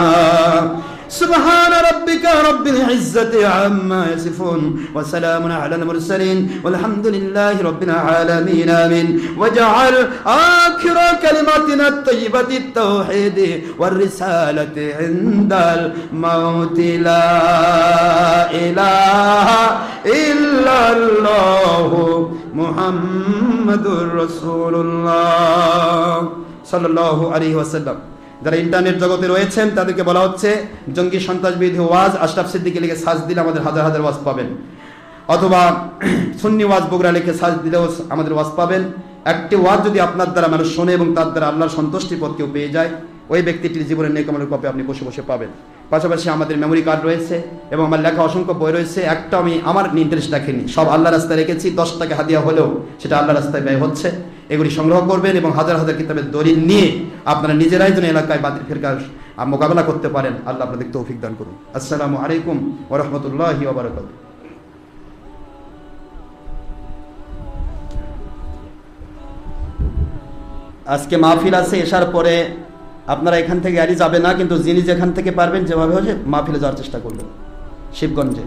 سبحان ربك رب العزة عما يصفون وسلام على المرسلين والحمد لله رب العالمين آمين. واجعل آخر كلماتنا الطيبة التوحيد والرسالة عند الموت لا إله إلا الله محمد رسول الله صلى الله عليه وسلم. যারা ইন্টারনেট জগতে রয়েছেন তাদেরকে বলা হচ্ছে জঙ্গি সন্ত্রাসবিরোধী ওয়াজ আশরাফ সিদ্দিকী লিখে সার্চ দিলে আমাদের হাজার হাজার ওয়াজ পাবেন, অথবা সুন্নি ওয়াজ বগুড়া লিখে সার্চ দিলেও আমাদের ওয়াজ পাবেন। একটি ওয়াজ যদি আপনার দ্বারা মানুষ শোনে এবং তার দ্বারা আল্লাহর সন্তুষ্টির পথ কেউ পেয়ে যায়, ওই ব্যক্তিটির জীবনের নেক আমলের কপি আপনি বসে বসে পাবেন। পাশাপাশি আমাদের মেমোরি কার্ড রয়েছে এবং আমার লেখা অসংখ্য বই রয়েছে, একটা আমি আমার ইন্টারেস্ট রাখিনি, সব আল্লাহ রাস্তায় রেখেছি। 10 টাকা হাদিয়া হলেও সেটা আল্লাহ রাস্তায় ব্যয় হচ্ছে। এগুলি সংগ্রহ করবেন এবং হাজার হাজার কিতাবের দলিল নিয়ে আপনারা নিজেরাই যেন এলাকায় বাতিল ফিরকার মোকাবেলা করতে পারেন। আল্লাহ আপনাদের তৌফিক দান করুন। আসসালামু আলাইকুম ওয়া রাহমাতুল্লাহি ওয়া বারাকাতুহু। আজকে মাহফিল আছে, এশার পরে আপনারা এখান থেকে গাড়ি যাবে না, কিন্তু যিনি যেখান থেকে পারবেন যেভাবে হচ্ছে মাহফিলে যাওয়ার চেষ্টা করবেন শিবগঞ্জে।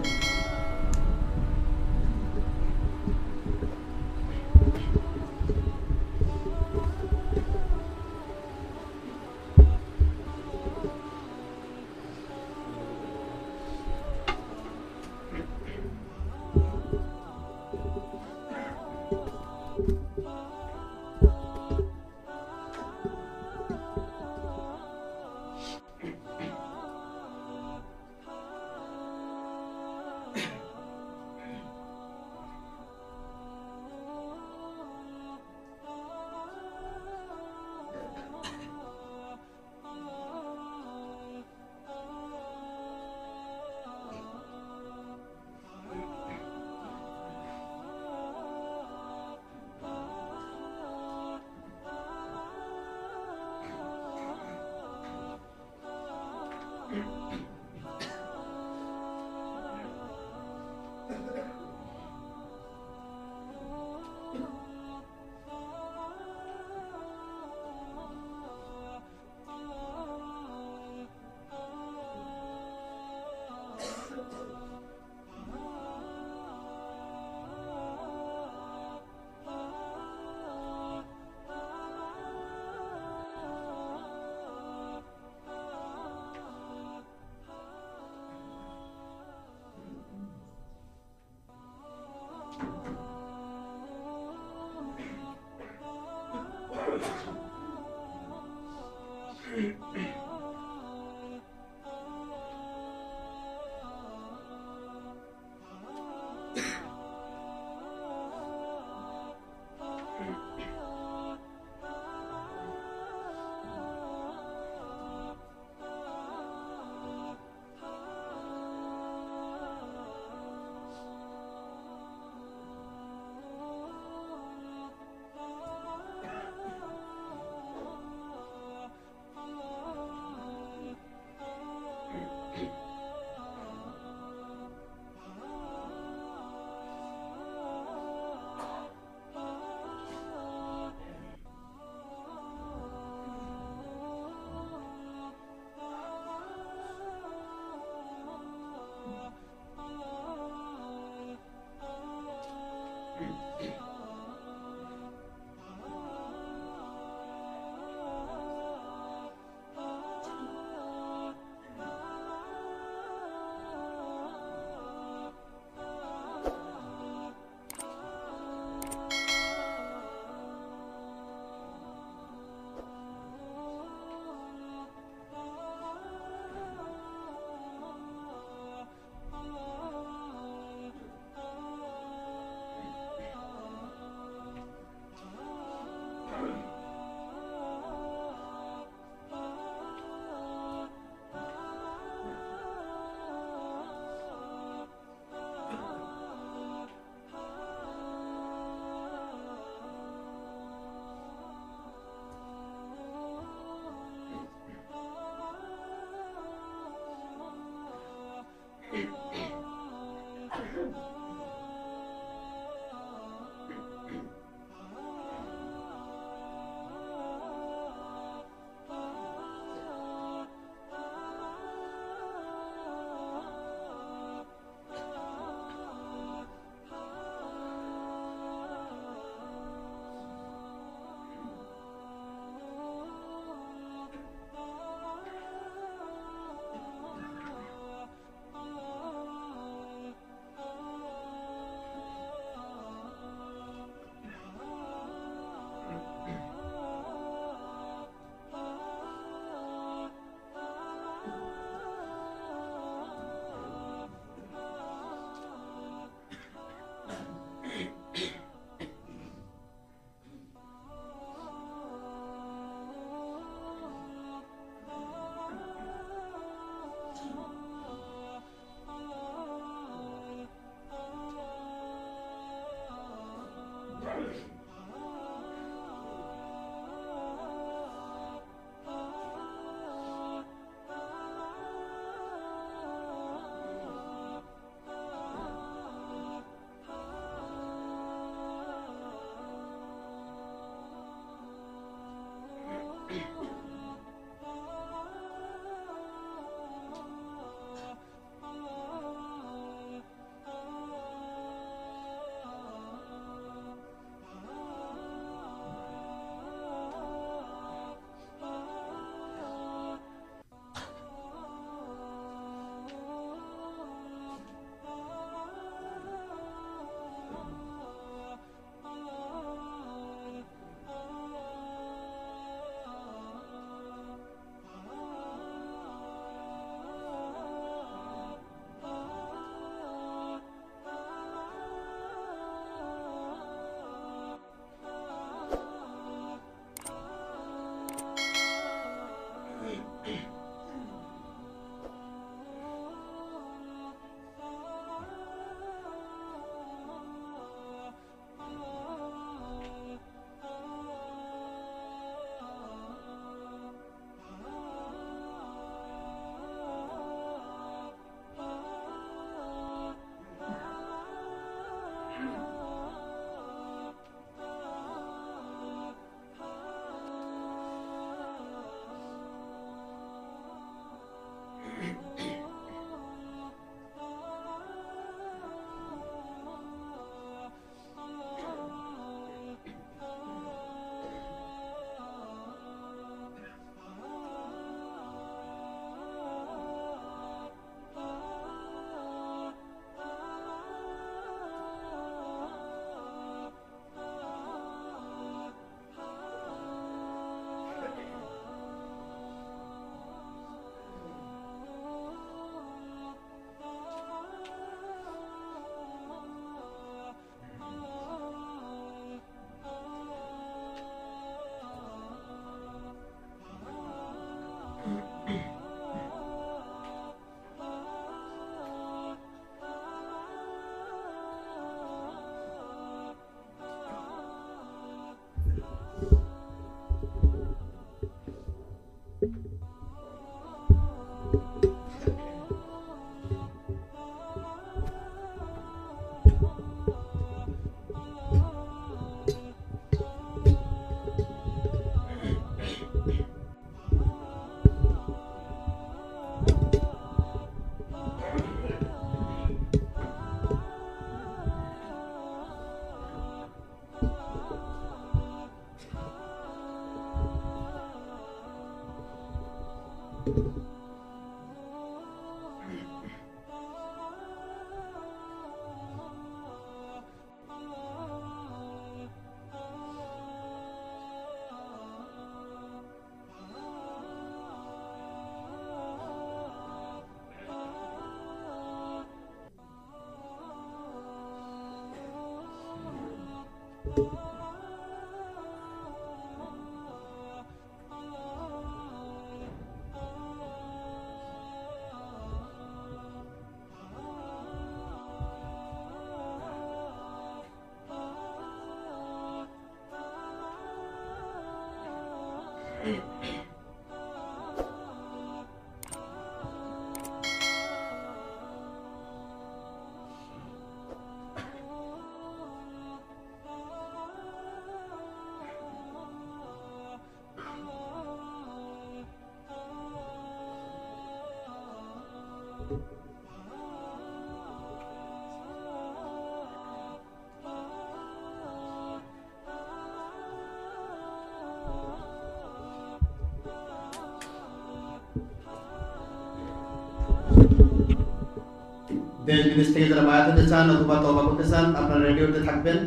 দেশ বিদেশ থেকে যারা বায়াত হতে চান অথবা তওবা করতে চান আপনারা রেডিওতে থাকবেন,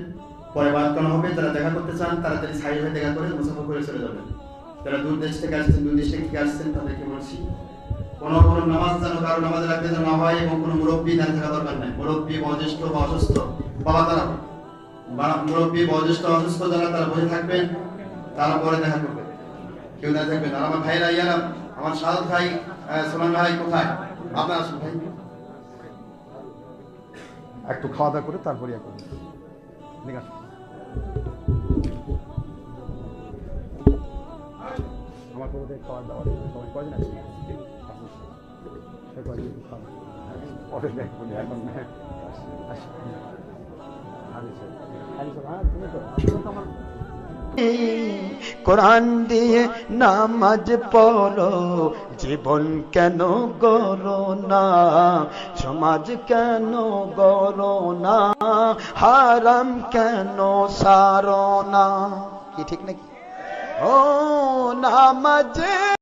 পরে বায়াত করা হবে। যারা দেখা করতে চান তাড়াতাড়ি সাইড হয়ে দেখা করে মুসাফা করে চলে যাবেন। যারা দূর দেশ থেকে আসছেন, দূর দেশ থেকে আসছেন তাদেরকে বলছি কোনো নামাজ যেন কারো নামাজের আগে যেন না হয়, এবং কোনো মুরব্বী না থাকা দরকার নাই। মুরব্বী বয়োজ্যেষ্ঠ বা অসুস্থ বাবা তারা মুরব্বী বয়োজ্যেষ্ঠ অসুস্থ যারা তারা বসে থাকবেন, তারা পরে দেখা করবেন, কেউ না থাকবেন। আর আমার ভাইরা ইয়ারা, আমার শাহাদ ভাই, সোলান ভাই কোথায়? আপনার আসুন ভাই, একটু খাওয়া দাওয়া করে তারপরে ইয়ে করুন। ঠিক আছে, আমার করে খাওয়া দাওয়া সবাই কয়দিন আছে? সে কয়দিন খাওয়া পরে দেখুন, এখন তুমি তো আমার কোরআন দিয়ে নামাজ পড়ো, জীবন কেন গড়ো না, সমাজ কেন গড়ো না, হারাম কেন সারো না। কি ঠিক নাকি? ও নামাজে